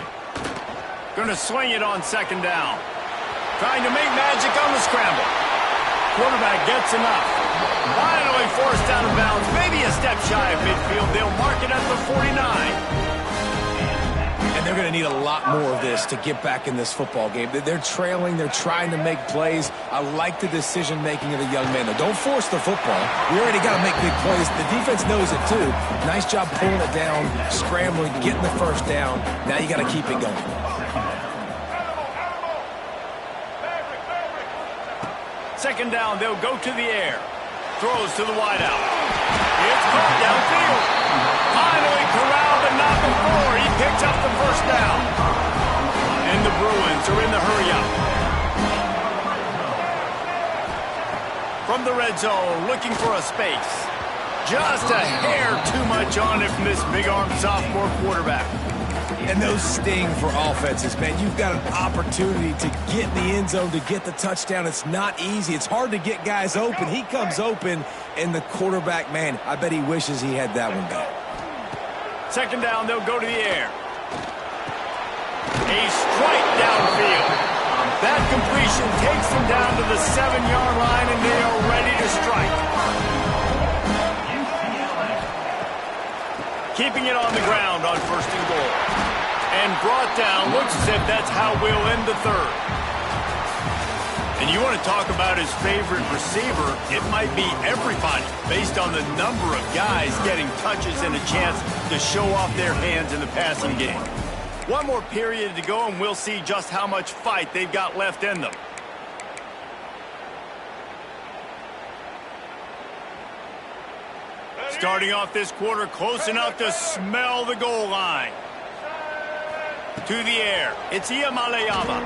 [SPEAKER 1] Gonna swing it on second down. Trying to make magic on the scramble. Quarterback gets enough. Finally forced out of bounds. Maybe a step shy of midfield. They'll mark it at the 49.
[SPEAKER 2] And they're going to need a lot more of this to get back in this football game. They're trailing. They're trying to make plays. I like the decision-making of the young man. Now, don't force the football. We already got to make big plays. The defense knows it, too. Nice job pulling it down, scrambling, getting the first down. Now you got to keep it going.
[SPEAKER 1] Second down, they'll go to the air. Throws to the wideout. It's caught downfield. Finally corralled, but not before. He picks up the first down. And the Bruins are in the hurry-up. From the red zone, looking for a space. Just a hair too much on it from this big-armed sophomore quarterback.
[SPEAKER 2] And those sting for offenses, man. You've got an opportunity to get in the end zone, to get the touchdown. It's not easy. It's hard to get guys open. He comes open, and the quarterback, man, I bet he wishes he had that one back.
[SPEAKER 1] Second down, they'll go to the air. A strike downfield. That completion takes them down to the 7-yard line, and they are ready to strike. Keeping it on the ground on 1st and goal. And brought down. Looks as if that's how we'll end the third. And you want to talk about his favorite receiver, it might be everybody based on the number of guys getting touches and a chance to show off their hands in the passing game. One more period to go, and we'll see just how much fight they've got left in them. Starting off this quarter close enough to smell the goal line. To the air. It's Iamaleava.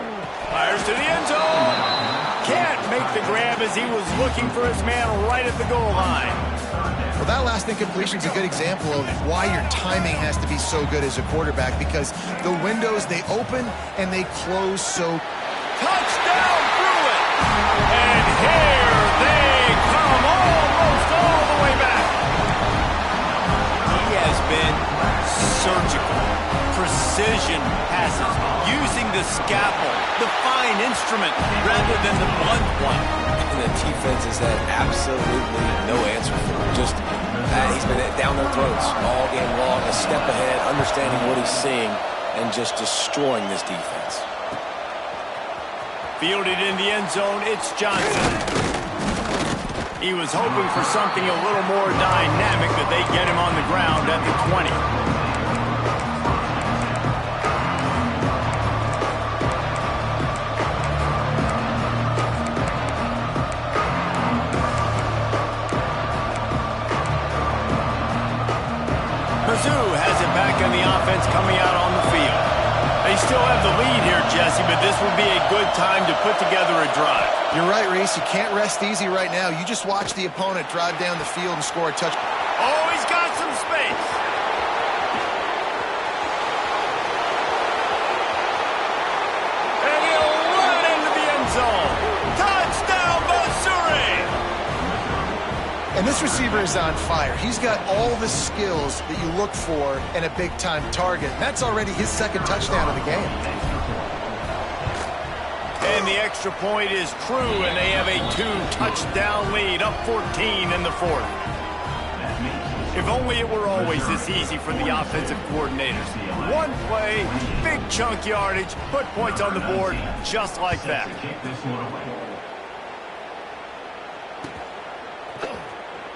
[SPEAKER 1] Fires to the end zone. Can't make the grab as he was looking for his man right at the goal line.
[SPEAKER 3] Well, that last incompletion is a good example of why your timing has to be so good as a quarterback, because the windows, they open and they close so...
[SPEAKER 1] Touchdown, through it! And here they come, almost all the way back. He has been surgical. Precision passes, using the scalpel, the fine instrument, rather than the blunt one.
[SPEAKER 2] And the defense has had absolutely no answer for him. Just, he's been down their throats all game long, a step ahead, understanding what he's seeing, and just destroying this defense.
[SPEAKER 1] Fielded in the end zone, it's Johnson. He was hoping for something a little more dynamic, that they get him on the ground at the 20. Has it back in the offense coming out on the field. They still have the lead here, Jesse, but this would be a good time to put together a drive.
[SPEAKER 3] You're right, Reese. You can't rest easy right now. You just watch the opponent drive down the field and score a touchdown.
[SPEAKER 1] Oh, he's got some space. And he'll run into the end zone. Touchdown, Missouri!
[SPEAKER 3] And this receiver is on fire. He's got all the skills that you look for in a big-time target. That's already his second touchdown of the game.
[SPEAKER 1] And the extra point is true, and they have a 2-touchdown lead, up 14 in the fourth. If only it were always this easy for the offensive coordinators. One play, big chunk yardage, put points on the board just like that.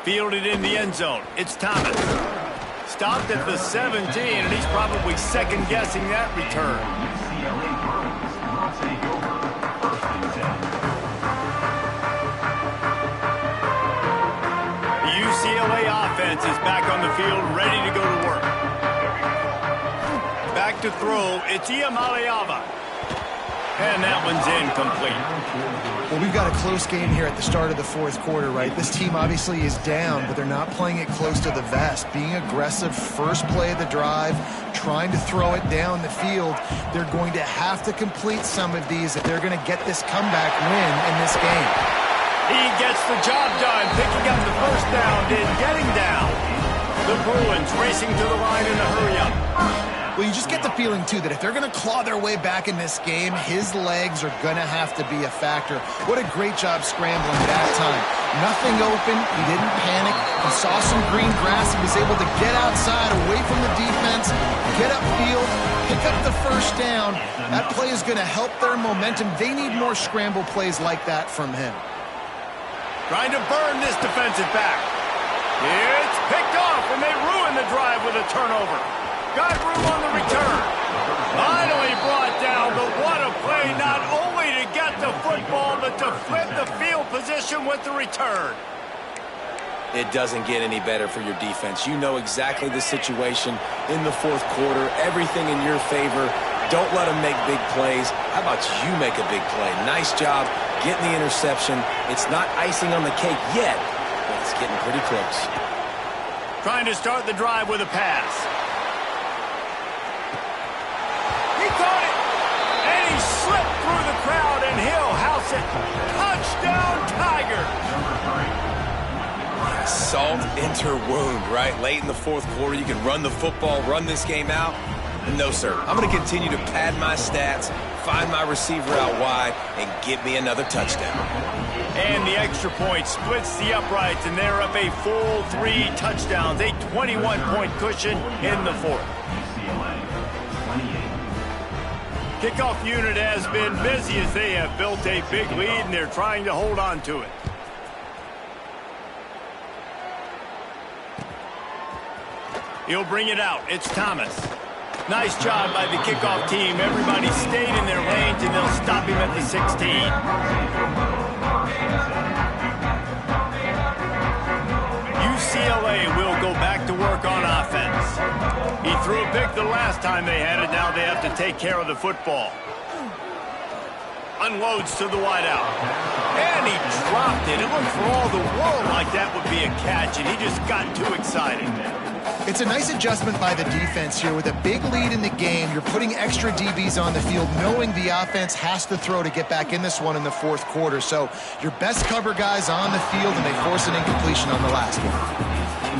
[SPEAKER 1] Fielded in the end zone. It's Thomas. Stopped at the 17, and he's probably second-guessing that return. The UCLA offense is back on the field, ready to go to work. Back to throw. It's Iamaleava. And that one's incomplete.
[SPEAKER 3] Well, we've got a close game here at the start of the fourth quarter, right? This team obviously is down, but they're not playing it close to the vest. Being aggressive, first play of the drive, trying to throw it down the field. They're going to have to complete some of these if they're going to get this comeback win in this game.
[SPEAKER 1] He gets the job done, picking up the first down and getting down. The Bruins racing to the line in a hurry-up.
[SPEAKER 3] Well, you just get the feeling, too, that if they're going to claw their way back in this game, his legs are going to have to be a factor. What a great job scrambling that time. Nothing open. He didn't panic. He saw some green grass. He was able to get outside, away from the defense, get upfield, pick up the first down. That play is going to help their momentum. They need more scramble plays like that from him.
[SPEAKER 1] Trying to burn this defensive back. It's picked off, and they ruin the drive with a turnover. Got room on the return. Finally brought down, but what a play, not only to get the football, but to flip the field position with the return.
[SPEAKER 2] It doesn't get any better for your defense. You know exactly the situation in the fourth quarter, everything in your favor. Don't let them make big plays. How about you make a big play? Nice job getting the interception. It's not icing on the cake yet, but it's getting pretty close.
[SPEAKER 1] Trying to start the drive with a pass. keeps it. Touchdown, Tigers!
[SPEAKER 2] Salt enter wound, right? Late in the fourth quarter, you can run the football, run this game out. No, sir. I'm going to continue to pad my stats, find my receiver out wide, and get me another touchdown.
[SPEAKER 1] And the extra point splits the uprights, and they're up a full 3 touchdowns, a 21-point cushion in the fourth.
[SPEAKER 4] UCLA, 28.
[SPEAKER 1] Kickoff unit has been busy as they have built a big lead, and they're trying to hold on to it. He'll bring it out. It's Thomas. Nice job by the kickoff team. Everybody stayed in their lanes, and they'll stop him at the 16. UCLA will go back to work on offense. He threw a pick the last time they had it. Now they have to take care of the football. Unloads to the wideout. And he dropped it. It looked for all the world like that would be a catch, and he just got too excited.
[SPEAKER 3] It's a nice adjustment by the defense here. With a big lead in the game, you're putting extra DBs on the field, knowing the offense has to throw to get back in this one in the fourth quarter. So your best cover guys on the field, and they force an incompletion on the last one.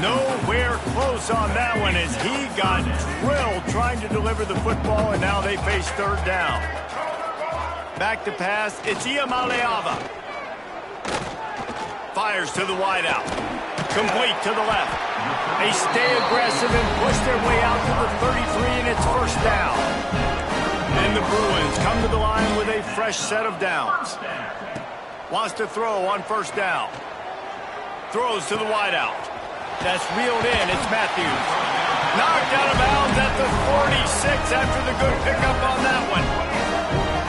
[SPEAKER 1] Nowhere close on that one as he got drilled trying to deliver the football, and now they face third down. Back to pass, it's Iamaleava. Fires to the wideout. Complete to the left. They stay aggressive and push their way out to the 33, and it's first down. And the Bruins come to the line with a fresh set of downs. Wants to throw on first down. Throws to the wideout. That's reeled in. It's Matthews. Knocked out of bounds at the 46 after the good pickup on that one.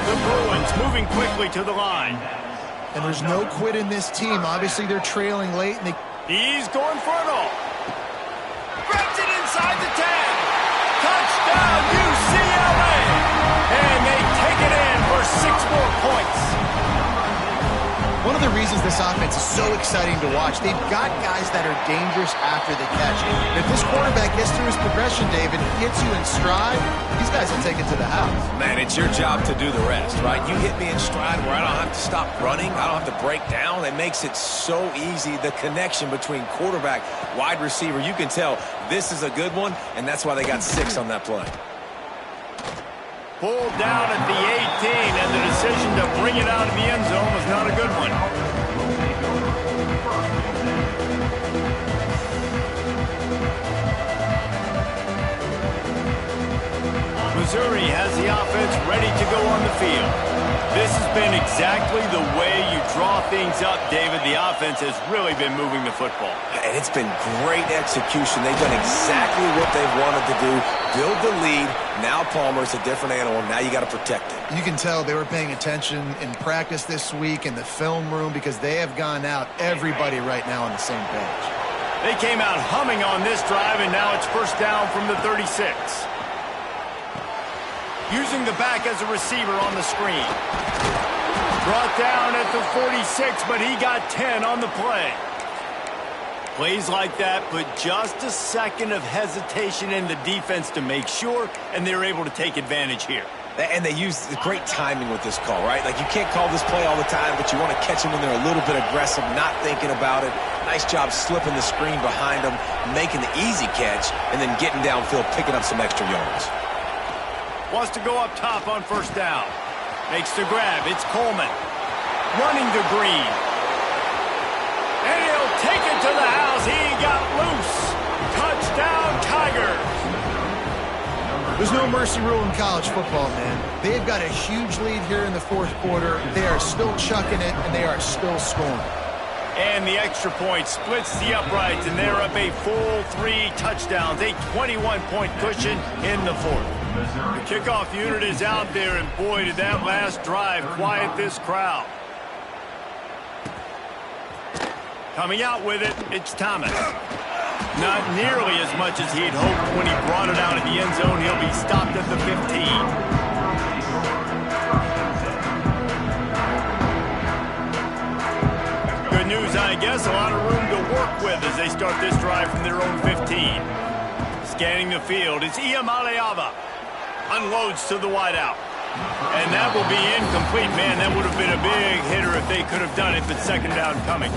[SPEAKER 1] The Bruins moving quickly to the line.
[SPEAKER 3] And there's no quit in this team. Obviously, they're trailing late. And
[SPEAKER 1] he's going for it all. Grabs it inside the 10. Touchdown, UCLA. And they take it in for 6 more points.
[SPEAKER 3] One of the reasons this offense is so exciting to watch, they've got guys that are dangerous after the catch. And if this quarterback gets through his progression, David, hits you in stride, these guys will take it to the house.
[SPEAKER 2] Man, it's your job to do the rest, right? You hit me in stride where I don't have to stop running. I don't have to break down. It makes it so easy, the connection between quarterback, wide receiver. You can tell this is a good one, and that's why they got 6 on that play.
[SPEAKER 1] Pulled down at the 18, and the decision to bring it out of the end zone was not a good one. Missouri has the offense ready to go on the field. This has been exactly the way you draw things up, David. The offense has really been moving the football.
[SPEAKER 2] And it's been great execution. They've done exactly what they've wanted to do. Build the lead. Now Palmer's a different animal. Now you got to protect it.
[SPEAKER 3] You can tell they were paying attention in practice this week in the film room because they have gone out, everybody right now on the same page.
[SPEAKER 1] They came out humming on this drive, and now it's first down from the 36. Using the back as a receiver on the screen. Brought down at the 46, but he got 10 on the play. Plays like that put just a second of hesitation in the defense to make sure, and they're able to take advantage here.
[SPEAKER 2] And they use great timing with this call, right? Like, you can't call this play all the time, but you want to catch them when they're a little bit aggressive, not thinking about it. Nice job slipping the screen behind them, making the easy catch, and then getting downfield, picking up some extra yards.
[SPEAKER 1] Wants to go up top on first down. Makes the grab. It's Coolin. Running to Green. And he'll take it to the house. He got loose. Touchdown, Tigers.
[SPEAKER 3] There's no mercy rule in college football, man. They've got a huge lead here in the fourth quarter. They are still chucking it, and they are still scoring.
[SPEAKER 1] And the extra point splits the uprights, and they're up a full 3 touchdowns, a 21-point cushion in the fourth. The kickoff unit is out there, and boy, did that last drive quiet this crowd. Coming out with it, it's Thomas. Not nearly as much as he'd hoped when he brought it out of the end zone. He'll be stopped at the 15. Good news, I guess. A lot of room to work with as they start this drive from their own 15. Scanning the field, it's Iamaleava. Unloads to the wideout. And that will be incomplete. Man, that would have been a big hitter if they could have done it, but second down coming.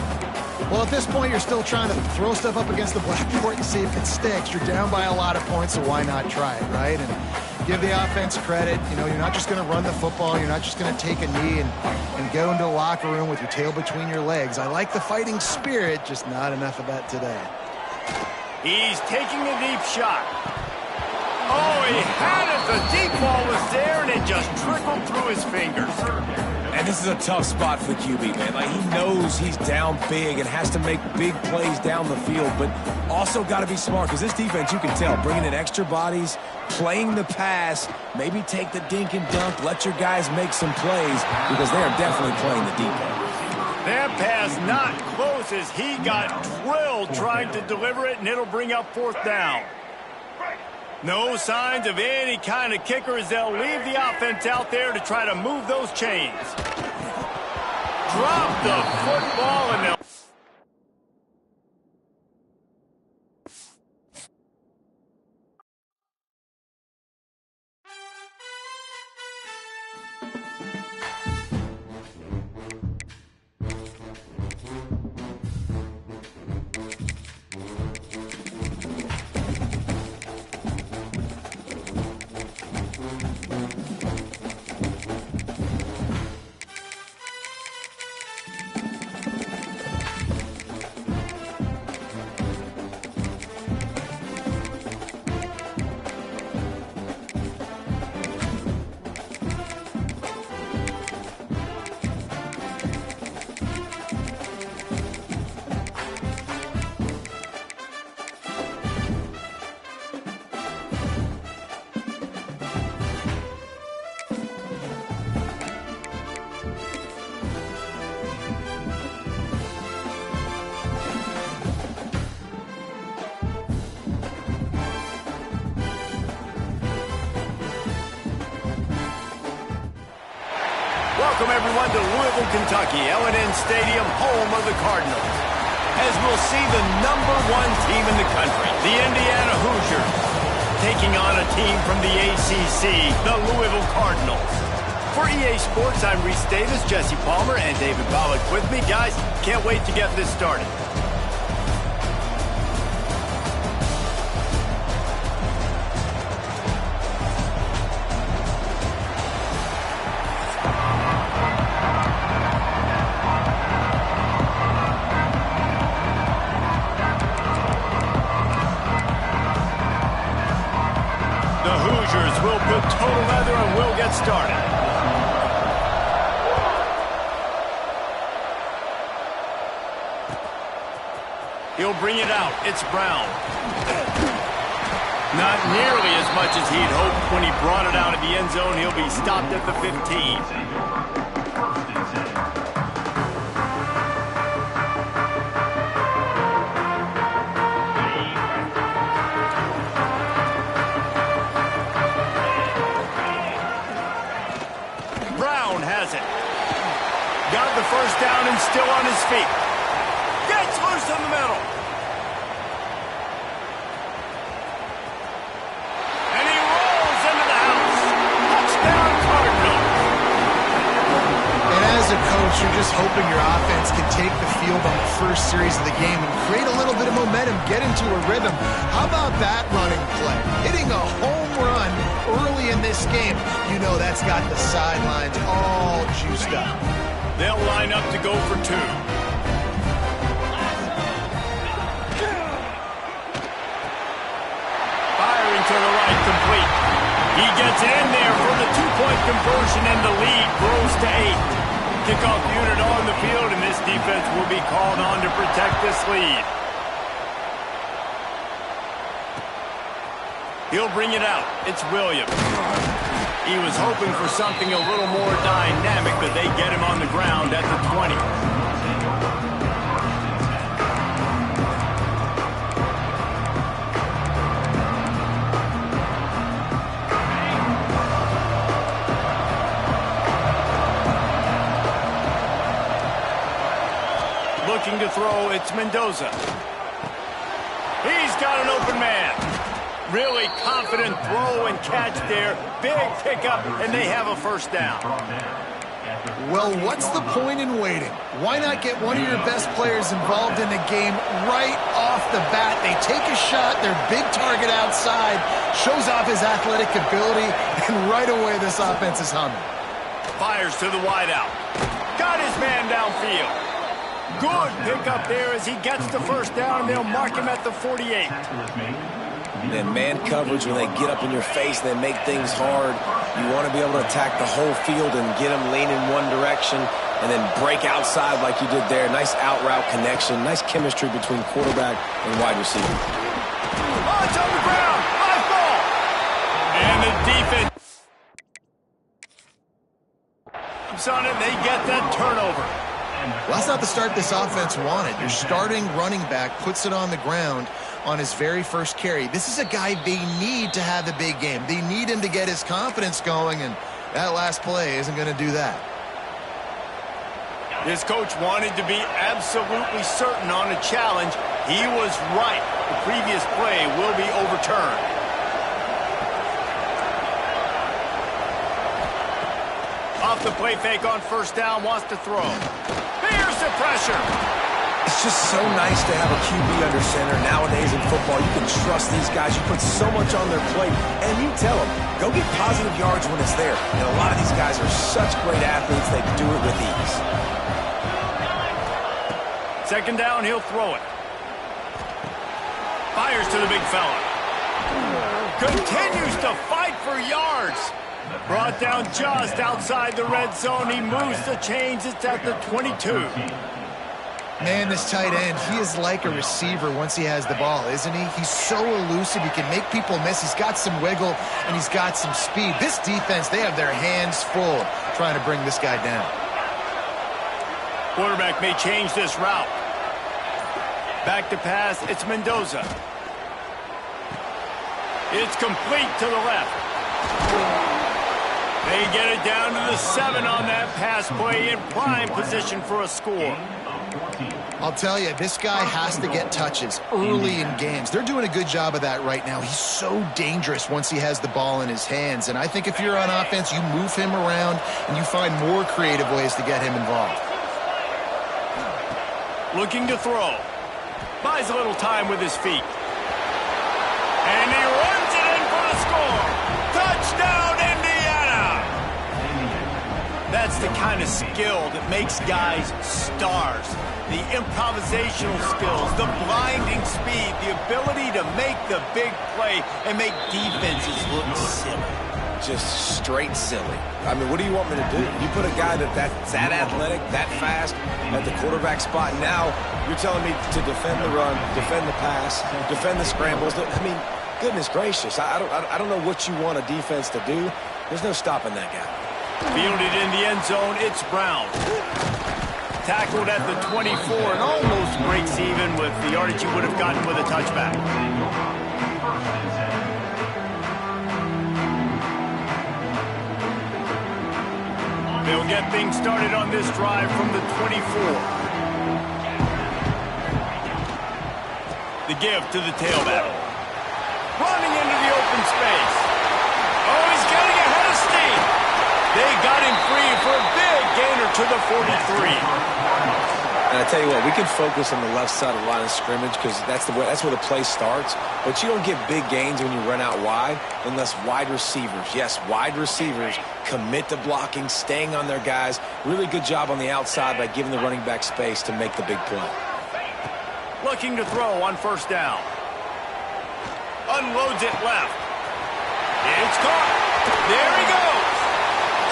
[SPEAKER 3] Well, at this point, you're still trying to throw stuff up against the blackboard and see if it sticks. You're down by a lot of points, so why not try it, right? And give the offense credit. You know, you're not just going to run the football. You're not just going to take a knee and go into the locker room with your tail between your legs. I like the fighting spirit, just not enough of that today.
[SPEAKER 1] He's taking a deep shot. Oh, he had it. The deep ball was there, and it just trickled through his fingers.
[SPEAKER 2] And this is a tough spot for the QB, man. Like, he knows he's down big and has to make big plays down the field, but also got to be smart because this defense, you can tell, bringing in extra bodies, playing the pass, maybe take the dink and dunk, let your guys make some plays because they are definitely playing the deep end.
[SPEAKER 1] That pass not close as he got drilled trying to deliver it, and it'll bring up fourth down. No signs of any kind of kicker as they'll leave the offense out there to try to move those chains. Drop the football and they'll... Welcome, everyone, to Louisville, Kentucky, L&N Stadium, home of the Cardinals. As we'll see the #1 team in the country, the Indiana Hoosiers, taking on a team from the ACC, the Louisville Cardinals. For EA Sports, I'm Reese Davis, Jesse Palmer, and David Bollock with me. Guys, can't wait to get this started. We'll put total leather and we'll get started. He'll bring it out. It's Brown. Not nearly as much as he'd hoped when he brought it out of the end zone. He'll be stopped at the 15. Got the first down and still on his feet. Gets loose in the middle. And he rolls into the house. Touchdown, Cardinals.
[SPEAKER 3] And as a coach, you're just hoping your offense can take the field on the first series of the game and create a little bit of momentum, get into a rhythm. How about that running play? Hitting a home run early in this game. You know that's got the sidelines all juiced up.
[SPEAKER 1] They'll line up to go for two. Firing to the right, complete. He gets in there for the two-point conversion, and the lead grows to 8. Kickoff unit on the field, and this defense will be called on to protect this lead. He'll bring it out. It's Williams. He was hoping for something a little more dynamic, but they get him on the ground at the 20. Looking to throw, it's Mendoza. He's got an open man. Really confident throw and catch there. Big pickup, and they have a first down.
[SPEAKER 3] Well, what's the point in waiting? Why not get one of your best players involved in the game right off the bat? They take a shot, their big target outside, shows off his athletic ability, and right away this offense is humming.
[SPEAKER 1] Fires to the wideout. Got his man downfield. Good pickup there as he gets the first down, and they'll mark him at the 48.
[SPEAKER 2] And man coverage, when they get up in your face and they make things hard, you want to be able to attack the whole field and get them leaning one direction and then break outside like you did there. Nice out route connection, nice chemistry between quarterback and wide receiver.
[SPEAKER 1] Oh, it's on the ground. High ball. And the defense. On it, they get that turnover.
[SPEAKER 3] Well, that's not the start this offense wanted. Your starting running back puts it on the ground on his very first carry. This is a guy they need to have a big game. They need him to get his confidence going, and that last play isn't going to do that.
[SPEAKER 1] This coach wanted to be absolutely certain on a challenge. He was right. The previous play will be overturned. Off the play fake on first down, wants to throw. Here's the pressure.
[SPEAKER 2] It's just so nice to have a QB under center. Nowadays in football, you can trust these guys. You put so much on their plate, and you tell them, go get positive yards when it's there. And a lot of these guys are such great athletes, they do it with ease.
[SPEAKER 1] Second down, he'll throw it. Fires to the big fella. Continues to fight for yards. Brought down just outside the red zone. He moves the chains. It's at the 22.
[SPEAKER 3] Man, this tight end, he is like a receiver once he has the ball, isn't he? He's so elusive. He can make people miss. He's got some wiggle, and he's got some speed. This defense, they have their hands full trying to bring this guy down.
[SPEAKER 1] Quarterback may change this route. Back to pass. It's Mendoza. It's complete to the left. They get it down to the 7 on that pass play in prime position for a score.
[SPEAKER 3] I'll tell you, this guy has to get touches early in games. They're doing a good job of that right now. He's so dangerous once he has the ball in his hands. And I think if you're on offense, you move him around and you find more creative ways to get him involved.
[SPEAKER 1] Looking to throw. Buys a little time with his feet. And he runs it in for the score. Touchdown, Indiana! That's the kind of skill that makes guys stars. The improvisational skills, the blinding speed, the ability to make the big play and make defenses look silly.
[SPEAKER 2] Just straight silly. I mean, what do you want me to do? You put a guy that's that athletic, that fast, at the quarterback spot. Now you're telling me to defend the run, defend the pass, defend the scrambles. I mean, goodness gracious. I don't know what you want a defense to do. There's no stopping that guy.
[SPEAKER 1] Fielded in the end zone, it's Brown. Tackled at the 24 and almost breaks even with the yardage he would have gotten with a touchback. They'll get things started on this drive from the 24. The give to the tailback. Running into the open space. Oh, he's getting ahead of steam. They got him free for a big gainer to the 43.
[SPEAKER 2] And I tell you what, we can focus on the left side of the line of scrimmage because that's where the play starts. But you don't get big gains when you run out wide unless wide receivers, yes, wide receivers, commit to blocking, staying on their guys. Really good job on the outside by giving the running back space to make the big play.
[SPEAKER 1] Looking to throw on first down. Unloads it left. It's caught. There he goes.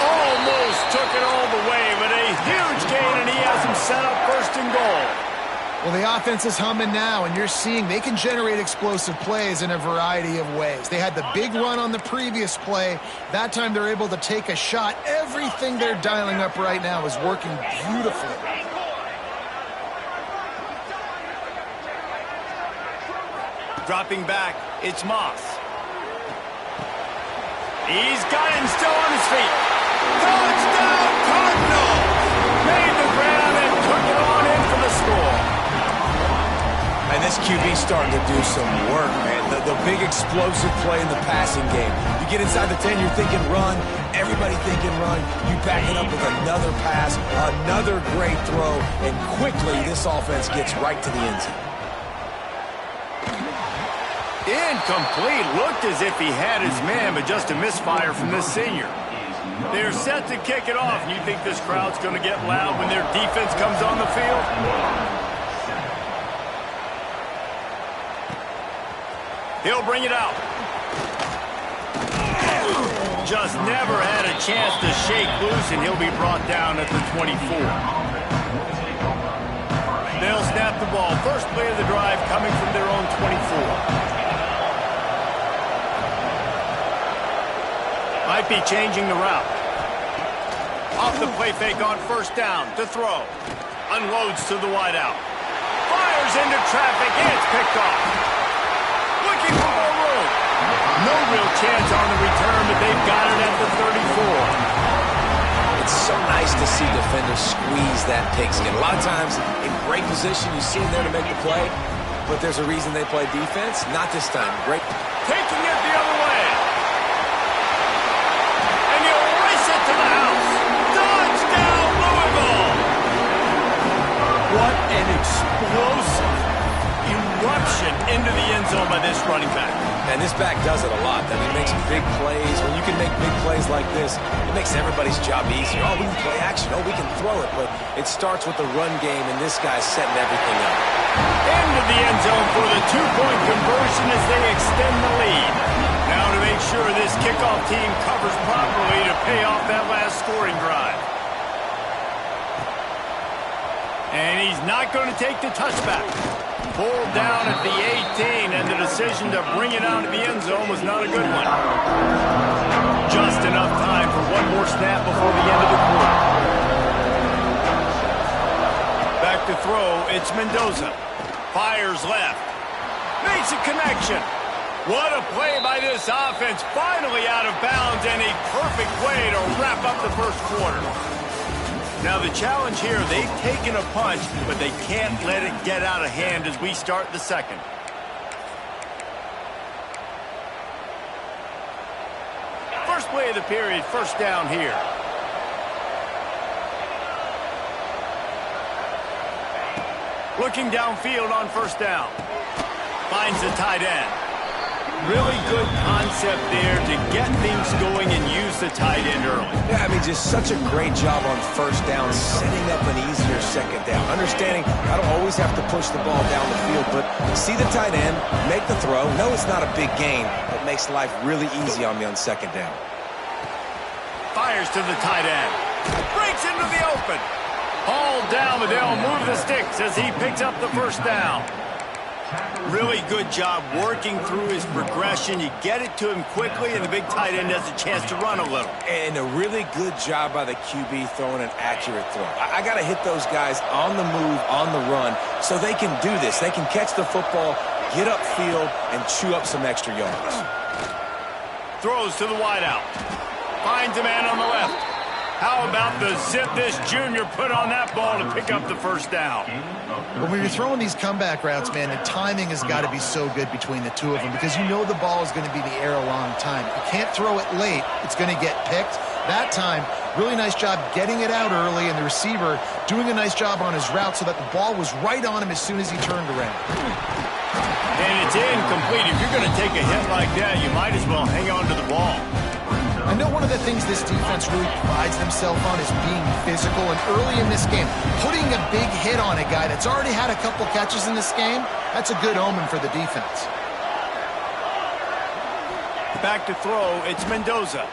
[SPEAKER 1] Almost took it all the way, but a huge gain, and he has him set up first and goal.
[SPEAKER 3] Well, the offense is humming now, and you're seeing they can generate explosive plays in a variety of ways. They had the big run on the previous play. That time they're able to take a shot. Everything they're dialing up right now is working beautifully.
[SPEAKER 1] Dropping back, it's Moss. He's got him still on his feet. Touchdown, Cardinals! Made the grab and took it on in for the score.
[SPEAKER 2] And this QB's starting to do some work, man. The big explosive play in the passing game. You get inside the 10, you're thinking run. Everybody thinking run. You back it up with another pass, another great throw, and quickly this offense gets right to the end zone.
[SPEAKER 1] Incomplete. Looked as if he had his man, but just a misfire from this senior. They're set to kick it off, and you think this crowd's going to get loud when their defense comes on the field? He'll bring it out. Just never had a chance to shake loose, and he'll be brought down at the 24. They'll snap the ball. First play of the drive coming from their own 24. Might be changing the route. Off the play fake on first down to throw. Unloads to the wideout. Fires into traffic, and it's picked off. Looking for more room. No real chance on the return, but they've got it at the 34.
[SPEAKER 2] It's so nice to see defenders squeeze that pigskin. A lot of times, in great position, you see them there to make the play, but there's a reason they play defense. Not this time. Great.
[SPEAKER 1] Taking it the other way. And he'll race it to the house. Touchdown, Louisville! What an explosive eruption into the end zone by this running back.
[SPEAKER 2] And this back does it a lot. I mean, makes big plays. When you can make big plays like this, it makes everybody's job easier. Oh, we can play action. Oh, we can throw it. But it starts with the run game, and this guy's setting everything up.
[SPEAKER 1] Into the end zone for the two-point conversion as they extend the lead. Now to make sure this kickoff team covers properly to pay off that last scoring drive. And he's not going to take the touchback. Pulled down at the 18, and the decision to bring it out of the end zone was not a good one. Just enough time for one more snap before the end of the quarter. Back to throw, it's Mendoza. Fires left. Makes a connection. What a play by this offense. Finally out of bounds, and a perfect way to wrap up the first quarter. Now the challenge here, they've taken a punch, but they can't let it get out of hand as we start the second. First play of the period, first down here. Looking downfield on first down. Finds the tight end. Really good concept there to get things going and use the tight end early.
[SPEAKER 2] Yeah, I mean, just such a great job on first down, setting up an easier second down. Understanding I don't always have to push the ball down the field, but see the tight end, make the throw. No, it's not a big gain. It makes life really easy on me on second down.
[SPEAKER 1] Fires to the tight end. Breaks into the open. Hauled down, but they'll move the sticks as he picks up the first down. Really good job working through his progression. You get it to him quickly, and the big tight end has a chance to run a little.
[SPEAKER 2] And a really good job by the QB throwing an accurate throw. I got to hit those guys on the move, on the run, so they can do this. They can catch the football, get upfield, and chew up some extra yards.
[SPEAKER 1] Throws to the wideout. Finds a man on the left. How about the zip this junior put on that ball to pick up the first down?
[SPEAKER 3] When you're throwing these comeback routes, man, the timing has got to be so good between the two of them because you know the ball is going to be in the air a long time. You can't throw it late. It's going to get picked. That time, really nice job getting it out early, and the receiver doing a nice job on his route so that the ball was right on him as soon as he turned around.
[SPEAKER 1] And it's incomplete. If you're going to take a hit like that, you might as well hang on to the ball.
[SPEAKER 3] I know one of the things this defense really prides themselves on is being physical, and early in this game, putting a big hit on a guy that's already had a couple catches in this game, that's a good omen for the defense.
[SPEAKER 1] Back to throw, it's Mendoza.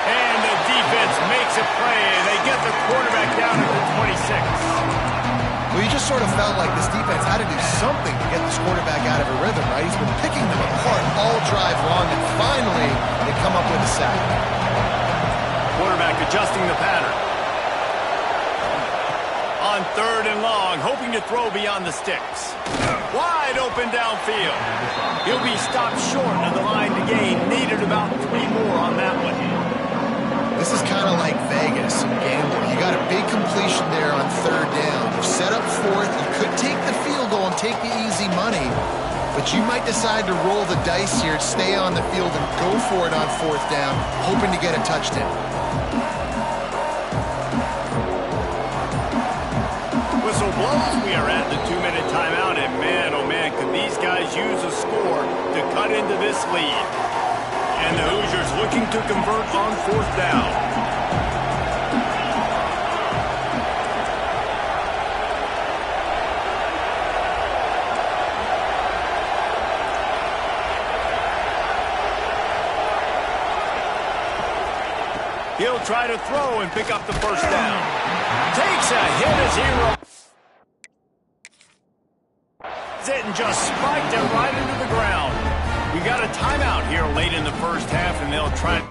[SPEAKER 1] And the defense makes a play, and they get the quarterback down at the 26.
[SPEAKER 3] Well, you just sort of felt like this defense had to do something to get this quarterback out of a rhythm, right? He's been picking them apart all drive long, and finally they come up with a sack.
[SPEAKER 1] Quarterback adjusting the pattern. On third and long, hoping to throw beyond the sticks. Wide open downfield. He'll be stopped short of the line to gain. Needed about 3 more on that one.
[SPEAKER 3] This is kind of like Vegas and gambling. You got a big completion there on third down. You're set up fourth. You could take the field goal and take the easy money, but you might decide to roll the dice here, stay on the field, and go for it on 4th down, hoping to get a touchdown.
[SPEAKER 1] Whistle blows. We are at the 2-minute timeout, and man, oh man, could these guys use a score to cut into this lead. And the Hoosiers looking to convert on 4th down. He'll try to throw and pick up the 1st down. Takes a hit as he it and just spiked it right into the ground. We got a timeout here late in the 1st half, and they'll try.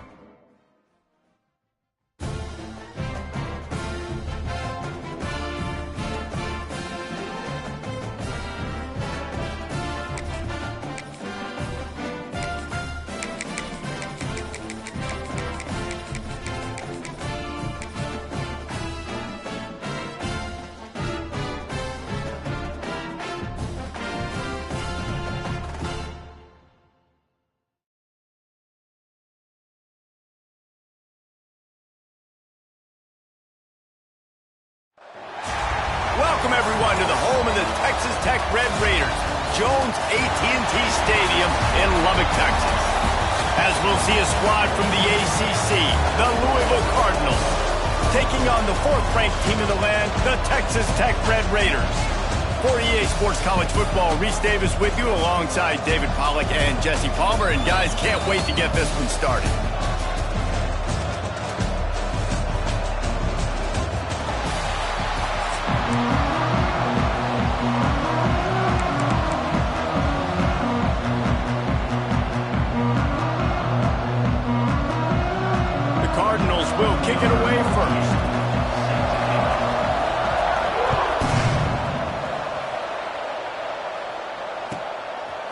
[SPEAKER 1] Welcome, everyone, to the home of the Texas Tech Red Raiders, Jones AT&T Stadium in Lubbock, Texas. As we'll see a squad from the ACC, the Louisville Cardinals, taking on the 4th-ranked team in the land, the Texas Tech Red Raiders. For EA Sports College Football, Reese Davis with you alongside David Pollack and Jesse Palmer. And guys, can't wait to get this one started. Will kick it away first.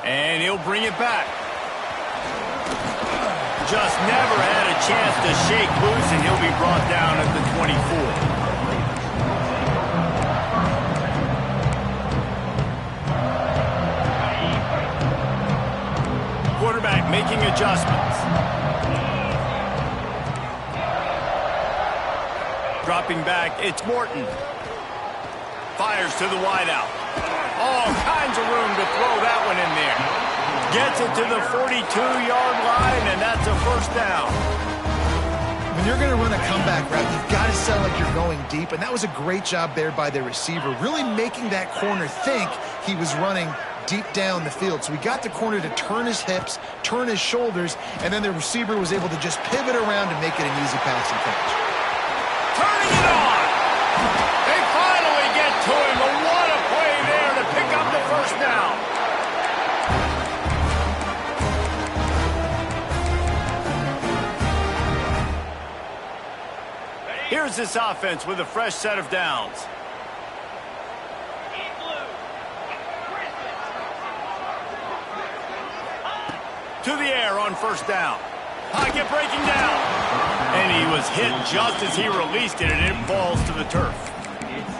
[SPEAKER 1] And he'll bring it back. Just never had a chance to shake loose, and he'll be brought down at the 24. Quarterback making adjustments. Dropping back, it's Morton. Fires to the wideout. All kinds of room to throw that one in there. Gets it to the 42-yard line, and that's a 1st down.
[SPEAKER 3] When you're going to run a comeback route, you've got to sound like you're going deep, and that was a great job there by the receiver, really making that corner think he was running deep down the field. So he got the corner to turn his hips, turn his shoulders, and then the receiver was able to just pivot around and make it an easy pass and catch.
[SPEAKER 1] Turning it on. They finally get to him, but what a play there to pick up the 1st down. Here's this offense with a fresh set of downs. To the air on 1st down. Pocket breaking down. And he was hit just as he released it, and it falls to the turf.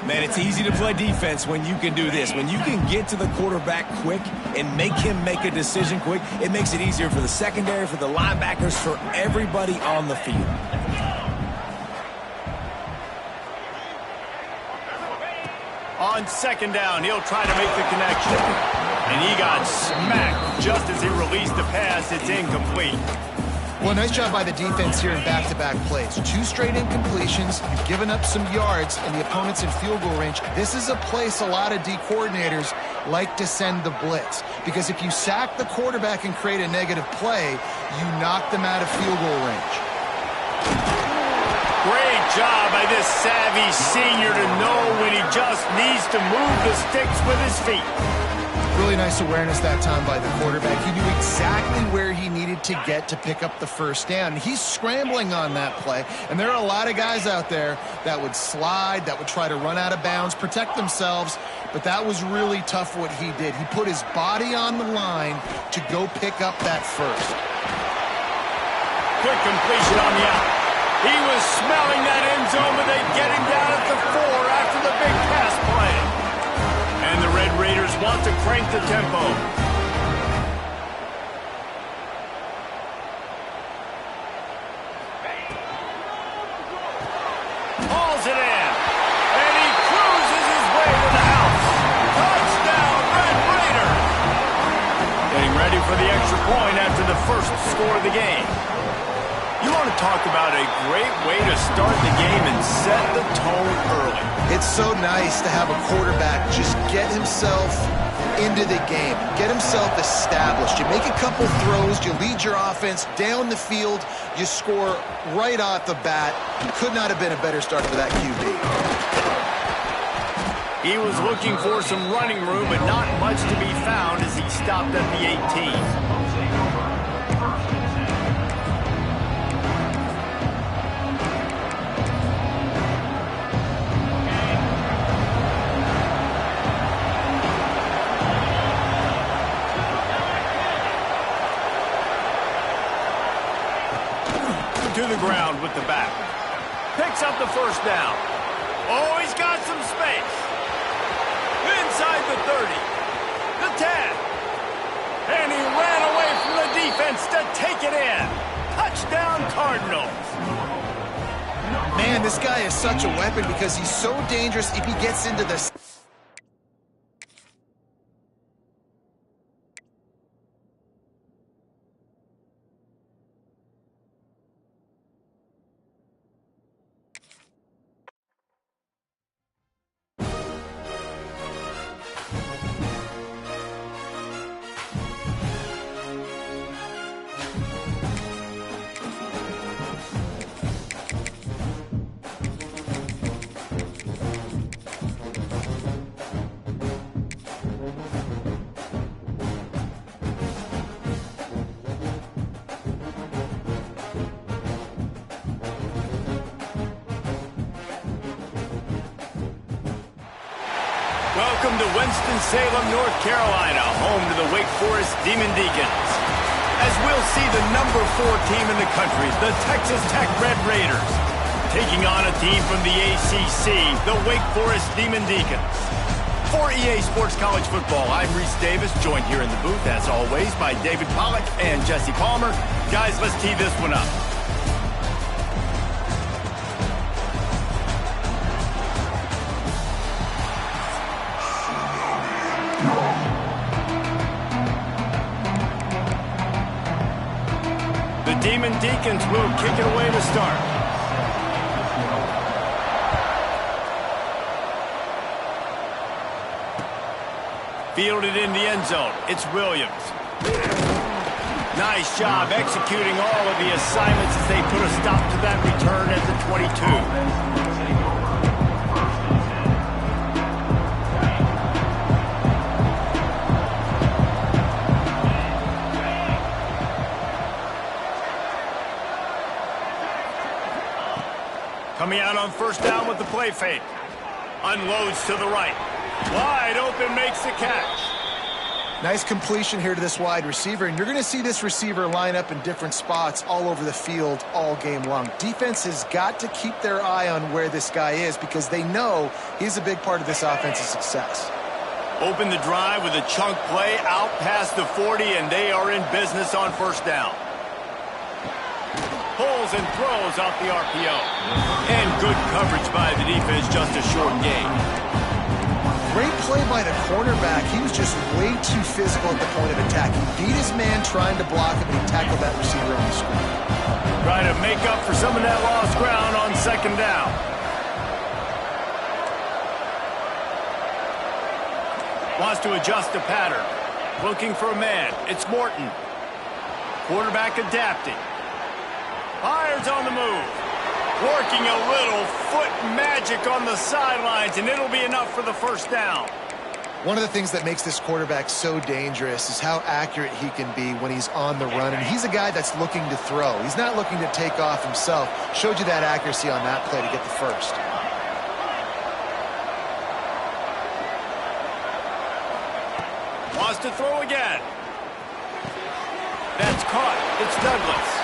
[SPEAKER 2] Man, it's easy to play defense when you can do this. When you can get to the quarterback quick and make him make a decision quick, it makes it easier for the secondary, for the linebackers, for everybody on the field.
[SPEAKER 1] On 2nd down, he'll try to make the connection. And he got smacked just as he released the pass. It's incomplete.
[SPEAKER 3] Well, nice job by the defense here in back-to-back plays. 2 straight incompletions. You've given up some yards, and the opponent's in field goal range. This is a place a lot of D coordinators like to send the blitz, because if you sack the quarterback and create a negative play, you knock them out of field goal range.
[SPEAKER 1] Great job by this savvy senior to know when he just needs to move the sticks with his feet.
[SPEAKER 3] Really nice awareness that time by the quarterback. He knew exactly where he needed to get to pick up the 1st down. He's scrambling on that play, and there are a lot of guys out there that would slide, that would try to run out of bounds, protect themselves, but that was really tough what he did. He put his body on the line to go pick up that 1st.
[SPEAKER 1] Quick completion on the out. He was smelling that end zone, but they get him down at the 4 after the big pass play. And the Red Raiders want to crank the tempo. Hauls it in. And he cruises his way to the house. Touchdown, Red Raiders. Getting ready for the extra point after the first score of the game. You want to talk about a great way to start the game and set the tone early.
[SPEAKER 3] It's so nice to have a quarterback just get himself into the game, get himself established. You make a couple throws, you lead your offense down the field, you score right off the bat. Could not have been a better start for that QB.
[SPEAKER 1] He was looking for some running room, but not much to be found as he stopped at the 18. To the ground with the back. Picks up the first down. Oh, he's got some space. Inside the 30. The 10. And he ran away from the defense to take it in. Touchdown, Cardinals.
[SPEAKER 3] Man, this guy is such a weapon because he's so dangerous if he gets into the...
[SPEAKER 1] Welcome to Winston-Salem, North Carolina, home to the Wake Forest Demon Deacons. As we'll see the number 4 team in the country, the Texas Tech Red Raiders, taking on a team from the ACC, the Wake Forest Demon Deacons. For EA Sports College Football, I'm Reese Davis, joined here in the booth, as always, by David Pollack and Jesse Palmer. Guys, let's tee this one up. The Demon Deacons will kick it away to start. Fielded in the end zone. It's Williams. Nice job executing all of the assignments as they put a stop to that return at the 22. Coming out on first down with the play fake. Unloads to the right. Wide open, makes the catch.
[SPEAKER 3] Nice completion here to this wide receiver, and you're going to see this receiver line up in different spots all over the field all game long. Defense has got to keep their eye on where this guy is because they know he's a big part of this offense's success.
[SPEAKER 1] Open the drive with a chunk play out past the 40, and they are in business on first down. Pulls and throws off the RPO. And good coverage by the defense, just a short gain.
[SPEAKER 3] Great play by the cornerback. He was just way too physical at the point of attack. He beat his man trying to block him, and he tackled that receiver on the screen.
[SPEAKER 1] Trying to make up for some of that lost ground on second down. Wants to adjust the pattern. Looking for a man. It's Morton. Quarterback adapting. Fires on the move. Working a little foot magic on the sidelines, and it'll be enough for the first down.
[SPEAKER 3] One of the things that makes this quarterback so dangerous is how accurate he can be when he's on the run, and he's a guy that's looking to throw. He's not looking to take off himself. Showed you that accuracy on that play to get the first.
[SPEAKER 1] Wants to throw again. That's caught. It's Douglas.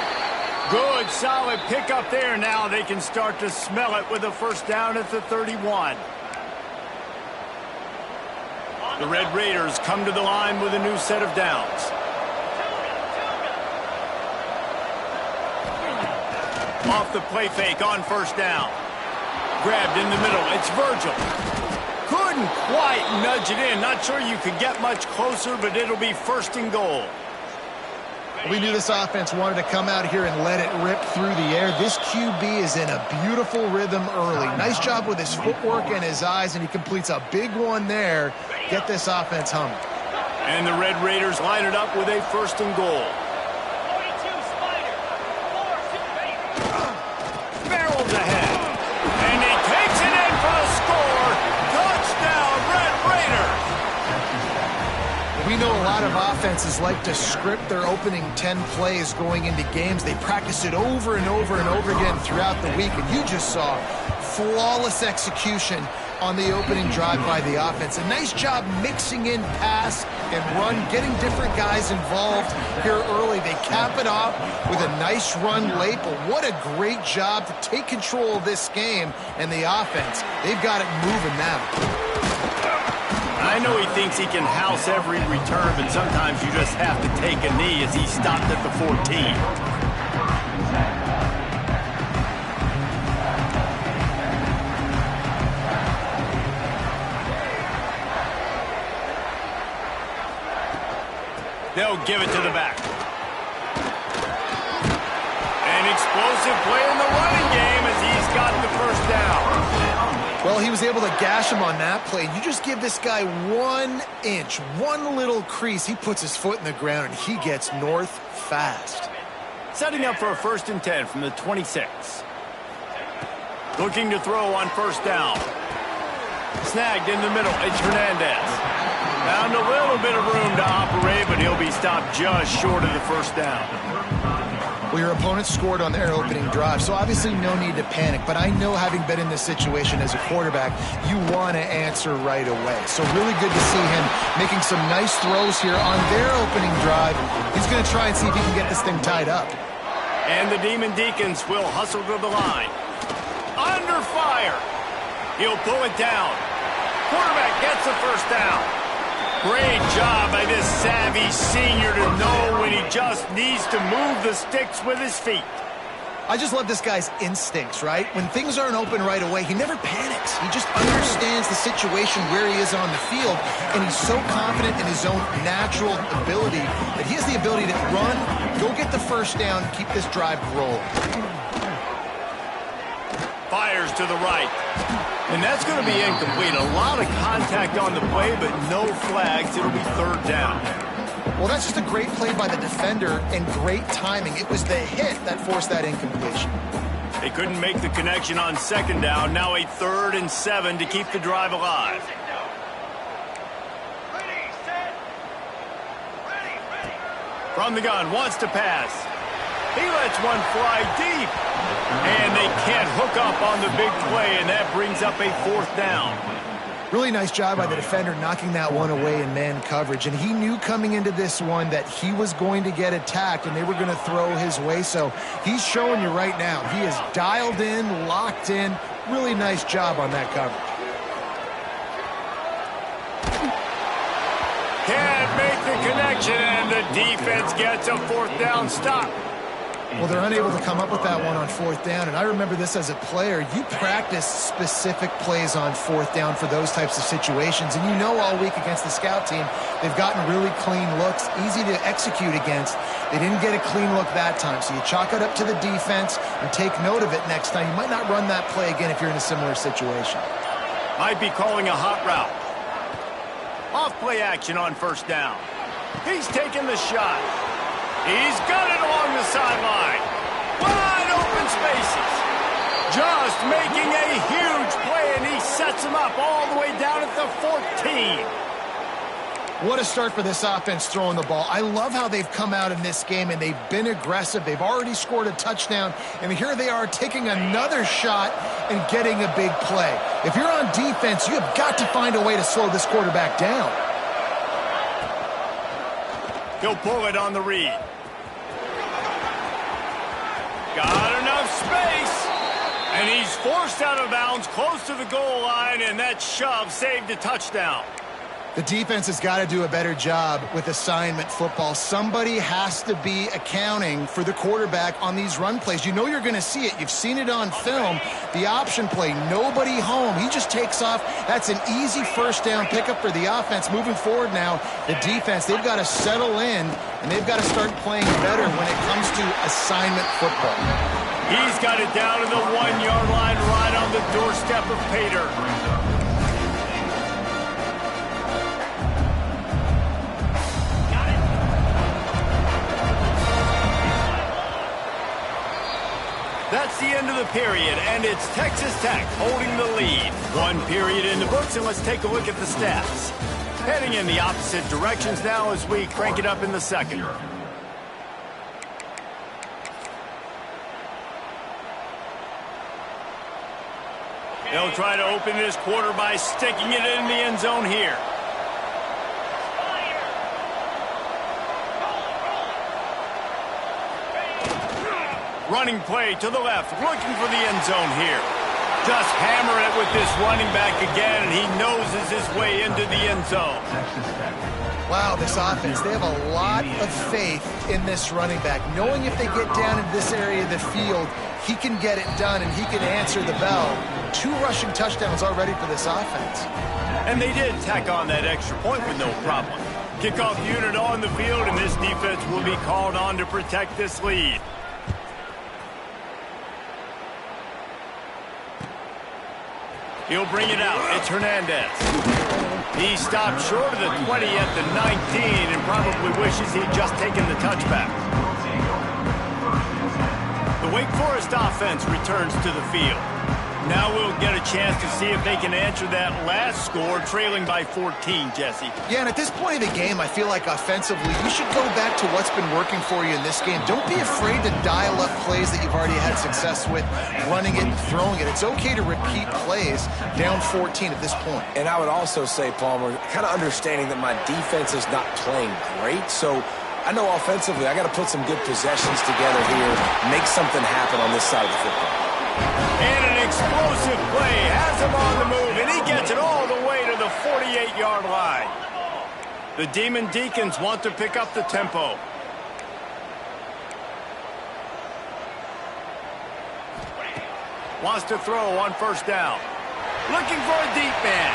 [SPEAKER 1] Good, solid pickup there. Now they can start to smell it with a first down at the 31. The Red Raiders come to the line with a new set of downs. Off the play fake on first down. Grabbed in the middle. It's Virgil. Couldn't quite nudge it in. Not sure you could get much closer, but it'll be first and goal.
[SPEAKER 3] We knew this offense wanted to come out here and let it rip through the air. This QB is in a beautiful rhythm early. Nice job with his footwork and his eyes, and he completes a big one there. Get this offense humming.
[SPEAKER 1] And the Red Raiders line it up with a first and goal.
[SPEAKER 5] 42, Spider. 4, 2,
[SPEAKER 1] Barrels ahead. And he takes it in for a score. Touchdown, Red Raiders.
[SPEAKER 3] We know a lot of offenses like to script their opening 10 plays going into games. They practice it over and over and over again throughout the week, and you just saw flawless execution on the opening drive by the offense. A nice job mixing in pass and run, getting different guys involved here early. They cap it off with a nice run late, but what a great job to take control of this game and the offense. They've got it moving now.
[SPEAKER 1] I know he thinks he can house every return, but sometimes you just have to take a knee as he stopped at the 14. They'll give it to the back. An explosive play in the running game as he's got the first down.
[SPEAKER 3] Well, he was able to gash him on that play. You just give this guy 1 inch, one little crease. He puts his foot in the ground, and he gets north fast.
[SPEAKER 1] Setting up for a 1st and 10 from the 26. Looking to throw on first down. Snagged in the middle. It's Hernandez. Found a little bit of room to operate, but he'll be stopped just short of the first down.
[SPEAKER 3] Well, your opponent scored on their opening drive, so obviously no need to panic. But I know, having been in this situation as a quarterback, you want to answer right away. So really good to see him making some nice throws here on their opening drive. He's going to try and see if he can get this thing tied up.
[SPEAKER 1] And the Demon Deacons will hustle to the line. Under fire. He'll pull it down. Quarterback gets the first down. Great job by this savvy senior to know when he just needs to move the sticks with his feet.
[SPEAKER 3] I just love this guy's instincts, right? When things aren't open right away, he never panics. He just understands the situation where he is on the field, and he's so confident in his own natural ability that he has the ability to run, go get the first down, and keep this drive rolling.
[SPEAKER 1] Fires to the right. And that's going to be incomplete. A lot of contact on the play, but no flags. It'll be 3rd down.
[SPEAKER 3] Well, that's just a great play by the defender and great timing. It was the hit that forced that incompletion.
[SPEAKER 1] They couldn't make the connection on 2nd down. Now a 3rd and 7 to keep the drive alive.
[SPEAKER 5] ready, set. Ready.
[SPEAKER 1] From the gun, wants to pass. He lets one fly deep. And they can't hook up on the big play, and that brings up a 4th down.
[SPEAKER 3] Really nice job by the defender knocking that one away in man coverage. And he knew coming into this one that he was going to get attacked and they were going to throw his way. So he's showing you right now. He is dialed in, locked in. Really nice job on that coverage.
[SPEAKER 1] Can't make the connection, and the defense gets a 4th down stop.
[SPEAKER 3] Well, they're unable to come up with that one on 4th down, and I remember this as a player. You practice specific plays on 4th down for those types of situations, and you know all week against the scout team, they've gotten really clean looks, easy to execute against. They didn't get a clean look that time, so you chalk it up to the defense and take note of it next time. You might not run that play again if you're in a similar situation.
[SPEAKER 1] Might be calling a hot route. Off play action on 1st down. He's taking the shot. He's got it along the sideline. Wide open spaces. Just making a huge play, and he sets him up all the way down at the 14.
[SPEAKER 3] What a start for this offense throwing the ball. I love how they've come out in this game, and they've been aggressive. They've already scored a touchdown, and here they are taking another shot and getting a big play. If you're on defense, you have got to find a way to slow this quarterback down.
[SPEAKER 1] He'll pull it on the read. Got enough space. And he's forced out of bounds close to the goal line, and that shove saved a touchdown.
[SPEAKER 3] The defense has got to do a better job with assignment football. Somebody has to be accounting for the quarterback on these run plays. You know you're going to see it. You've seen it on film. The option play, nobody home. He just takes off. That's an easy first down pickup for the offense. Moving forward now, the defense, they've got to settle in, and they've got to start playing better when it comes to assignment football.
[SPEAKER 1] He's got it down to the 1-yard line right on the doorstep of Pater. That's the end of the period, and it's Texas Tech holding the lead. One period in the books, and let's take a look at the stats. Heading in the opposite directions now as we crank it up in the second. They'll try to open this quarter by sticking it in the end zone here. Running play to the left, looking for the end zone here. Just hammer it with this running back again, and he noses his way into the end zone.
[SPEAKER 3] Wow, this offense, they have a lot of faith in this running back. Knowing if they get down in this area of the field, he can get it done and he can answer the bell. 2 rushing touchdowns already for this offense.
[SPEAKER 1] And they did tack on that extra point with no problem. Kickoff unit on the field, and this defense will be called on to protect this lead. He'll bring it out. It's Hernandez. He stopped short of the 20 at the 19 and probably wishes he'd just taken the touchback. The Wake Forest offense returns to the field. Now we'll get a chance to see if they can answer that last score, trailing by 14, Jesse.
[SPEAKER 3] Yeah, and at this point of the game, I feel like offensively, you should go back to what's been working for you in this game. Don't be afraid to dial up plays that you've already had success with, running it and throwing it. It's okay to repeat plays down 14 at this point.
[SPEAKER 2] And I would also say, Palmer, kind of understanding that my defense is not playing great, so I know offensively I got to put some good possessions together here, make something happen on this side of the football.
[SPEAKER 1] And an explosive play has him on the move, and he gets it all the way to the 48-yard line. The Demon Deacons want to pick up the tempo. Wants to throw on first down. Looking for a deep man.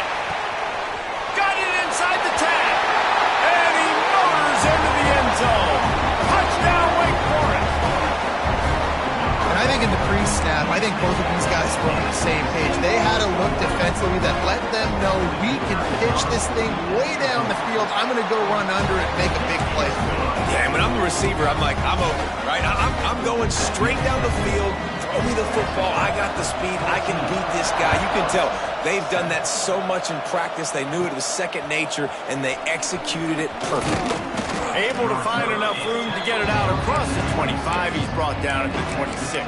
[SPEAKER 1] Got it inside the 10. And he motors into the end zone. Touchdown, Wake Forest.
[SPEAKER 3] And I think in the pre-snap, I think both of these guys were on the same page. They had a look defensively that let them know we can pitch this thing way down the field. I'm going to go run under it and make a big play.
[SPEAKER 2] Yeah, and when I'm the receiver, I'm like, I'm open, right? I'm going straight down the field. Throw me the football. I got the speed. I can beat this guy. You can tell they've done that so much in practice. They knew it was second nature, and they executed it perfectly.
[SPEAKER 1] Able to find enough room to get it out across the 25. He's brought down at the 26.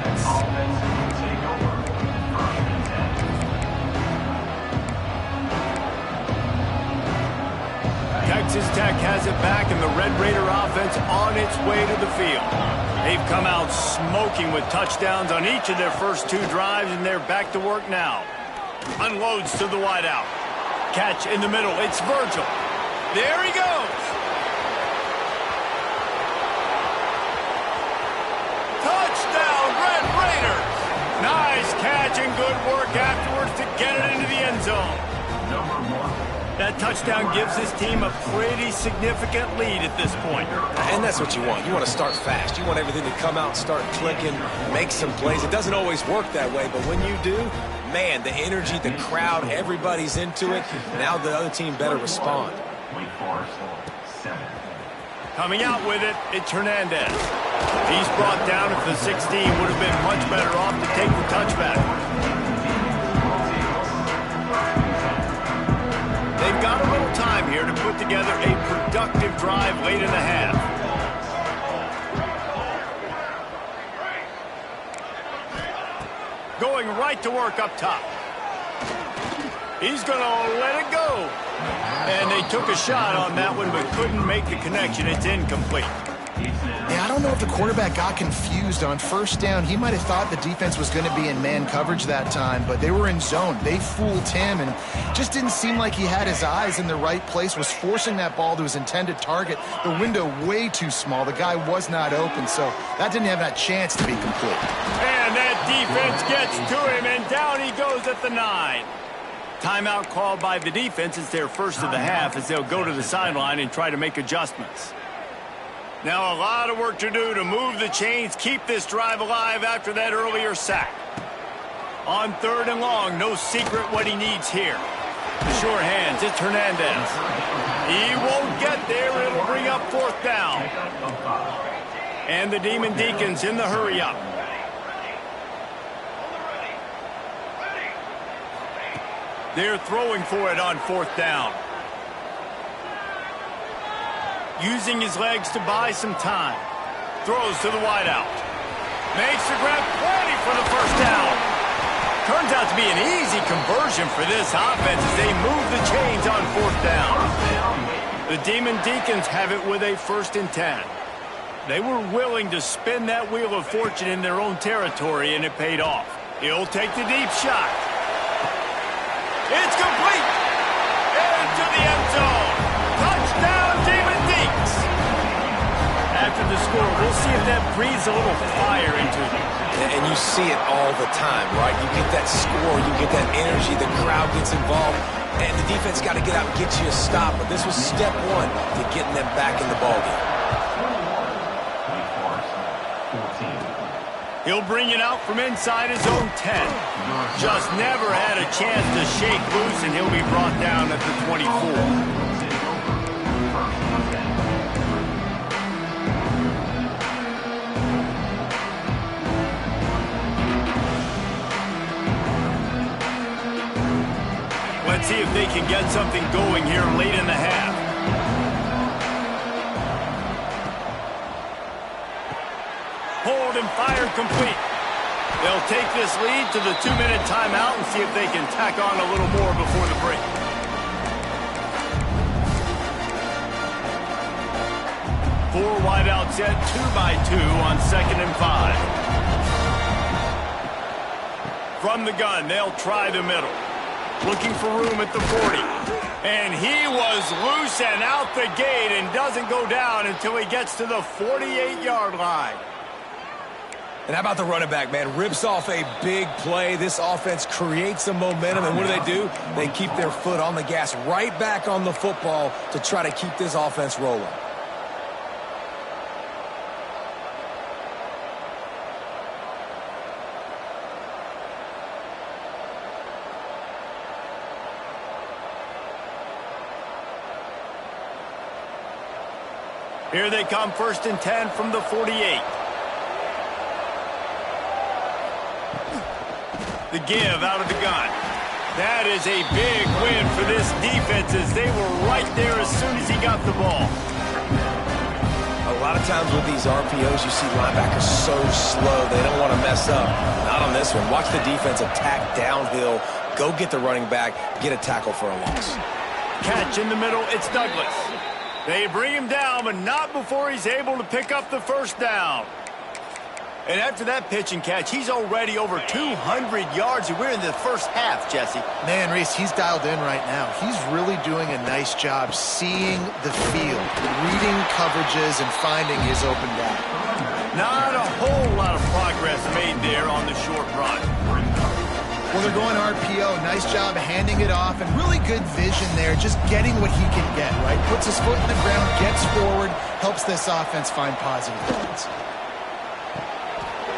[SPEAKER 1] Texas Tech has it back, and the Red Raider offense on its way to the field. They've come out smoking with touchdowns on each of their first 2 drives, and they're back to work now. Unloads to the wideout. Catch in the middle. It's Virgil. There he goes. Touchdown, Red Raiders. Nice catch and good work afterwards to get it into the end zone. That touchdown gives his team a pretty significant lead at this point.
[SPEAKER 2] And that's what you want. You want to start fast. You want everything to come out, start clicking, make some plays. It doesn't always work that way, but when you do, man, the energy, the crowd, everybody's into it. Now the other team better respond.
[SPEAKER 4] Wake Forest, 7.
[SPEAKER 1] Coming out with it, it's Hernandez. He's brought down at the 16. Would have been much better off to take the touchback. They've got a little time here to put together a productive drive late in the half. Going right to work up top. He's going to let it go. And they took a shot on that one but couldn't make the connection. It's incomplete.
[SPEAKER 3] Yeah, I don't know if the quarterback got confused on first down. He might have thought the defense was going to be in man coverage that time, but they were in zone. They fooled him, and just didn't seem like he had his eyes in the right place, was forcing that ball to his intended target. The window way too small. The guy was not open, so that didn't have that chance to be complete.
[SPEAKER 1] And that defense gets to him, and down he goes at the 9. Timeout called by the defense. It's their first of the half as they'll go to the sideline and try to make adjustments. Now a lot of work to do to move the chains, keep this drive alive after that earlier sack. On 3rd and long, no secret what he needs here. The sure hands, it's Hernandez. He won't get there. It'll bring up 4th down. And the Demon Deacons in the hurry up. They're throwing for it on 4th down. Using his legs to buy some time. Throws to the wideout. Makes the grab, plenty for the 1st down. Turns out to be an easy conversion for this offense as they move the chains on 4th down. The Demon Deacons have it with a 1st and 10. They were willing to spin that wheel of fortune in their own territory, and it paid off. He'll take the deep shot. It's complete. Into the end zone. Touchdown, Demon Deeks. After the score, we'll see if that breathes a little fire into them.
[SPEAKER 2] And you see it all the time, right? You get that score, you get that energy, the crowd gets involved, and the defense got to get out and get you a stop. But this was step 1 to getting them back in the ballgame.
[SPEAKER 1] He'll bring it out from inside his own 10. Just never had a chance to shake loose, and he'll be brought down at the 24. Let's see if they can get something going here late in the half. Hold and fire complete. They'll take this lead to the 2-minute timeout and see if they can tack on a little more before the break. Four wide out set, 2-by-2 on 2nd and 5. From the gun, they'll try the middle. Looking for room at the 40. And he was loose and out the gate and doesn't go down until he gets to the 48-yard line.
[SPEAKER 2] And how about the running back, man? Rips off a big play. This offense creates some momentum, and what do? They keep their foot on the gas right back on the football to try to keep this offense rolling.
[SPEAKER 1] Here they come, 1st and 10 from the 48. The give out of the gun. That is a big win for this defense as they were right there as soon as he got the ball.
[SPEAKER 2] A lot of times with these RPOs, you see linebackers so slow, they don't want to mess up. Not on this one. Watch the defense attack downhill, go get the running back, get a tackle for a loss.
[SPEAKER 1] Catch in the middle, it's Douglas. They bring him down, but not before he's able to pick up the 1st down. And after that pitch and catch, he's already over 200 yards, and we're in the first half, Jesse.
[SPEAKER 3] Man, Reese, he's dialed in right now. He's really doing a nice job seeing the field, reading coverages, and finding his open guy.
[SPEAKER 1] Not a whole lot of progress made there on the short run.
[SPEAKER 3] Well, they're going RPO. Nice job handing it off, and really good vision there, just getting what he can get, right? Puts his foot in the ground, gets forward, helps this offense find positive points.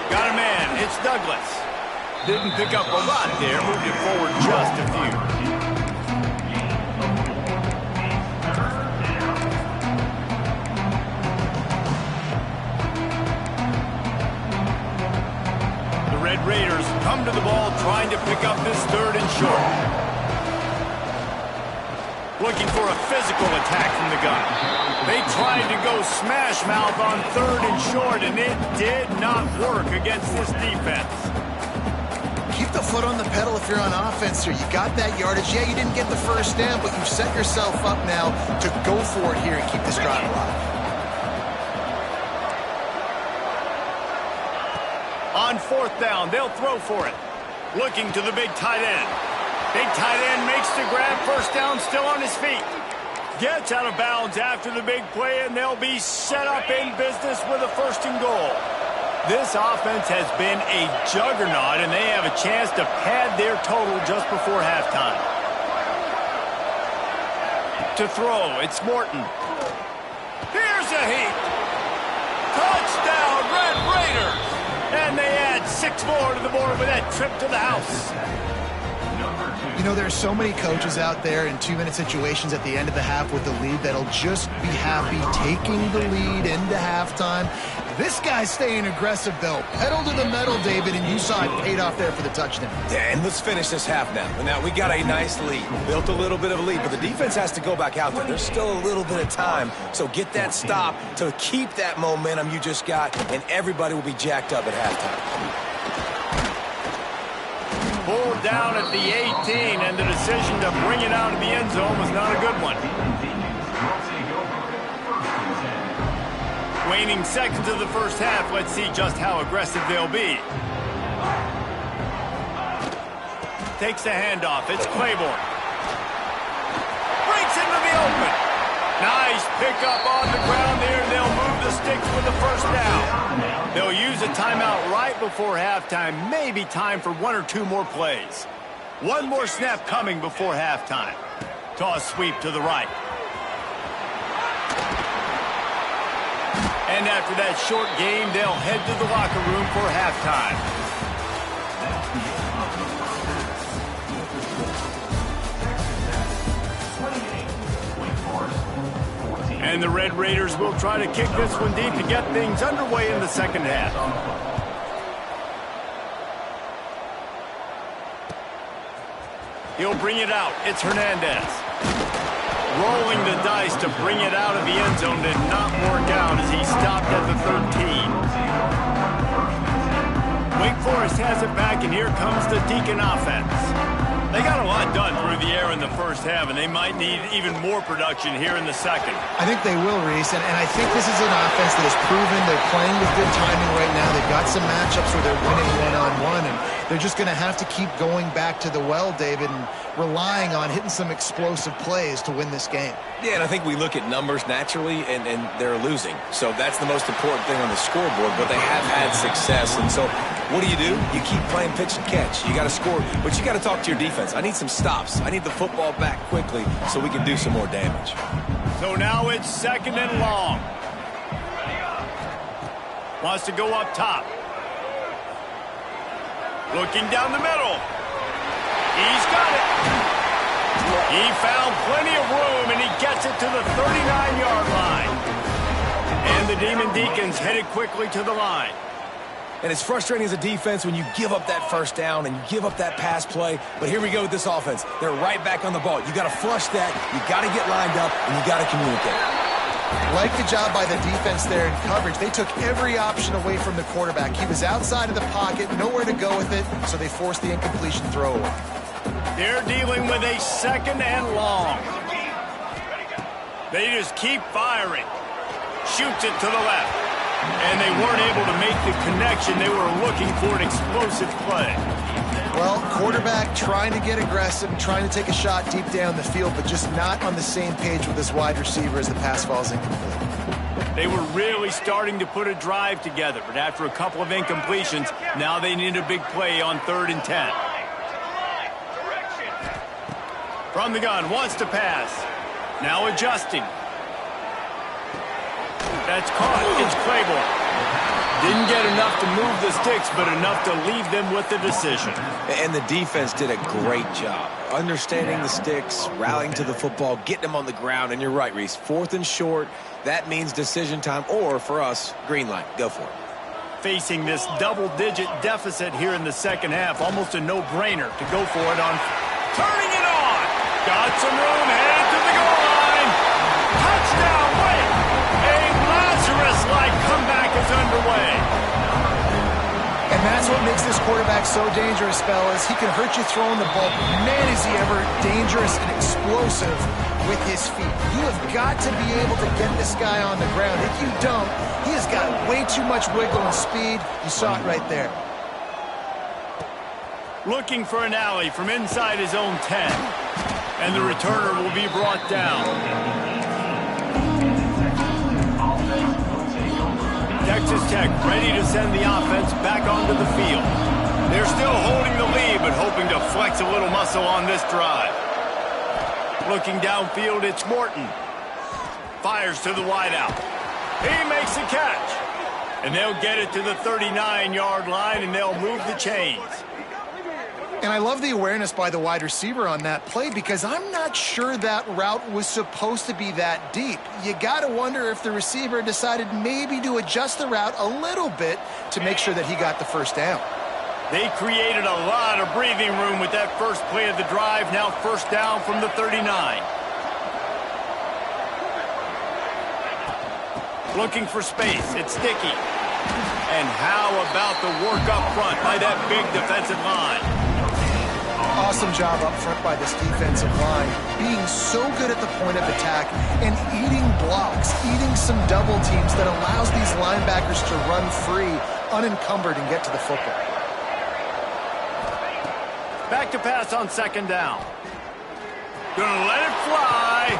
[SPEAKER 1] Got a man, it's Douglas. Didn't pick up a lot there, moved it forward just a few. The Red Raiders come to the ball trying to pick up this 3rd and short. Looking for a physical attack from the gun. They tried to go smash mouth on 3rd and short, and it did not work against this defense.
[SPEAKER 3] Keep the foot on the pedal if you're on offense here. You got that yardage. Yeah, you didn't get the 1st down, but you've set yourself up now to go for it here and keep this drive alive.
[SPEAKER 1] On fourth down, they'll throw for it. Looking to the big tight end. Big tight end makes the grab. First down, still on his feet. Gets out of bounds after the big play, and they'll be set up in business with a 1st and goal. This offense has been a juggernaut, and they have a chance to pad their total just before halftime. To throw, it's Morton. Here's a heat. Touchdown, Red Raiders! And they add 6 more to the board with that trip to the house.
[SPEAKER 3] You know, there's so many coaches out there in 2-minute situations at the end of the half with the lead that'll just be happy taking the lead into halftime. This guy's staying aggressive, though. Pedal to the metal, David, and you saw it paid off there for the touchdown.
[SPEAKER 2] Yeah, and let's finish this half now. And now we got a nice lead. Built a little bit of a lead, but the defense has to go back out there. There's still a little bit of time, so get that stop to keep that momentum you just got, and everybody will be jacked up at halftime.
[SPEAKER 1] Pulled down at the 18, and the decision to bring it out of the end zone was not a good one. Waning seconds of the first half, let's see just how aggressive they'll be. Takes the handoff, it's Claiborne. Breaks into the open. Nice pickup on the ground there. They'll move the sticks for the 1st down. They'll use a timeout right before halftime. Maybe time for 1 or 2 more plays. 1 more snap coming before halftime. Toss sweep to the right. And after that short game, they'll head to the locker room for halftime. And the Red Raiders will try to kick this one deep to get things underway in the second half. He'll bring it out. It's Hernandez. Rolling the dice to bring it out of the end zone did not work out as he stopped at the 13. Wake Forest has it back, and here comes the Deacon offense. They got a lot done through the air in the first half, and they might need even more production here in the second.
[SPEAKER 3] I think they will, Reese, and I think this is an offense that has proven they're playing with good timing right now. They've got some matchups where they're winning one-on-one, and they're just going to have to keep going back to the well, David, and relying on hitting some explosive plays to win this game.
[SPEAKER 2] Yeah, and I think we look at numbers naturally, and they're losing. So that's the most important thing on the scoreboard, but they have had success. And so what do? You keep playing pitch and catch. You got to score, but you got to talk to your defense. I need some stops. I need the football back quickly so we can do some more damage.
[SPEAKER 1] So now it's 2nd and long. Wants to go up top. Looking down the middle. He's got it. He found plenty of room, and he gets it to the 39-yard line. And the Demon Deacons headed quickly to the line.
[SPEAKER 2] And it's frustrating as a defense when you give up that 1st down and you give up that pass play. But here we go with this offense. They're right back on the ball. You got to flush that. You got to get lined up, and you got to communicate.
[SPEAKER 3] Like the job by the defense there in coverage. They took every option away from the quarterback. He was outside of the pocket, nowhere to go with it, so they forced the incompletion throw away.
[SPEAKER 1] They're dealing with a 2nd and long. They just keep firing. Shoots it to the left. And they weren't able to make the connection. They were looking for an explosive play.
[SPEAKER 3] Well, quarterback trying to get aggressive, trying to take a shot deep down the field, but just not on the same page with his wide receiver as the pass falls incomplete.
[SPEAKER 1] They were really starting to put a drive together, but after a couple of incompletions, now they need a big play on 3rd and 10. From the gun, wants to pass. Now adjusting. That's caught. It's Claiborne. Didn't get enough to move the sticks, but enough to leave them with the decision.
[SPEAKER 2] And the defense did a great job. Understanding the sticks, rallying to the football, getting them on the ground. And you're right, Reese. 4th and short, that means decision time. Or, for us, green light. Go for it.
[SPEAKER 1] Facing this double-digit deficit here in the second half, almost a no-brainer to go for it on turning it on. Got some room, headed to the goal line. Touchdown, Wake. A Lazarus-like comeback is underway.
[SPEAKER 3] And that's what makes this quarterback so dangerous, fellas. He can hurt you throwing the ball. Man, is he ever dangerous and explosive with his feet. You have got to be able to get this guy on the ground. If you don't, he has got way too much wiggle and speed. You saw it right there.
[SPEAKER 1] Looking for an alley from inside his own 10. And the returner will be brought down. Texas Tech ready to send the offense back onto the field. They're still holding the lead, but hoping to flex a little muscle on this drive. Looking downfield, it's Morton. Fires to the wideout. He makes the catch. And they'll get it to the 39-yard line, and they'll move the chains.
[SPEAKER 3] And I love the awareness by the wide receiver on that play because I'm not sure that route was supposed to be that deep. You got to wonder if the receiver decided maybe to adjust the route a little bit to make sure that he got the first down.
[SPEAKER 1] They created a lot of breathing room with that first play of the drive. Now first down from the 39. Looking for space. It's Sticky. And how about the work up front by that big defensive line?
[SPEAKER 3] Awesome job up front by this defensive line, being so good at the point of attack and eating blocks, eating some double teams that allows these linebackers to run free, unencumbered, and get to the football.
[SPEAKER 1] Back to pass on second down. Gonna let it fly.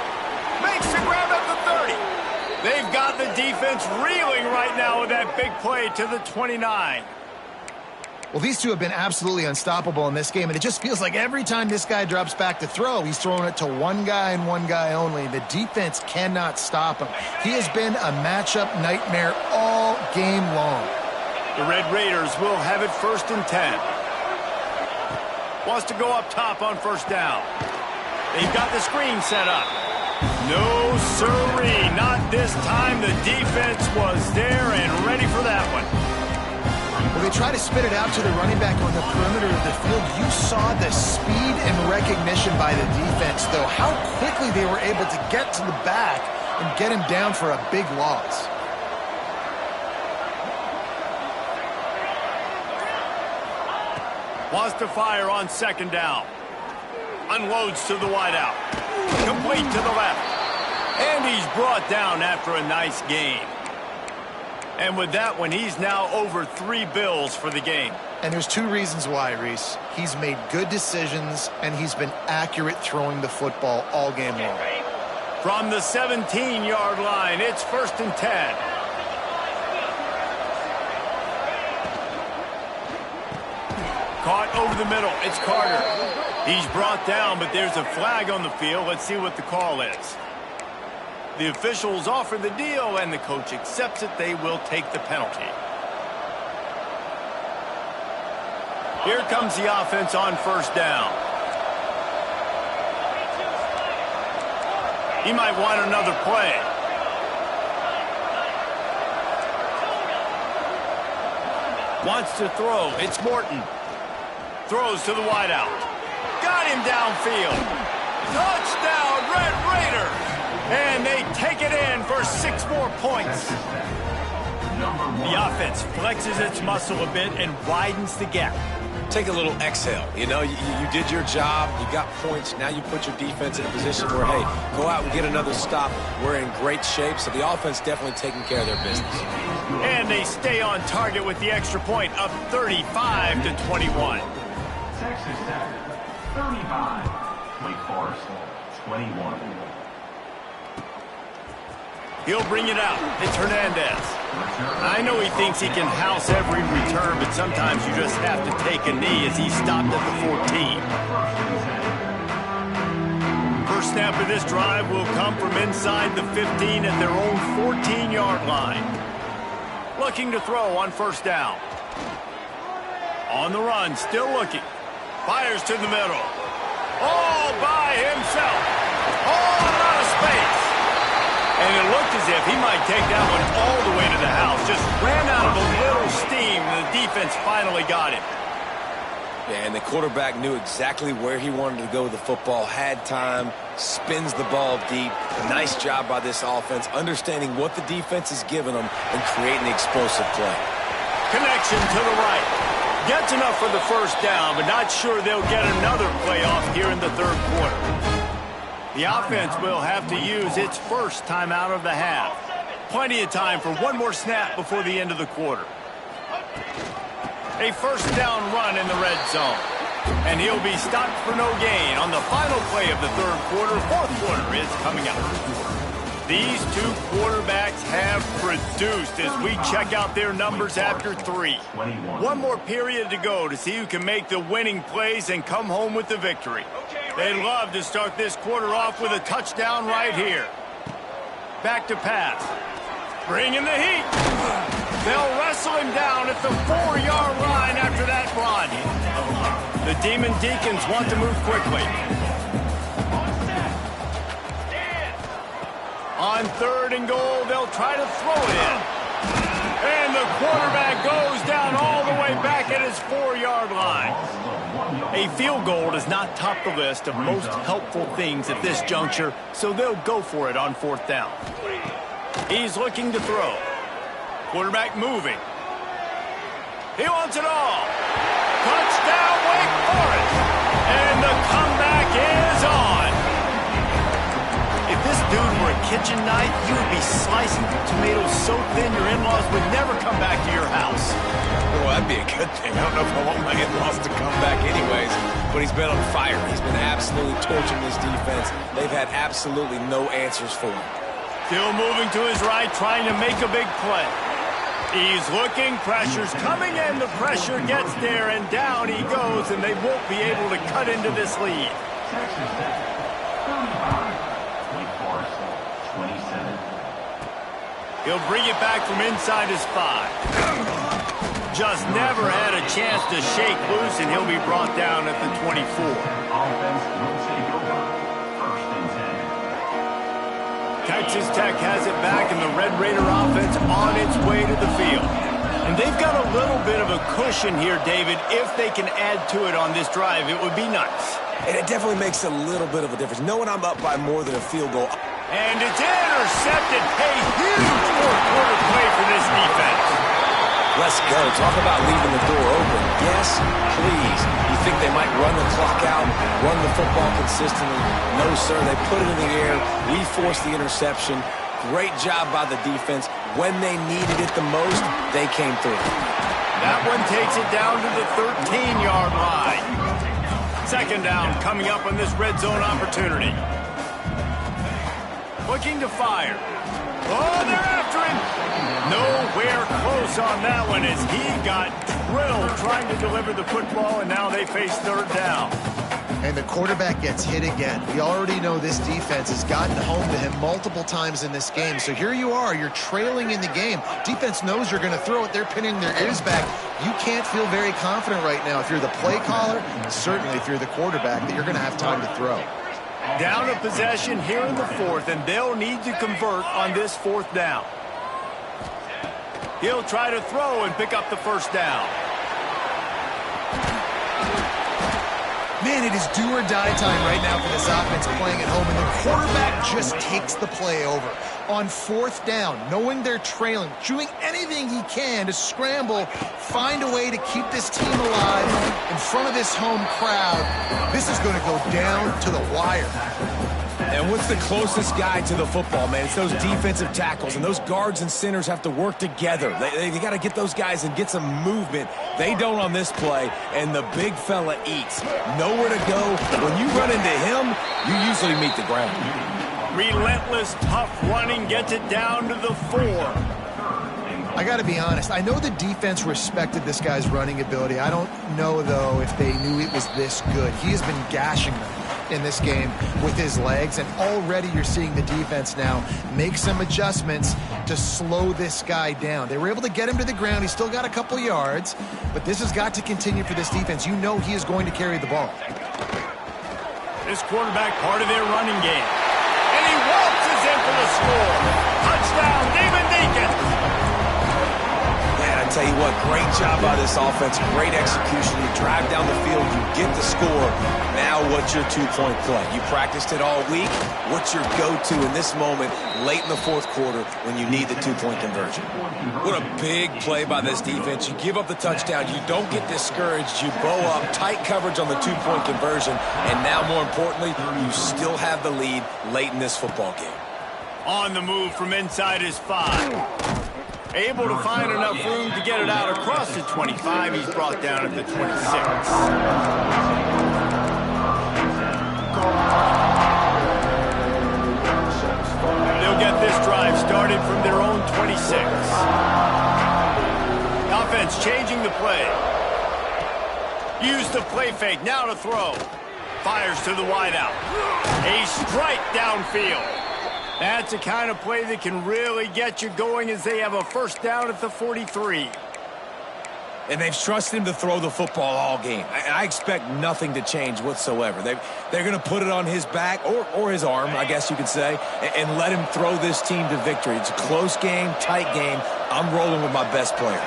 [SPEAKER 1] Makes the grab at the 30. They've got the defense reeling right now with that big play to the 29.
[SPEAKER 3] Well, these two have been absolutely unstoppable in this game, and it just feels like every time this guy drops back to throw, he's throwing it to one guy and one guy only. The defense cannot stop him. He has been a matchup nightmare all game long.
[SPEAKER 1] The Red Raiders will have it first and 10. Wants to go up top on first down. They've got the screen set up. No siree, not this time. The defense was there and ready for that one.
[SPEAKER 3] Well, they try to spit it out to the running back on the perimeter of the field. You saw the speed and recognition by the defense, though. How quickly they were able to get to the back and get him down for a big loss.
[SPEAKER 1] Wants to fire on second down. Unloads to the wideout. Complete to the left. And he's brought down after a nice gain. And with that one, he's now over 3 bills for the game.
[SPEAKER 3] And there's 2 reasons why, Reese. He's made good decisions, and he's been accurate throwing the football all game long.
[SPEAKER 1] From the 17-yard line, it's first and 10. Caught over the middle. It's Carter. He's brought down, but there's a flag on the field. Let's see what the call is. The officials offer the deal, and the coach accepts it. They will take the penalty. Here comes the offense on first down. He might want another play. Wants to throw. It's Morton. Throws to the wideout. Got him downfield. Touchdown, Red Raiders! And they take it in for 6 more points. The offense flexes its muscle a bit and widens the gap.
[SPEAKER 2] Take a little exhale. You know, you did your job. You got points. Now you put your defense in a position where, hey, go out and get another stop. We're in great shape, so the offense definitely taking care of their business.
[SPEAKER 1] And they stay on target with the extra point, up 35-21.
[SPEAKER 4] Texas Tech, 35. Wake Forest, 21.
[SPEAKER 1] He'll bring it out. It's Hernandez. I know he thinks he can house every return, but sometimes you just have to take a knee as he stopped at the 14. First snap of this drive will come from inside the 15 at their own 14-yard line. Looking to throw on first down. On the run, still looking. Fires to the middle. All by himself. All out of space. And it looked as if he might take that one all the way to the house. Just ran out of a little steam, and the defense finally got him.
[SPEAKER 2] Yeah, and the quarterback knew exactly where he wanted to go with the football, had time, spins the ball deep. A nice job by this offense, understanding what the defense is giving them and creating the explosive play.
[SPEAKER 1] Connection to the right. Gets enough for the first down, but not sure they'll get another play off here in the third quarter. The offense will have to use its first timeout of the half. Plenty of time for one more snap before the end of the quarter. A first down run in the red zone. And he'll be stopped for no gain on the final play of the third quarter. Fourth quarter is coming up. These two quarterbacks have produced as we check out their numbers after 3. One more period to go to see who can make the winning plays and come home with the victory. They'd love to start this quarter off with a touchdown right here. Back to pass. Bringing the heat. They'll wrestle him down at the 4-yard line after that run. The Demon Deacons want to move quickly. On 3rd and goal, they'll try to throw it in. And the quarterback goes down all the way back at his 4-yard line. A field goal does not top the list of most helpful things at this juncture, so they'll go for it on 4th down. He's looking to throw. Quarterback moving. He wants it all. Touchdown, Wake Forest. And the comeback is on. If this dude were a kitchen knife, you would be slicing tomatoes so thin your in-laws would never come back to your house.
[SPEAKER 2] Well, that'd be a good thing. I don't know if I want my in-laws to come back anyways, but he's been on fire. He's been absolutely torching this defense. They've had absolutely no answers for him.
[SPEAKER 1] Still moving to his right, trying to make a big play. He's looking, pressure's coming in, the pressure gets there, and down he goes, and they won't be able to cut into this lead. He'll bring it back from inside his 5. Just never had a chance to shake loose, and he'll be brought down at the 24.
[SPEAKER 4] Offense will take over. 1st and 10.
[SPEAKER 1] Texas Tech has it back, and the Red Raider offense on its way to the field. And they've got a little bit of a cushion here, David. If they can add to it on this drive, it would be nice.
[SPEAKER 2] And it definitely makes a little bit of a difference. Knowing I'm up by more than a field goal.
[SPEAKER 1] And it's intercepted. A huge fourth-quarter play for this defense.
[SPEAKER 2] Let's go. Talk about leaving the door open. Yes, please. You think they might run the clock out, run the football consistently? No, sir. They put it in the air. We forced the interception. Great job by the defense. When they needed it the most, they came through.
[SPEAKER 1] That one takes it down to the 13-yard line. 2nd down coming up on this red zone opportunity. Looking to fire. Oh, they're after him. Nowhere close on that one as he got drilled trying to deliver the football, and now they face 3rd down.
[SPEAKER 3] And the quarterback gets hit again. We already know this defense has gotten home to him multiple times in this game. So here you are, you're trailing in the game. Defense knows you're going to throw it. They're pinning their ears back. You can't feel very confident right now if you're the play caller, certainly if you're the quarterback, that you're going to have time to throw.
[SPEAKER 1] Down a possession here in the 4th, and they'll need to convert on this 4th down. He'll try to throw and pick up the 1st down.
[SPEAKER 3] Man, it is do or die time right now for this offense playing at home, and the quarterback just takes the play over. On 4th down, knowing they're trailing, doing anything he can to scramble, find a way to keep this team alive in front of this home crowd. This is going to go down to the wire.
[SPEAKER 2] And what's the closest guy to the football, man? It's those defensive tackles, and those guards and centers have to work together. They got to get those guys and get some movement. They don't on this play, and the big fella eats. Nowhere to go. When you run into him, you usually meet the ground.
[SPEAKER 1] Relentless, tough running gets it down to the 4.
[SPEAKER 3] I got to be honest. I know the defense respected this guy's running ability. I don't know, though, if they knew it was this good. He has been gashing them in this game with his legs, and already you're seeing the defense now make some adjustments to slow this guy down. They were able to get him to the ground. He's still got a couple yards, but this has got to continue for this defense. You know he is going to carry the ball.
[SPEAKER 1] This quarterback part of their running game. And he waltzes in for the score. Touchdown, Demon Deacons.
[SPEAKER 2] Man, I tell you what, great job by this offense. Great execution. You drive down the field, you get the score. Now what's your two-point play? You practiced it all week. What's your go-to in this moment late in the 4th quarter when you need the two-point conversion? What a big play by this defense. You give up the touchdown. You don't get discouraged. You bow up, tight coverage on the two-point conversion. And now, more importantly, you still have the lead late in this football game.
[SPEAKER 1] On the move from inside his 5. Able to find enough room to get it out across the 25. He's brought down at the 26. They'll get this drive started from their own 26. Offense changing the play. Use the play fake, now to throw. Fires to the wideout. A strike downfield. That's the kind of play that can really get you going as they have a first down at the 43.
[SPEAKER 2] And they've trusted him to throw the football all game. I expect nothing to change whatsoever. They're going to put it on his back, or his arm, I guess you could say, and let him throw this team to victory. It's a close game, tight game. I'm rolling with my best player.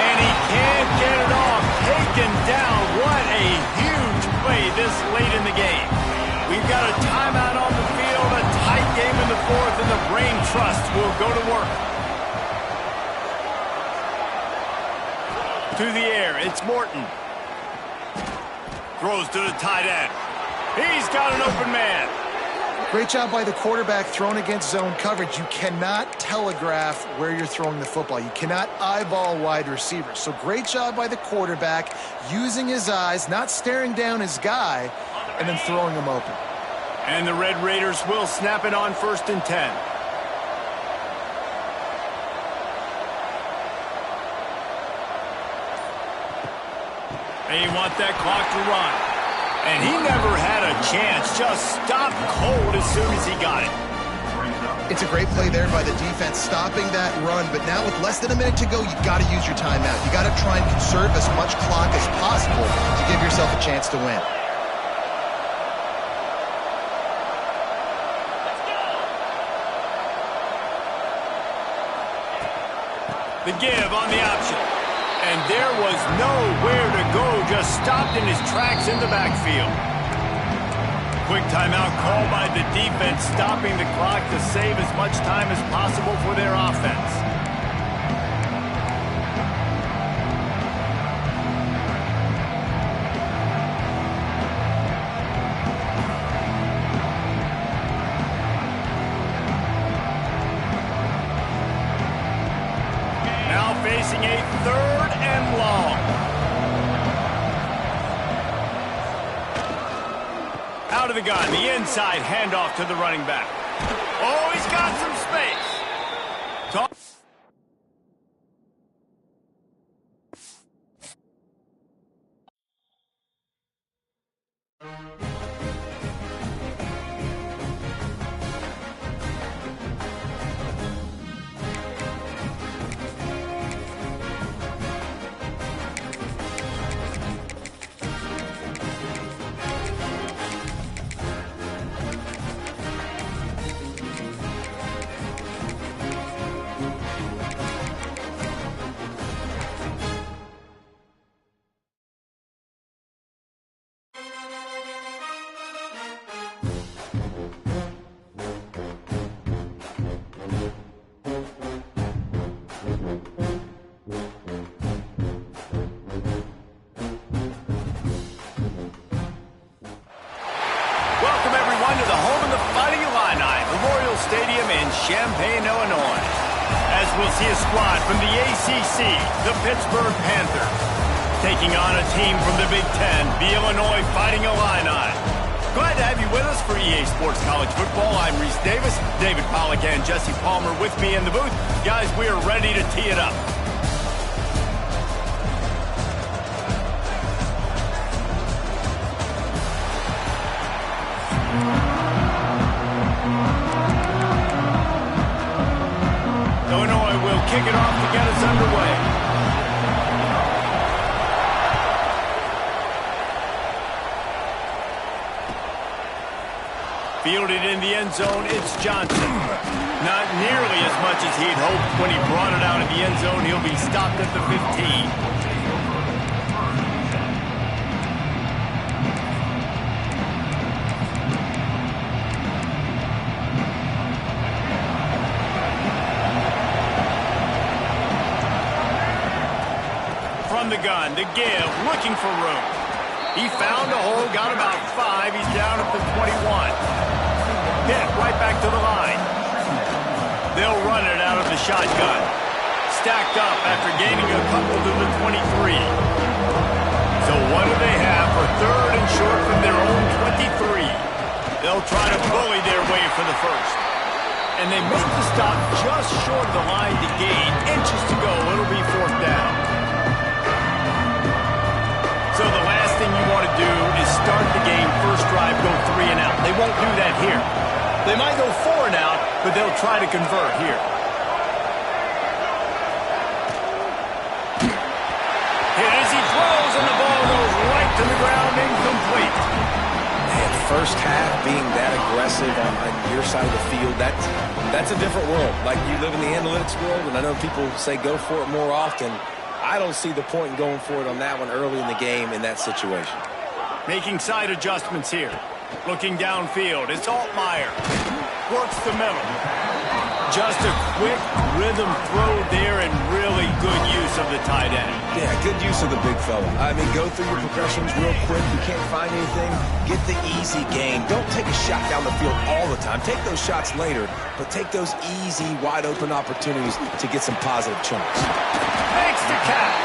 [SPEAKER 1] And he can't get it off. Taken down. What a huge play this late in the game. We've got a timeout on the field, a tight game in the fourth, and the brain trust will go to work. To the air, it's Morton. Throws to the tight end. He's got an open man.
[SPEAKER 3] Great job by the quarterback thrown against zone coverage. You cannot telegraph where you're throwing the football. You cannot eyeball wide receivers. So great job by the quarterback using his eyes, not staring down his guy, and then throwing him open.
[SPEAKER 1] And the Red Raiders will snap it on 1st and 10. They want that clock to run. And he never had a chance. Just stopped cold as soon as he got it.
[SPEAKER 3] It's a great play there by the defense, stopping that run. But now with less than a minute to go, you've got to use your timeout. You've got to try and conserve as much clock as possible to give yourself a chance to win.
[SPEAKER 1] The give on the option. And there was nowhere to go, just stopped in his tracks in the backfield. Quick timeout call by the defense, stopping the clock to save as much time as possible for their offense. Now facing a 3rd and long. Out of the gun, the inside handoff to the running back. Oh, he's got some space. Welcome, everyone, to the home of the Fighting Illini, Memorial Stadium in Champaign, Illinois. As we'll see a squad from the ACC, the Pittsburgh Panthers, taking on a team from the Big Ten, the Illinois Fighting Illini. Glad to have you with us for EA Sports College Football. I'm Reese Davis, David Pollack and Jesse Palmer with me in the booth. Guys, we are ready to tee it up. Illinois will kick it off to get us underway. Fielded in the end zone, it's Johnson. Not nearly as much as he'd hoped when he brought it out of the end zone. He'll be stopped at the 15. From the gun, the give, looking for room. He found a hole, got about 5. He's down at the 21. Pitt right back to the line. They'll run it out of the shotgun. Stacked up after gaining a couple to the 23. So what do they have for 3rd and short from their own 23? They'll try to bully their way for the first. And they make the stop just short of the line to gain. Inches to go. It'll be 4th down. So the last thing you want to do is start the game, first drive, go 3 and out. They won't do that here. They might go 4 and out, but they'll try to convert here. Hit as he throws, and the ball goes right to the ground, incomplete.
[SPEAKER 2] Man, first half being that aggressive on your side of the field, that's a different world. Like, you live in the analytics world, and I know people say go for it more often. I don't see the point in going for it on that one early in the game in that situation.
[SPEAKER 1] Making side adjustments here. Looking downfield. It's Altmaier. Works the middle. Just a quick rhythm throw there and really good use of the tight end.
[SPEAKER 2] Yeah, good use of the big fella. I mean, go through your progressions real quick. You can't find anything, get the easy gain. Don't take a shot down the field all the time. Take those shots later, but take those easy, wide-open opportunities to get some positive chunks.
[SPEAKER 1] Makes the catch.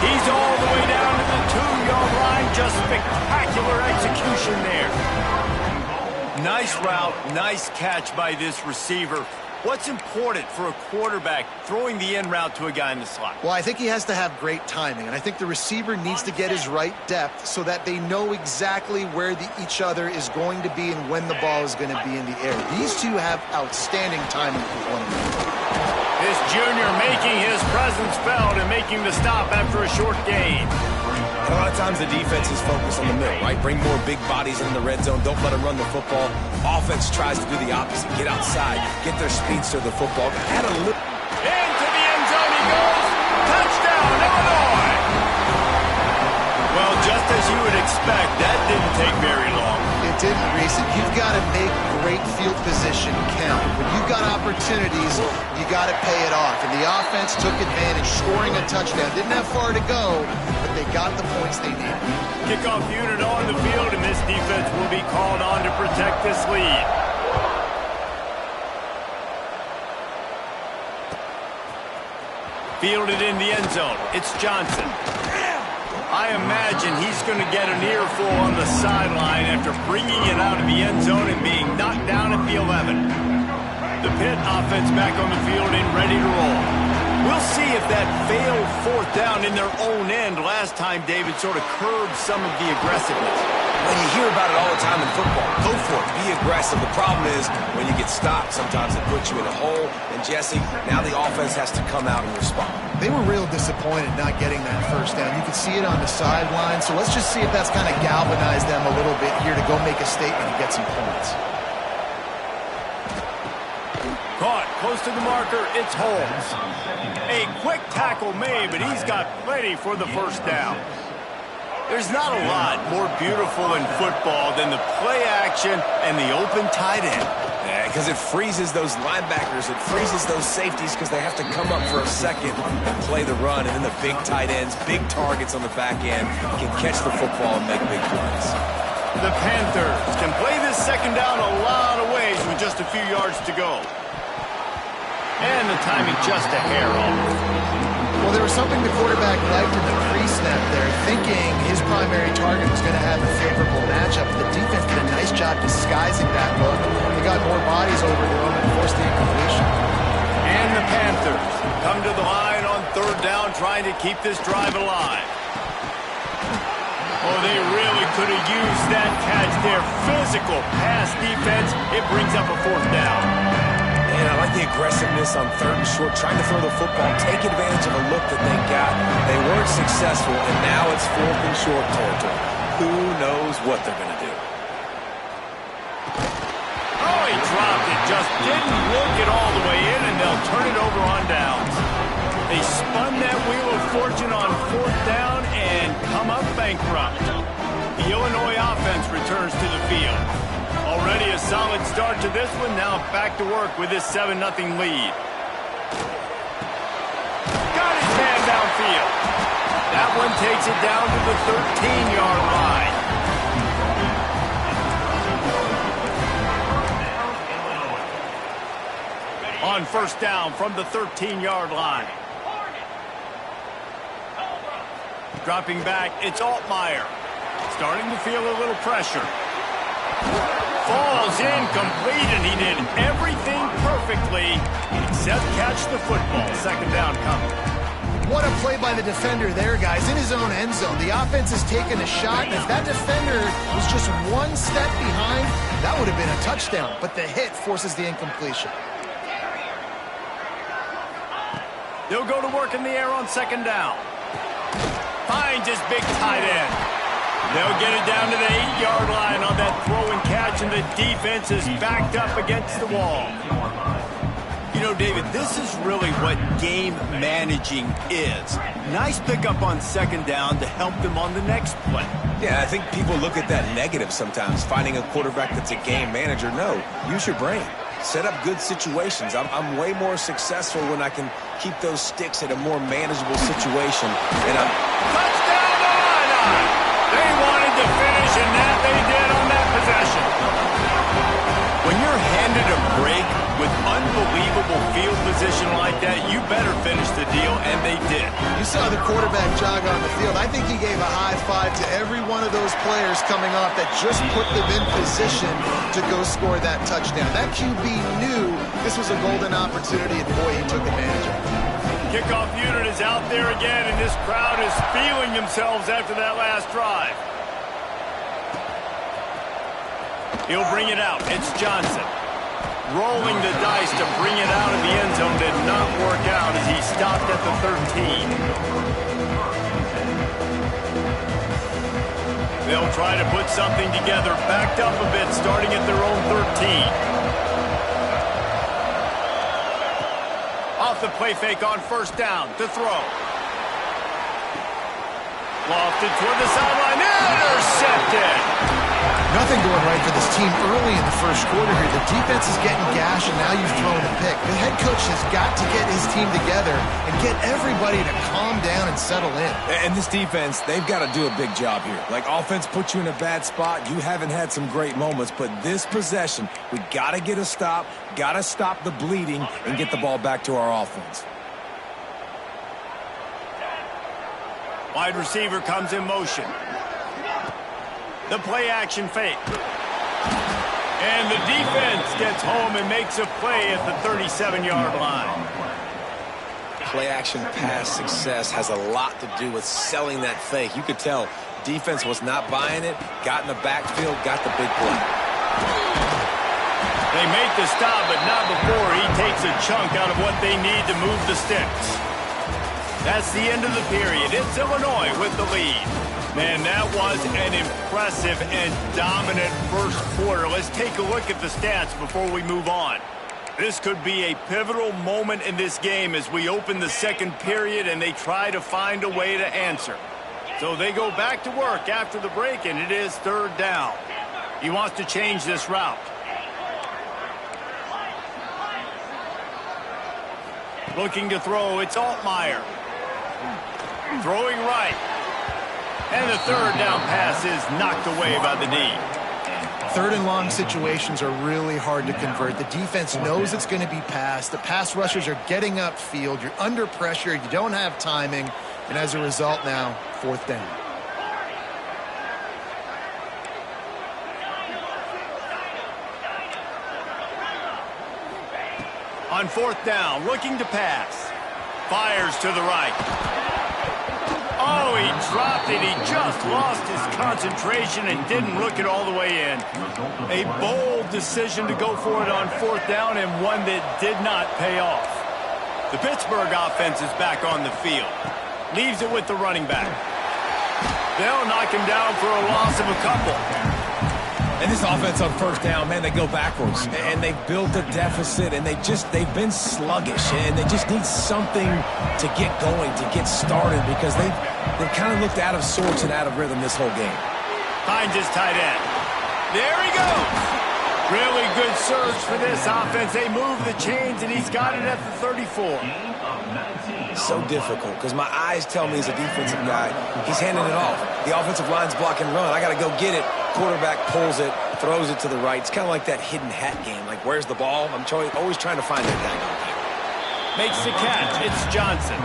[SPEAKER 1] He's all the way down to the 2-yard line. Just spectacular execution there. Nice route, nice catch by this receiver. What's important for a quarterback throwing the in route to a guy in the slot?
[SPEAKER 3] Well, I think he has to have great timing, and I think the receiver needs to get his right depth so that they know exactly where each other is going to be and when the ball is going to be in the air. These two have outstanding timing with one another.
[SPEAKER 1] This junior making his presence felt and making the stop after a short gain.
[SPEAKER 2] A lot of times the defense is focused on the middle, right? Bring more big bodies in the red zone. Don't let them run the football. Offense tries to do the opposite. Get outside. Get their speedster the football. Add a little.
[SPEAKER 1] Into the end zone he goes. Touchdown, Illinois. Well, just as you would expect, that didn't take very long.
[SPEAKER 3] It didn't, Reese. You've got to make great field position count. When you've got opportunities, you got to pay it off. And the offense took advantage, scoring a touchdown. Didn't have far to go, but they got the points they needed.
[SPEAKER 1] Kickoff unit on the field, and this defense will be called on to protect this lead. Fielded in the end zone. It's Johnson. I imagine he's going to get an earful on the sideline after bringing it out of the end zone and being knocked down at the 11. The Pitt offense back on the field and ready to roll. We'll see if that failed 4th down in their own end last time David sort of curbed some of the aggressiveness.
[SPEAKER 2] When you hear about it all the time in football, go for it. Be aggressive. The problem is when you get stopped, sometimes it puts you in a hole. And, Jesse, now the offense has to come out and respond.
[SPEAKER 3] They were real disappointed not getting that first down. You could see it on the sideline. So let's just see if that's kind of galvanized them a little bit here to go make a statement and get some points.
[SPEAKER 1] Caught close to the marker. It's Holmes. A quick tackle made, but he's got plenty for the first down. There's not a lot more beautiful in football than the play action and the open tight end.
[SPEAKER 2] Yeah, because it freezes those linebackers. It freezes those safeties because they have to come up for a second and play the run. And then the big tight ends, big targets on the back end, can catch the football and make big plays.
[SPEAKER 1] The Panthers can play this second down a lot of ways with just a few yards to go. And the timing just a hair off.
[SPEAKER 3] Well, there was something the quarterback liked in the pre-snap there, thinking his primary target was going to have a favorable matchup. The defense did a nice job disguising that look. They got more bodies over there and forced the incompletion.
[SPEAKER 1] And the Panthers come to the line on 3rd down, trying to keep this drive alive. Oh, they really could have used that catch there. Physical pass defense. It brings up a 4th down.
[SPEAKER 2] And I like the aggressiveness on 3rd and short, trying to throw the football, take advantage of a look that they got. They weren't successful, and now it's 4th and short territory. Who knows what they're going to do?
[SPEAKER 1] Oh, he dropped it. Just didn't look it all the way in, and they'll turn it over on downs. They spun that wheel of fortune on 4th down and come up bankrupt. The Illinois offense returns to the field. Already a solid start to this one. Now back to work with this 7-0 lead. Got his man downfield. That one takes it down to the 13-yard line. On first down from the 13-yard line. Dropping back, it's Altmaier. Starting to feel a little pressure. Falls incomplete, and he did everything perfectly except catch the football. Second down coming.
[SPEAKER 3] What a play by the defender there, guys, in his own end zone. The offense has taken a shot, and if that defender was just one step behind, that would have been a touchdown. But the hit forces the incompletion.
[SPEAKER 1] They'll go to work in the air on second down. Finds his big tight end. They'll get it down to the 8-yard line on that throw and catch, and the defense is backed up against the wall. You know, David, this is really what game managing is. Nice pickup on second down to help them on the next play.
[SPEAKER 2] Yeah, I think people look at that negative sometimes, finding a quarterback that's a game manager. No, use your brain. Set up good situations. I'm way more successful when I can keep those sticks at a more manageable situation. And
[SPEAKER 1] Touchdown Illini! They wanted to finish, and that they did on that possession. When you're handed a break with unbelievable field position like that, you better finish the deal, and they did.
[SPEAKER 3] You saw the quarterback jog on the field. I think he gave a high five to every one of those players coming off that just put them in position to go score that touchdown. That QB knew this was a golden opportunity, and boy, he took advantage of it.
[SPEAKER 1] Kickoff unit is out there again, and this crowd is feeling themselves after that last drive. He'll bring it out. It's Johnson. Rolling the dice to bring it out of the end zone did not work out as he stopped at the 13. They'll try to put something together, backed up a bit, starting at their own 13. Off the play fake on first down to throw. Lofted toward the sideline. Intercepted.
[SPEAKER 3] Nothing going right for this team early in the first quarter here. The defense is getting gashed, and now you've thrown a pick. The head coach has got to get his team together and get everybody to calm down and settle in.
[SPEAKER 2] And this defense, they've got to do a big job here. Like, offense puts you in a bad spot. You haven't had some great moments, but this possession, we got to get a stop, got to stop the bleeding, and get the ball back to our offense.
[SPEAKER 1] Wide receiver comes in motion. The play-action fake. And the defense gets home and makes a play at the 37-yard line.
[SPEAKER 2] Play-action pass success has a lot to do with selling that fake. You could tell defense was not buying it, got in the backfield, got the big play.
[SPEAKER 1] They make the stop, but not before he takes a chunk out of what they need to move the sticks. That's the end of the period. It's Illinois with the lead. Man, that was an impressive and dominant first quarter. Let's take a look at the stats before we move on. This could be a pivotal moment in this game as we open the second period and they try to find a way to answer. So they go back to work after the break, and it is third down. He wants to change this route. Looking to throw, it's Altmaier. Throwing right. And the third down pass is knocked away by the D.
[SPEAKER 3] Third and long situations are really hard to convert. The defense knows it's going to be passed. The pass rushers are getting upfield. You're under pressure. You don't have timing. And as a result now, fourth down.
[SPEAKER 1] On fourth down, looking to pass. Fires to the right. Oh, he dropped it. He just lost his concentration and didn't look it all the way in. A bold decision to go for it on fourth down, and one that did not pay off. The Pittsburgh offense is back on the field. Leaves it with the running back. They'll knock him down for a loss of a couple.
[SPEAKER 2] And this offense on first down, man, they go backwards. And they've built a deficit, and they've been sluggish. And they just need something to get going, to get started, because they've kind of looked out of sorts and out of rhythm this whole game.
[SPEAKER 1] Finds his tight end. There he goes. Really good surge for this offense. They move the chains, and he's got it at the 34.
[SPEAKER 2] So difficult because my eyes tell me as a defensive guy, he's handing it off. The offensive line's blocking run. I got to go get it. Quarterback pulls it, throws it to the right. It's kind of like that hidden hat game. Like, where's the ball? I'm always trying to find that guy.
[SPEAKER 1] Makes the catch. It's Johnson.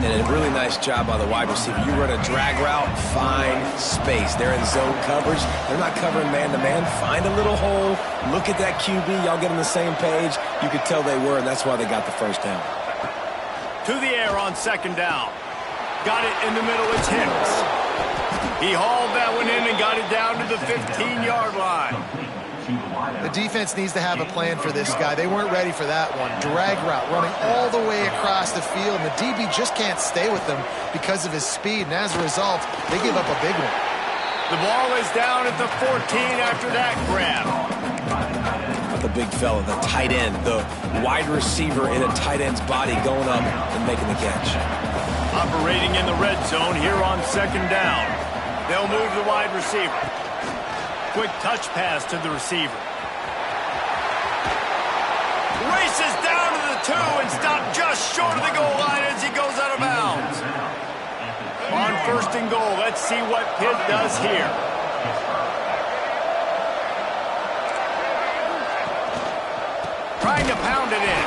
[SPEAKER 2] And a really nice job by the wide receiver. You run a drag route, find space. They're in zone coverage. They're not covering man-to-man. Find a little hole. Look at that QB. Y'all get on the same page. You could tell they were, and that's why they got the first down.
[SPEAKER 1] To the air on second down. Got it in the middle. It's Hicks. He hauled that one in and got it down to the 15-yard line.
[SPEAKER 3] The defense needs to have a plan for this guy. They weren't ready for that one. Drag route running all the way across the field, and the DB just can't stay with them because of his speed, and as a result, they give up a big one.
[SPEAKER 1] The ball is down at the 14 after that grab.
[SPEAKER 2] The big fella, the tight end, the wide receiver in a tight end's body going up and making the catch.
[SPEAKER 1] Operating in the red zone here on second down. They'll move the wide receiver. Quick touch pass to the receiver. Races down to the 2 and stopped just short of the goal line as he goes out of bounds. On first and goal, let's see what Pitt does here. Trying to pound it in.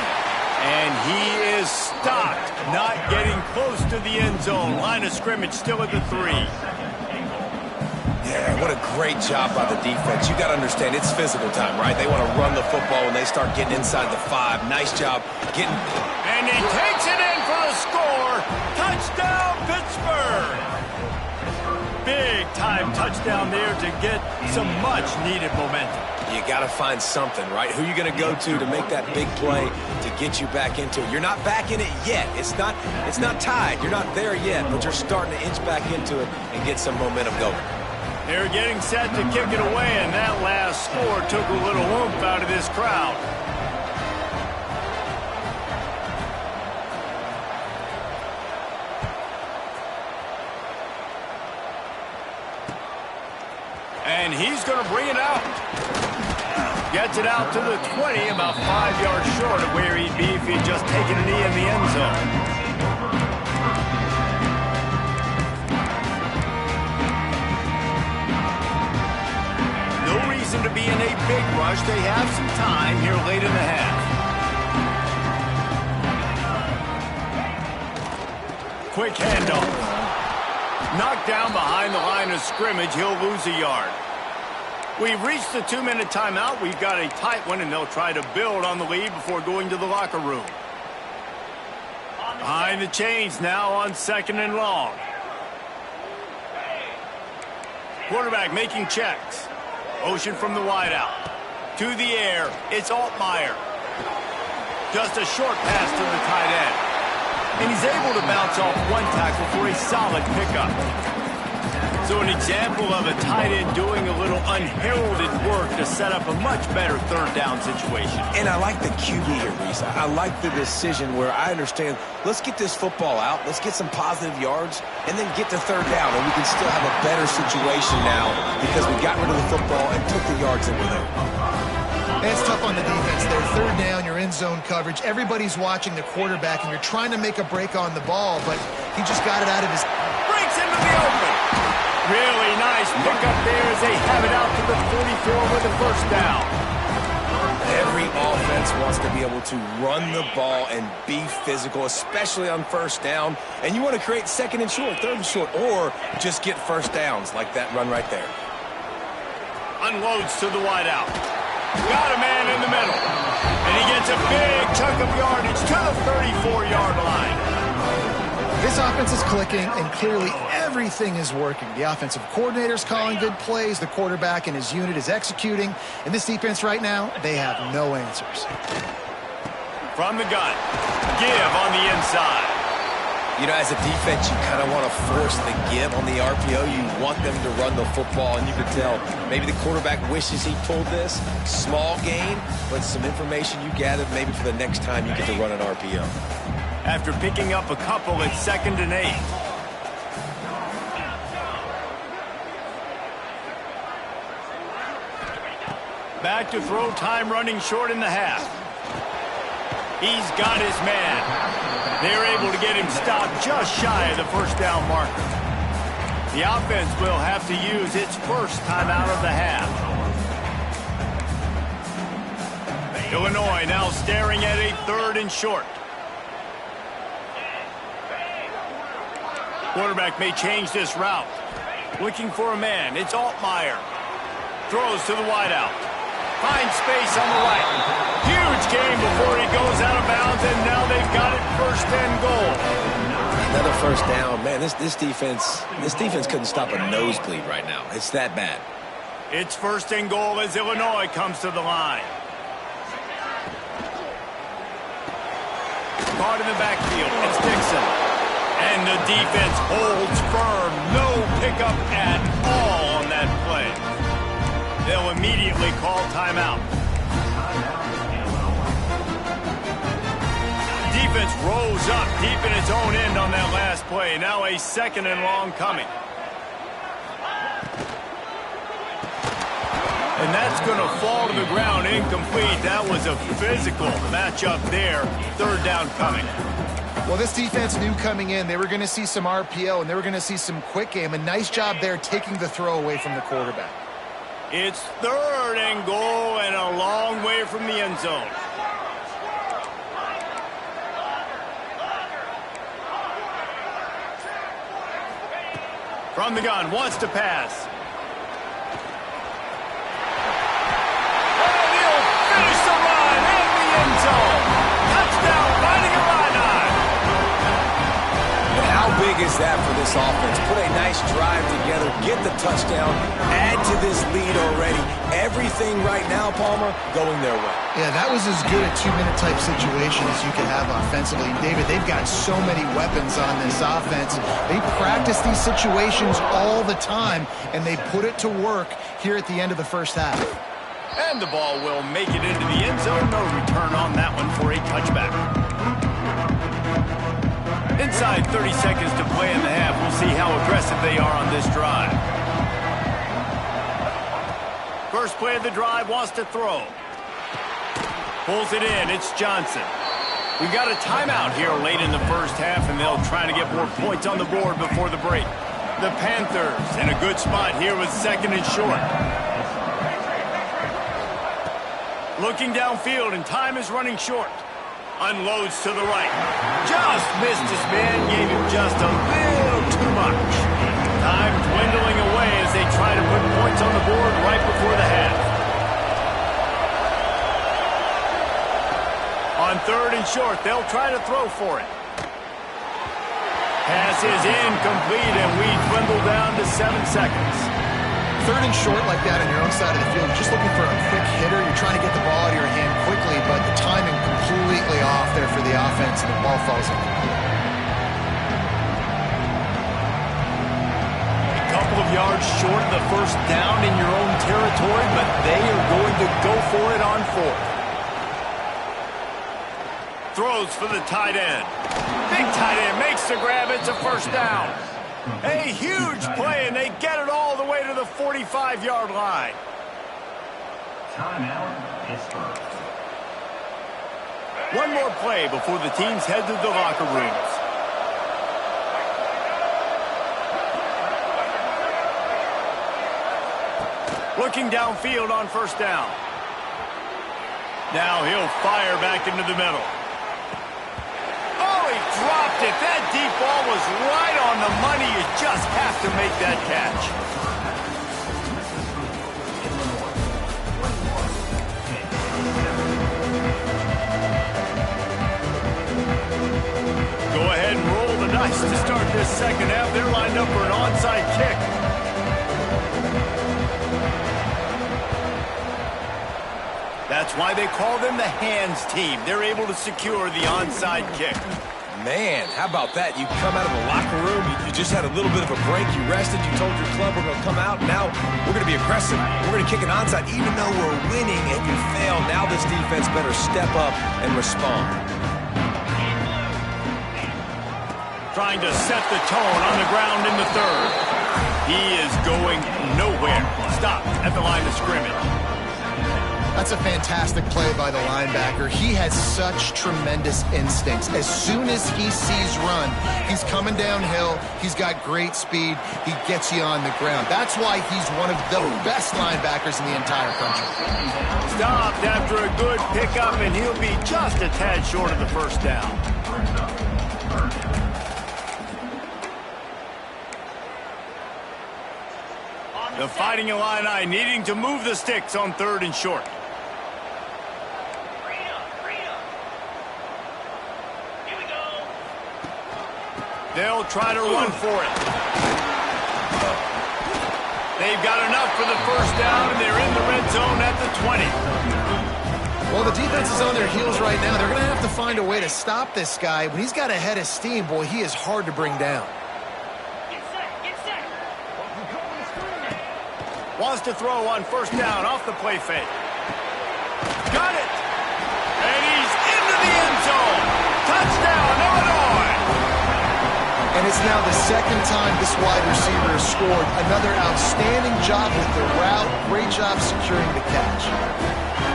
[SPEAKER 1] And he is stopped, not getting close to the end zone. Line of scrimmage still at the 3.
[SPEAKER 2] Yeah, what a great job by the defense. You got to understand, it's physical time, right? They want to run the football when they start getting inside the 5. Nice job getting...
[SPEAKER 1] And he takes it in for the score. Touchdown, Pittsburgh. Big-time touchdown there to get some much-needed momentum.
[SPEAKER 2] You got to find something, right? Who you going to go to make that big play to get you back into it? You're not back in it yet. It's not tied. You're not there yet, but you're starting to inch back into it and get some momentum going.
[SPEAKER 1] They're getting set to kick it away, and that last score took a little oomph out of this crowd. And he's going to bring it out. Gets it out to the 20, about 5 yards short of where he'd be if he'd just taken a knee in the end zone. To be in a big rush. They have some time here late in the half. Quick handoff. Knocked down behind the line of scrimmage. He'll lose a yard. We've reached the 2-minute timeout. We've got a tight one, and they'll try to build on the lead before going to the locker room. Behind the chains now on second and long. Quarterback making checks. Motion from the wideout. To the air, it's Altmaier. Just a short pass to the tight end. And he's able to bounce off one tackle for a solid pickup. So an example of a tight end doing a little unheralded work to set up a much better third down situation.
[SPEAKER 2] And I like the QB here, Reese. I like the decision where I understand, let's get this football out, let's get some positive yards, and then get to third down, and we can still have a better situation now because we got rid of the football and took the yards that were there.
[SPEAKER 3] And it's tough on the defense there. Third down, you're in zone coverage. Everybody's watching the quarterback, and you're trying to make a break on the ball, but he just got it out of his...
[SPEAKER 1] Breaks into the open. Really nice pickup there as they have it out to the 44 with the first down.
[SPEAKER 2] Every offense wants to be able to run the ball and be physical, especially on first down. And you want to create second and short, third and short, or just get first downs like that run right there.
[SPEAKER 1] Unloads to the wideout. Got a man in the middle. And he gets a big chunk of yardage to the 34-yard line.
[SPEAKER 3] This offense is clicking, and clearly everything is working. The offensive coordinator's calling good plays. The quarterback and his unit is executing. And this defense right now, they have no answers.
[SPEAKER 1] From the gun. Give on the inside.
[SPEAKER 2] You know, as a defense, you kind of want to force the give on the RPO. You want them to run the football, and you can tell maybe the quarterback wishes he pulled this. Small gain, but some information you gathered maybe for the next time you get to run an RPO.
[SPEAKER 1] After picking up a couple at 2nd and 8. Back to throw, time running short in the half. He's got his man. They're able to get him stopped just shy of the first down marker. The offense will have to use its first timeout of the half. Illinois now staring at a 3rd and short. Quarterback may change this route. Looking for a man. It's Altmaier. Throws to the wideout. Finds space on the right. Huge game before he goes out of bounds, and now they've got it 1st and goal.
[SPEAKER 2] Another first down. Man, this defense couldn't stop a nosebleed right now. It's that bad.
[SPEAKER 1] It's 1st and goal as Illinois comes to the line. Caught in the backfield. It's Dixon. And the defense holds firm. No pickup at all on that play. They'll immediately call timeout. Defense rose up deep in its own end on that last play. Now a 2nd and long coming. And that's going to fall to the ground incomplete. That was a physical matchup there. 3rd down coming.
[SPEAKER 3] Well, this defense knew coming in they were going to see some RPO and they were going to see some quick game. A nice job there taking the throw away from the quarterback.
[SPEAKER 1] It's 3rd and goal and a long way from the end zone. From the gun, wants to pass. And he'll finish the run in the end zone. Touchdown, finding a line.
[SPEAKER 2] How big is that for this offense? Put a nice drive together, get the touchdown, add to this lead already. Everything right now, Palmer, going their way.
[SPEAKER 3] Yeah, that was as good a 2-minute type situation as you can have offensively. And David, they've got so many weapons on this offense. They practice these situations all the time, and they put it to work here at the end of the first half.
[SPEAKER 1] And the ball will make it into the end zone. No return on that one for a touchback. Inside 30 seconds to play in the half. We'll see how aggressive they are on this drive. First play of the drive, wants to throw. Pulls it in. It's Johnson. We've got a timeout here late in the first half, and they'll try to get more points on the board before the break. The Panthers in a good spot here with 2nd and short. Looking downfield, and time is running short. Unloads to the right. Just missed his man, gave him just a little too much. Time dwindling away as they try to put points on the board right before the half. On 3rd and short, they'll try to throw for it. Pass is incomplete, and we dwindle down to 7 seconds.
[SPEAKER 3] 3rd and short like that on your own side of the field, just looking for a quick hitter. You're trying to get the ball out of your hand quickly, but the timing completely off there for the offense, and the ball falls incomplete.
[SPEAKER 1] A couple of yards short of the first down in your own territory, but they are going to go for it on 4th. Throws for the tight end. Big tight end makes the grab. It's a first down. A huge play, and they get it all the way to the 45-yard line.
[SPEAKER 4] Timeout, Pittsburgh.
[SPEAKER 1] One more play before the teams head to the locker rooms. Looking downfield on first down. Now he'll fire back into the middle. Dropped it. That deep ball was right on the money. You just have to make that catch. Go ahead and roll the dice to start this second half. They're lined up for an onside kick. That's why they call them the hands team. They're able to secure the onside kick.
[SPEAKER 2] Man, how about that? You come out of the locker room, you just had a little bit of a break, you rested, you told your club we're going to come out, and now we're going to be aggressive. We're going to kick an onside. Even though we're winning and you fail, now this defense better step up and respond.
[SPEAKER 1] Trying to set the tone on the ground in the 3rd. He is going nowhere. Stop at the line of scrimmage.
[SPEAKER 3] That's a fantastic play by the linebacker. He has such tremendous instincts. As soon as he sees run, he's coming downhill. He's got great speed. He gets you on the ground. That's why he's one of the best linebackers in the entire country.
[SPEAKER 1] Stopped after a good pickup, and he'll be just a tad short of the first down. The Fighting Illini needing to move the sticks on 3rd and short. They'll try to run for it. They've got enough for the first down, and they're in the red zone at the 20.
[SPEAKER 3] Well, the defense is on their heels right now. They're going to have to find a way to stop this guy. When he's got a head of steam, boy, he is hard to bring down.
[SPEAKER 5] Get set.
[SPEAKER 1] Wants to throw on first down off the play fake. Got it. And he's into the end zone. Touchdown, Illinois.
[SPEAKER 3] And it's now the second time this wide receiver has scored. Another outstanding job with the route. Great job securing the catch.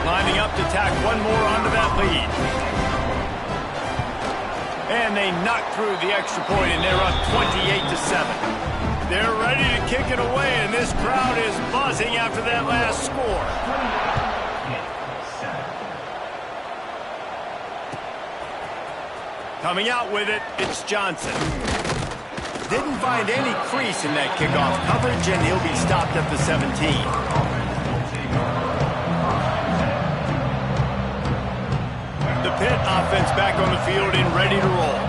[SPEAKER 1] Lining up to tack one more onto that lead. And they knock through the extra point, and they're up 28-7. They're ready to kick it away, and this crowd is buzzing after that last score. Coming out with it, it's Johnson. Didn't find any crease in that kickoff coverage, and he'll be stopped at the 17. The Pitt offense back on the field and ready to roll.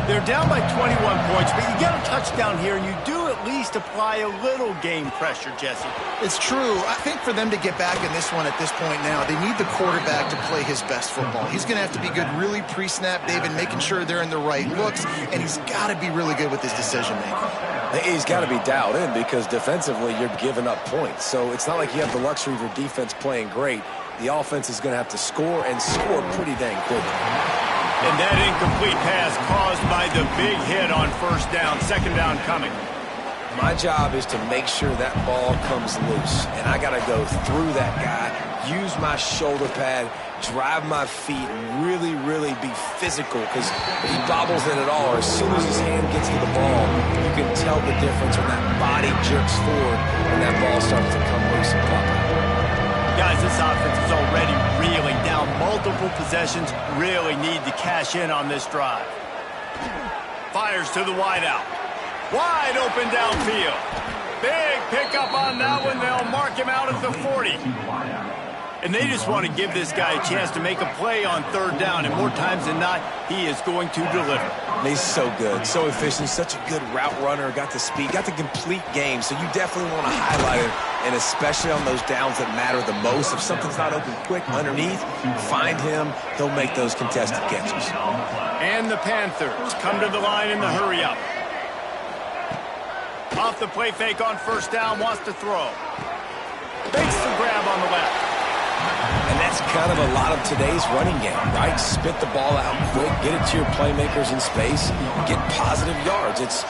[SPEAKER 1] They're down by 21 points, but you get a touchdown here, and you do at least apply a little game pressure, Jesse.
[SPEAKER 3] It's true. I think for them to get back in this one at this point now, they need the quarterback to play his best football. He's going to have to be good really pre-snap, David, making sure they're in the right looks, and he's got to be really good with his decision-making.
[SPEAKER 2] He's got to be dialed in because defensively you're giving up points. So it's not like you have the luxury of your defense playing great. The offense is going to have to score and score pretty dang quickly.
[SPEAKER 1] And that incomplete pass caused by the big hit on first down, second down coming.
[SPEAKER 2] My job is to make sure that ball comes loose, and I got to go through that guy, use my shoulder pad, drive my feet, and really, really be physical, because if he bobbles it at all, or as soon as his hand gets to the ball, you can tell the difference when that body jerks forward and that ball starts to come loose and pop out.
[SPEAKER 1] Guys, this offense is already reeling down multiple possessions. Really need to cash in on this drive. Fires to the wideout. Wide open downfield. Big pickup on that one. They'll mark him out at the 40. And they just want to give this guy a chance to make a play on third down. And more times than not, he is going to deliver.
[SPEAKER 2] He's so good, so efficient, such a good route runner, got the speed, got the complete game. So you definitely want to highlight it, and especially on those downs that matter the most. If something's not open quick underneath, find him. He'll make those contested catches.
[SPEAKER 1] And the Panthers come to the line in the hurry-up. Off the play fake on first down, wants to throw. Makes the grab on the left.
[SPEAKER 2] And that's kind of a lot of today's running game, right? Spit the ball out quick, get it to your playmakers in space, get positive yards. It's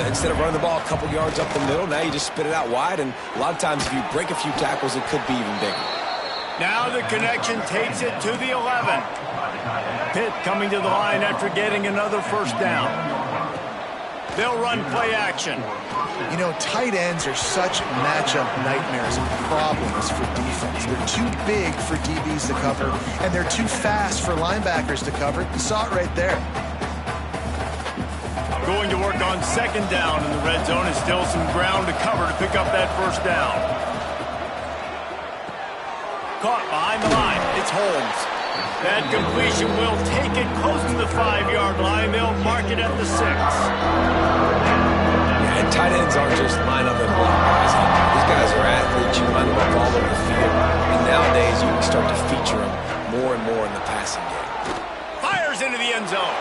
[SPEAKER 2] instead of running the ball a couple yards up the middle, now you just spit it out wide, and a lot of times if you break a few tackles, it could be even bigger.
[SPEAKER 1] Now the connection takes it to the 11. Pitt coming to the line after getting another first down. They'll run play action.
[SPEAKER 3] You know, tight ends are such matchup nightmares and problems for defense. They're too big for DBs to cover, and they're too fast for linebackers to cover. You saw it right there.
[SPEAKER 1] Going to work on second down in the red zone, and still some ground to cover to pick up that first down. Caught behind the line. It's Holmes. That completion will take it close to the 5-yard line. They'll mark it at the 6.
[SPEAKER 2] And tight ends aren't just line up and block guys. These guys are athletes. You line them up all over the field. And nowadays, you can start to feature them more and more in the passing game.
[SPEAKER 1] Fires into the end zone.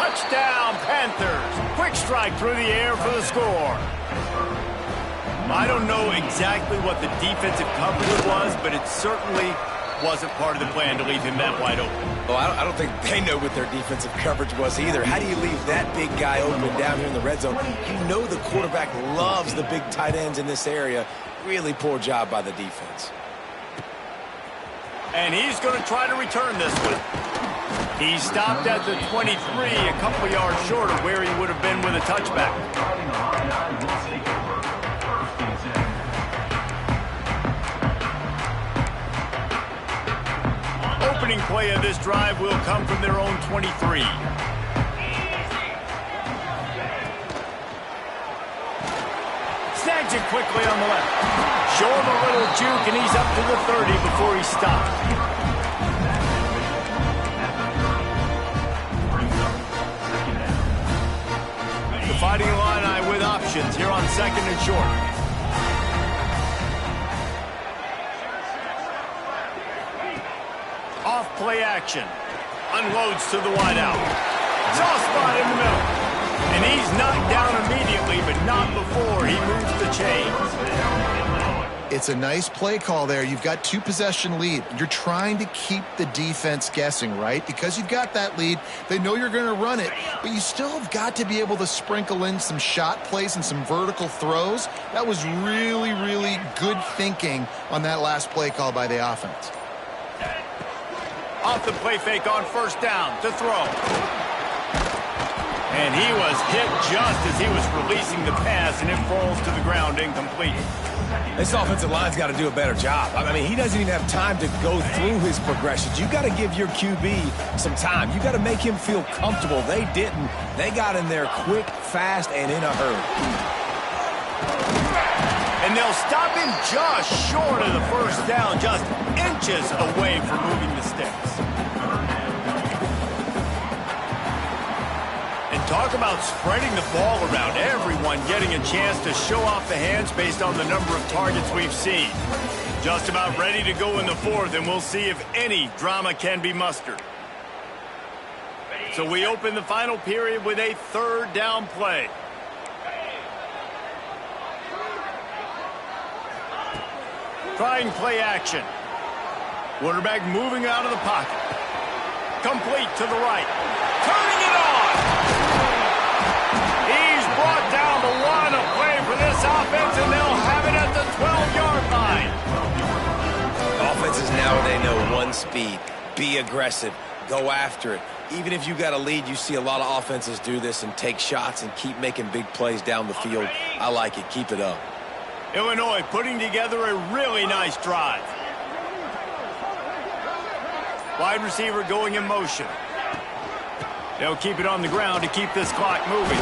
[SPEAKER 1] Touchdown, Panthers. Quick strike through the air for the score. I don't know exactly what the defensive coverage was, but it certainly wasn't part of the plan to leave him that wide open.
[SPEAKER 2] Well, I don't think they know what their defensive coverage was either. How do you leave that big guy open down here in the red zone? You know the quarterback loves the big tight ends in this area. Really poor job by the defense.
[SPEAKER 1] And he's going to try to return this one. He stopped at the 23, a couple of yards short of where he would have been with a touchback. Opening play of this drive will come from their own 23. Snags it quickly on the left. Show him a little juke, and he's up to the 30 before he stopped. The Fighting Illini with options here on 2nd and short. Off play action. Unloads to the wideout. Soft spot in the middle. And he's knocked down immediately, but not before he moves the chains.
[SPEAKER 3] It's a nice play call there. You've got 2-possession lead. You're trying to keep the defense guessing, right? Because you've got that lead, they know you're going to run it, but you still have got to be able to sprinkle in some shot plays and some vertical throws. That was really, really good thinking on that last play call by the offense.
[SPEAKER 1] Off the play fake on 1st down to throw. And he was hit just as he was releasing the pass, and it falls to the ground incomplete.
[SPEAKER 2] This offensive line's got to do a better job. I mean, he doesn't even have time to go through his progressions. You got to give your QB some time. You got to make him feel comfortable. They didn't. They got in there quick, fast, and in a hurry.
[SPEAKER 1] And they'll stop him just short of the 1st down, just inches away from moving the sticks. And talk about spreading the ball around. Everyone getting a chance to show off the hands based on the number of targets we've seen. Just about ready to go in the 4th, and we'll see if any drama can be mustered. So we open the final period with a 3rd down play. Trying play action. Quarterback moving out of the pocket. Complete to the right. Turning it on. He's brought down the line of play for this offense, and they'll have it at the 12-yard line.
[SPEAKER 2] Offenses now, they know one speed. Be aggressive. Go after it. Even if you got a lead, you see a lot of offenses do this and take shots and keep making big plays down the field. I like it. Keep it up.
[SPEAKER 1] Illinois putting together a really nice drive. Wide receiver going in motion. They'll keep it on the ground to keep this clock moving.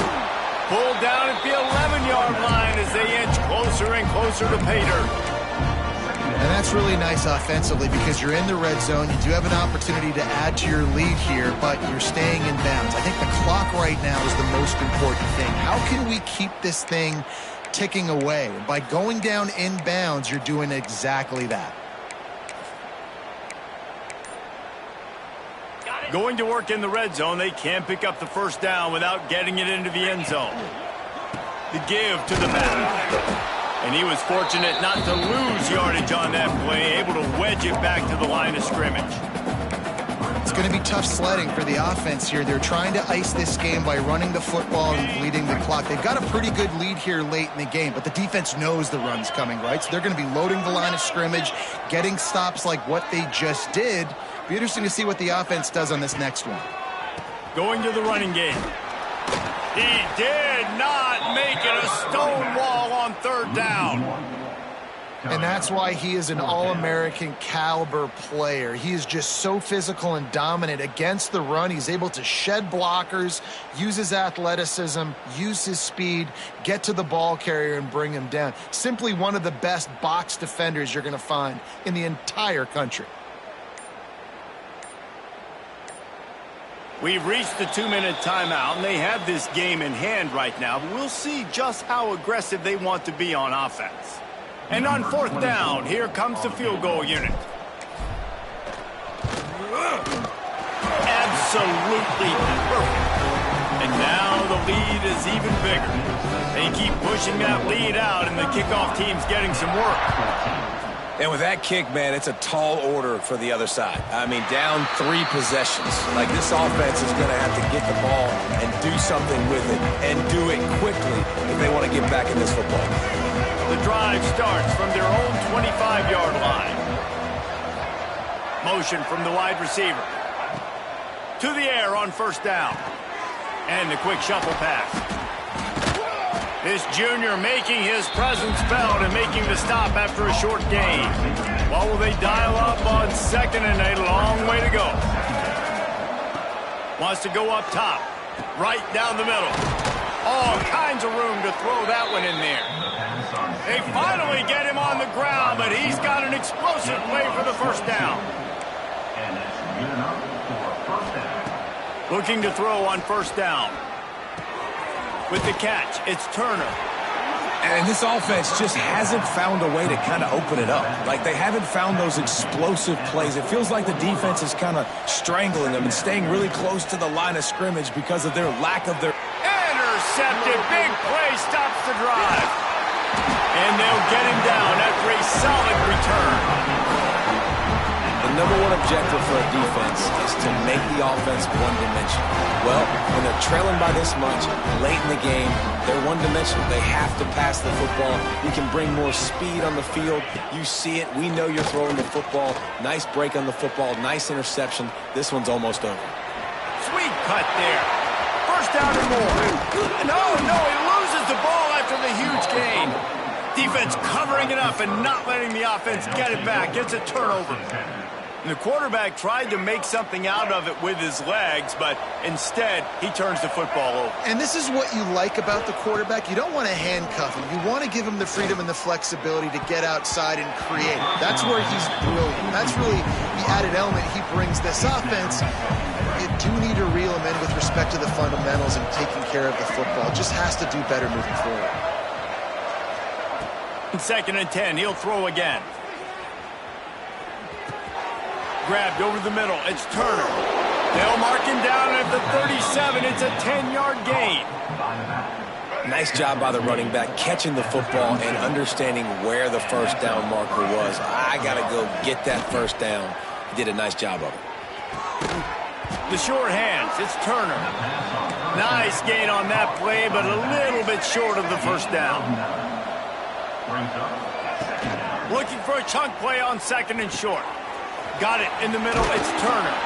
[SPEAKER 1] Pulled down at the 11-yard line as they inch closer and closer to pay dirt.
[SPEAKER 3] And that's really nice offensively because you're in the red zone. You do have an opportunity to add to your lead here, but you're staying in bounds. I think the clock right now is the most important thing. How can we keep this thing ticking away? By going down in bounds, you're doing exactly that.
[SPEAKER 1] Going to work in the red zone, they can't pick up the 1st down without getting it into the end zone. The give to the back. And he was fortunate not to lose yardage on that play, able to wedge it back to the line of scrimmage.
[SPEAKER 3] It's going to be tough sledding for the offense here. They're trying to ice this game by running the football and bleeding the clock. They've got a pretty good lead here late in the game, but the defense knows the run's coming, right? So they're going to be loading the line of scrimmage, getting stops like what they just did. Be interesting to see what the offense does on this next one.
[SPEAKER 1] Going to the running game. He did not make it a stone wall on 3rd down.
[SPEAKER 3] And that's why he is an All-American caliber player. He is just so physical and dominant against the run. He's able to shed blockers, use his athleticism, use his speed, get to the ball carrier and bring him down. Simply one of the best box defenders you're going to find in the entire country.
[SPEAKER 1] We've reached the 2-minute timeout, and they have this game in hand right now, but we'll see just how aggressive they want to be on offense. And on 4th down, here comes the field goal unit. Absolutely perfect. And now the lead is even bigger. They keep pushing that lead out, and the kickoff team's getting some work.
[SPEAKER 2] And with that kick, man, it's a tall order for the other side. I mean, down 3 possessions. Like, this offense is going to have to get the ball and do something with it, and do it quickly if they want to get back in this football. The
[SPEAKER 1] drive starts from their own 25-yard line. Motion from the wide receiver. To the air on first down. And the quick shuffle pass. This junior making his presence felt and making the stop after a short gain. Well, will they dial up on second and a long way to go? Wants to go up top. Right down the middle. All kinds of room to throw that one in there. They finally get him on the ground, but he's got an explosive play for the first down.
[SPEAKER 4] And that's good enough for a first down.
[SPEAKER 1] Looking to throw on first down. With the catch, it's Turner.
[SPEAKER 2] And this offense just hasn't found a way to kind of open it up. Like, they haven't found those explosive plays. It feels like the defense is kind of strangling them and staying really close to the line of scrimmage because of their lack of their...
[SPEAKER 1] Intercepted. Big play stops the drive. And they'll get him down after a solid return.
[SPEAKER 2] The number one objective for a defense is to make the offense one-dimensional. Well, when they're trailing by this much, late in the game, they're one-dimensional. They have to pass the football. You can bring more speed on the field. You see it. We know you're throwing the football. Nice break on the football. Nice interception. This one's almost over.
[SPEAKER 1] Sweet cut there. First down and more. No, he loses the ball after the huge gain. Defense covering it up and not letting the offense get it back. Gets a turnover. And the quarterback tried to make something out of it with his legs, but instead, he turns the football over.
[SPEAKER 3] And this is what you like about the quarterback. You don't want to handcuff him. You want to give him the freedom and the flexibility to get outside and create. That's where he's brilliant. That's really the added element he brings this offense. You do need to reel him in with respect to the fundamentals and taking care of the football. Just has to do better moving forward.
[SPEAKER 1] Second and 10, he'll throw again. Grabbed over the middle, it's Turner. They'll mark him down at the 37. It's a 10-yard gain.
[SPEAKER 2] Nice job by the running back, catching the football and understanding where the first down marker was. I got to go get that first down. He did a nice job of it.
[SPEAKER 1] The short hands, it's Turner. Nice gain on that play, but a little bit short of the first down. Looking for a chunk play on second and short. Got it in the middle, it's Turner.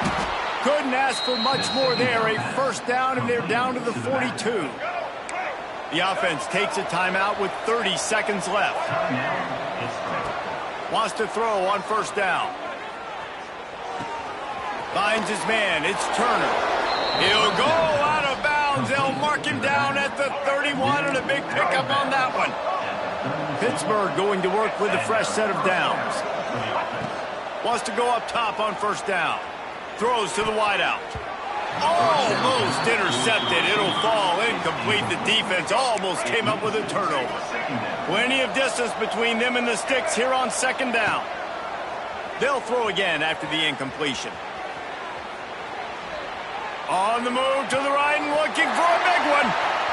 [SPEAKER 1] Couldn't ask for much more there. A first down, and they're down to the 42. The offense takes a timeout with 30 seconds left. Wants to throw on first down. Finds his man, it's Turner. He'll go out of bounds. They'll mark him down at the 31, and a big pickup on that one. Pittsburgh going to work with a fresh set of downs. Wants to go up top on first down. Throws to the wideout. Almost intercepted. It'll fall incomplete. The defense almost came up with a turnover. Plenty of distance between them and the sticks here on second down. They'll throw again after the incompletion. On the move to the right and looking for a big one.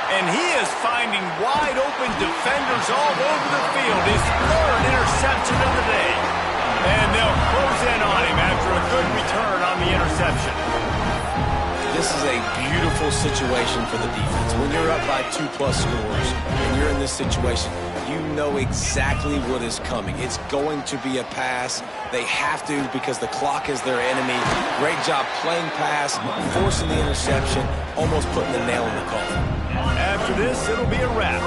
[SPEAKER 1] And he is finding wide open defenders all over the field. His third interception of the day. And they'll close in on him after a good return on the interception.
[SPEAKER 2] This is a beautiful situation for the defense. When you're up by 2+ scores and you're in this situation, you know exactly what is coming. It's going to be a pass. They have to because the clock is their enemy. Great job playing pass, forcing the interception, almost putting the nail in the coffin.
[SPEAKER 1] After this, it'll be a wrap.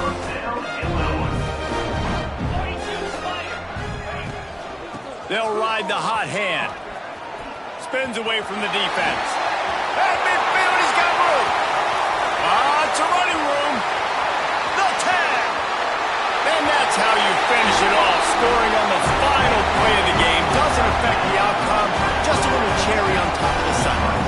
[SPEAKER 1] They'll ride the hot hand. Spins away from the defense. At midfield, he's got room. It's a running room. The tag. And that's how you finish it off. Scoring on the final play of the game. Doesn't affect the outcome. Just a little cherry on top of the sundae.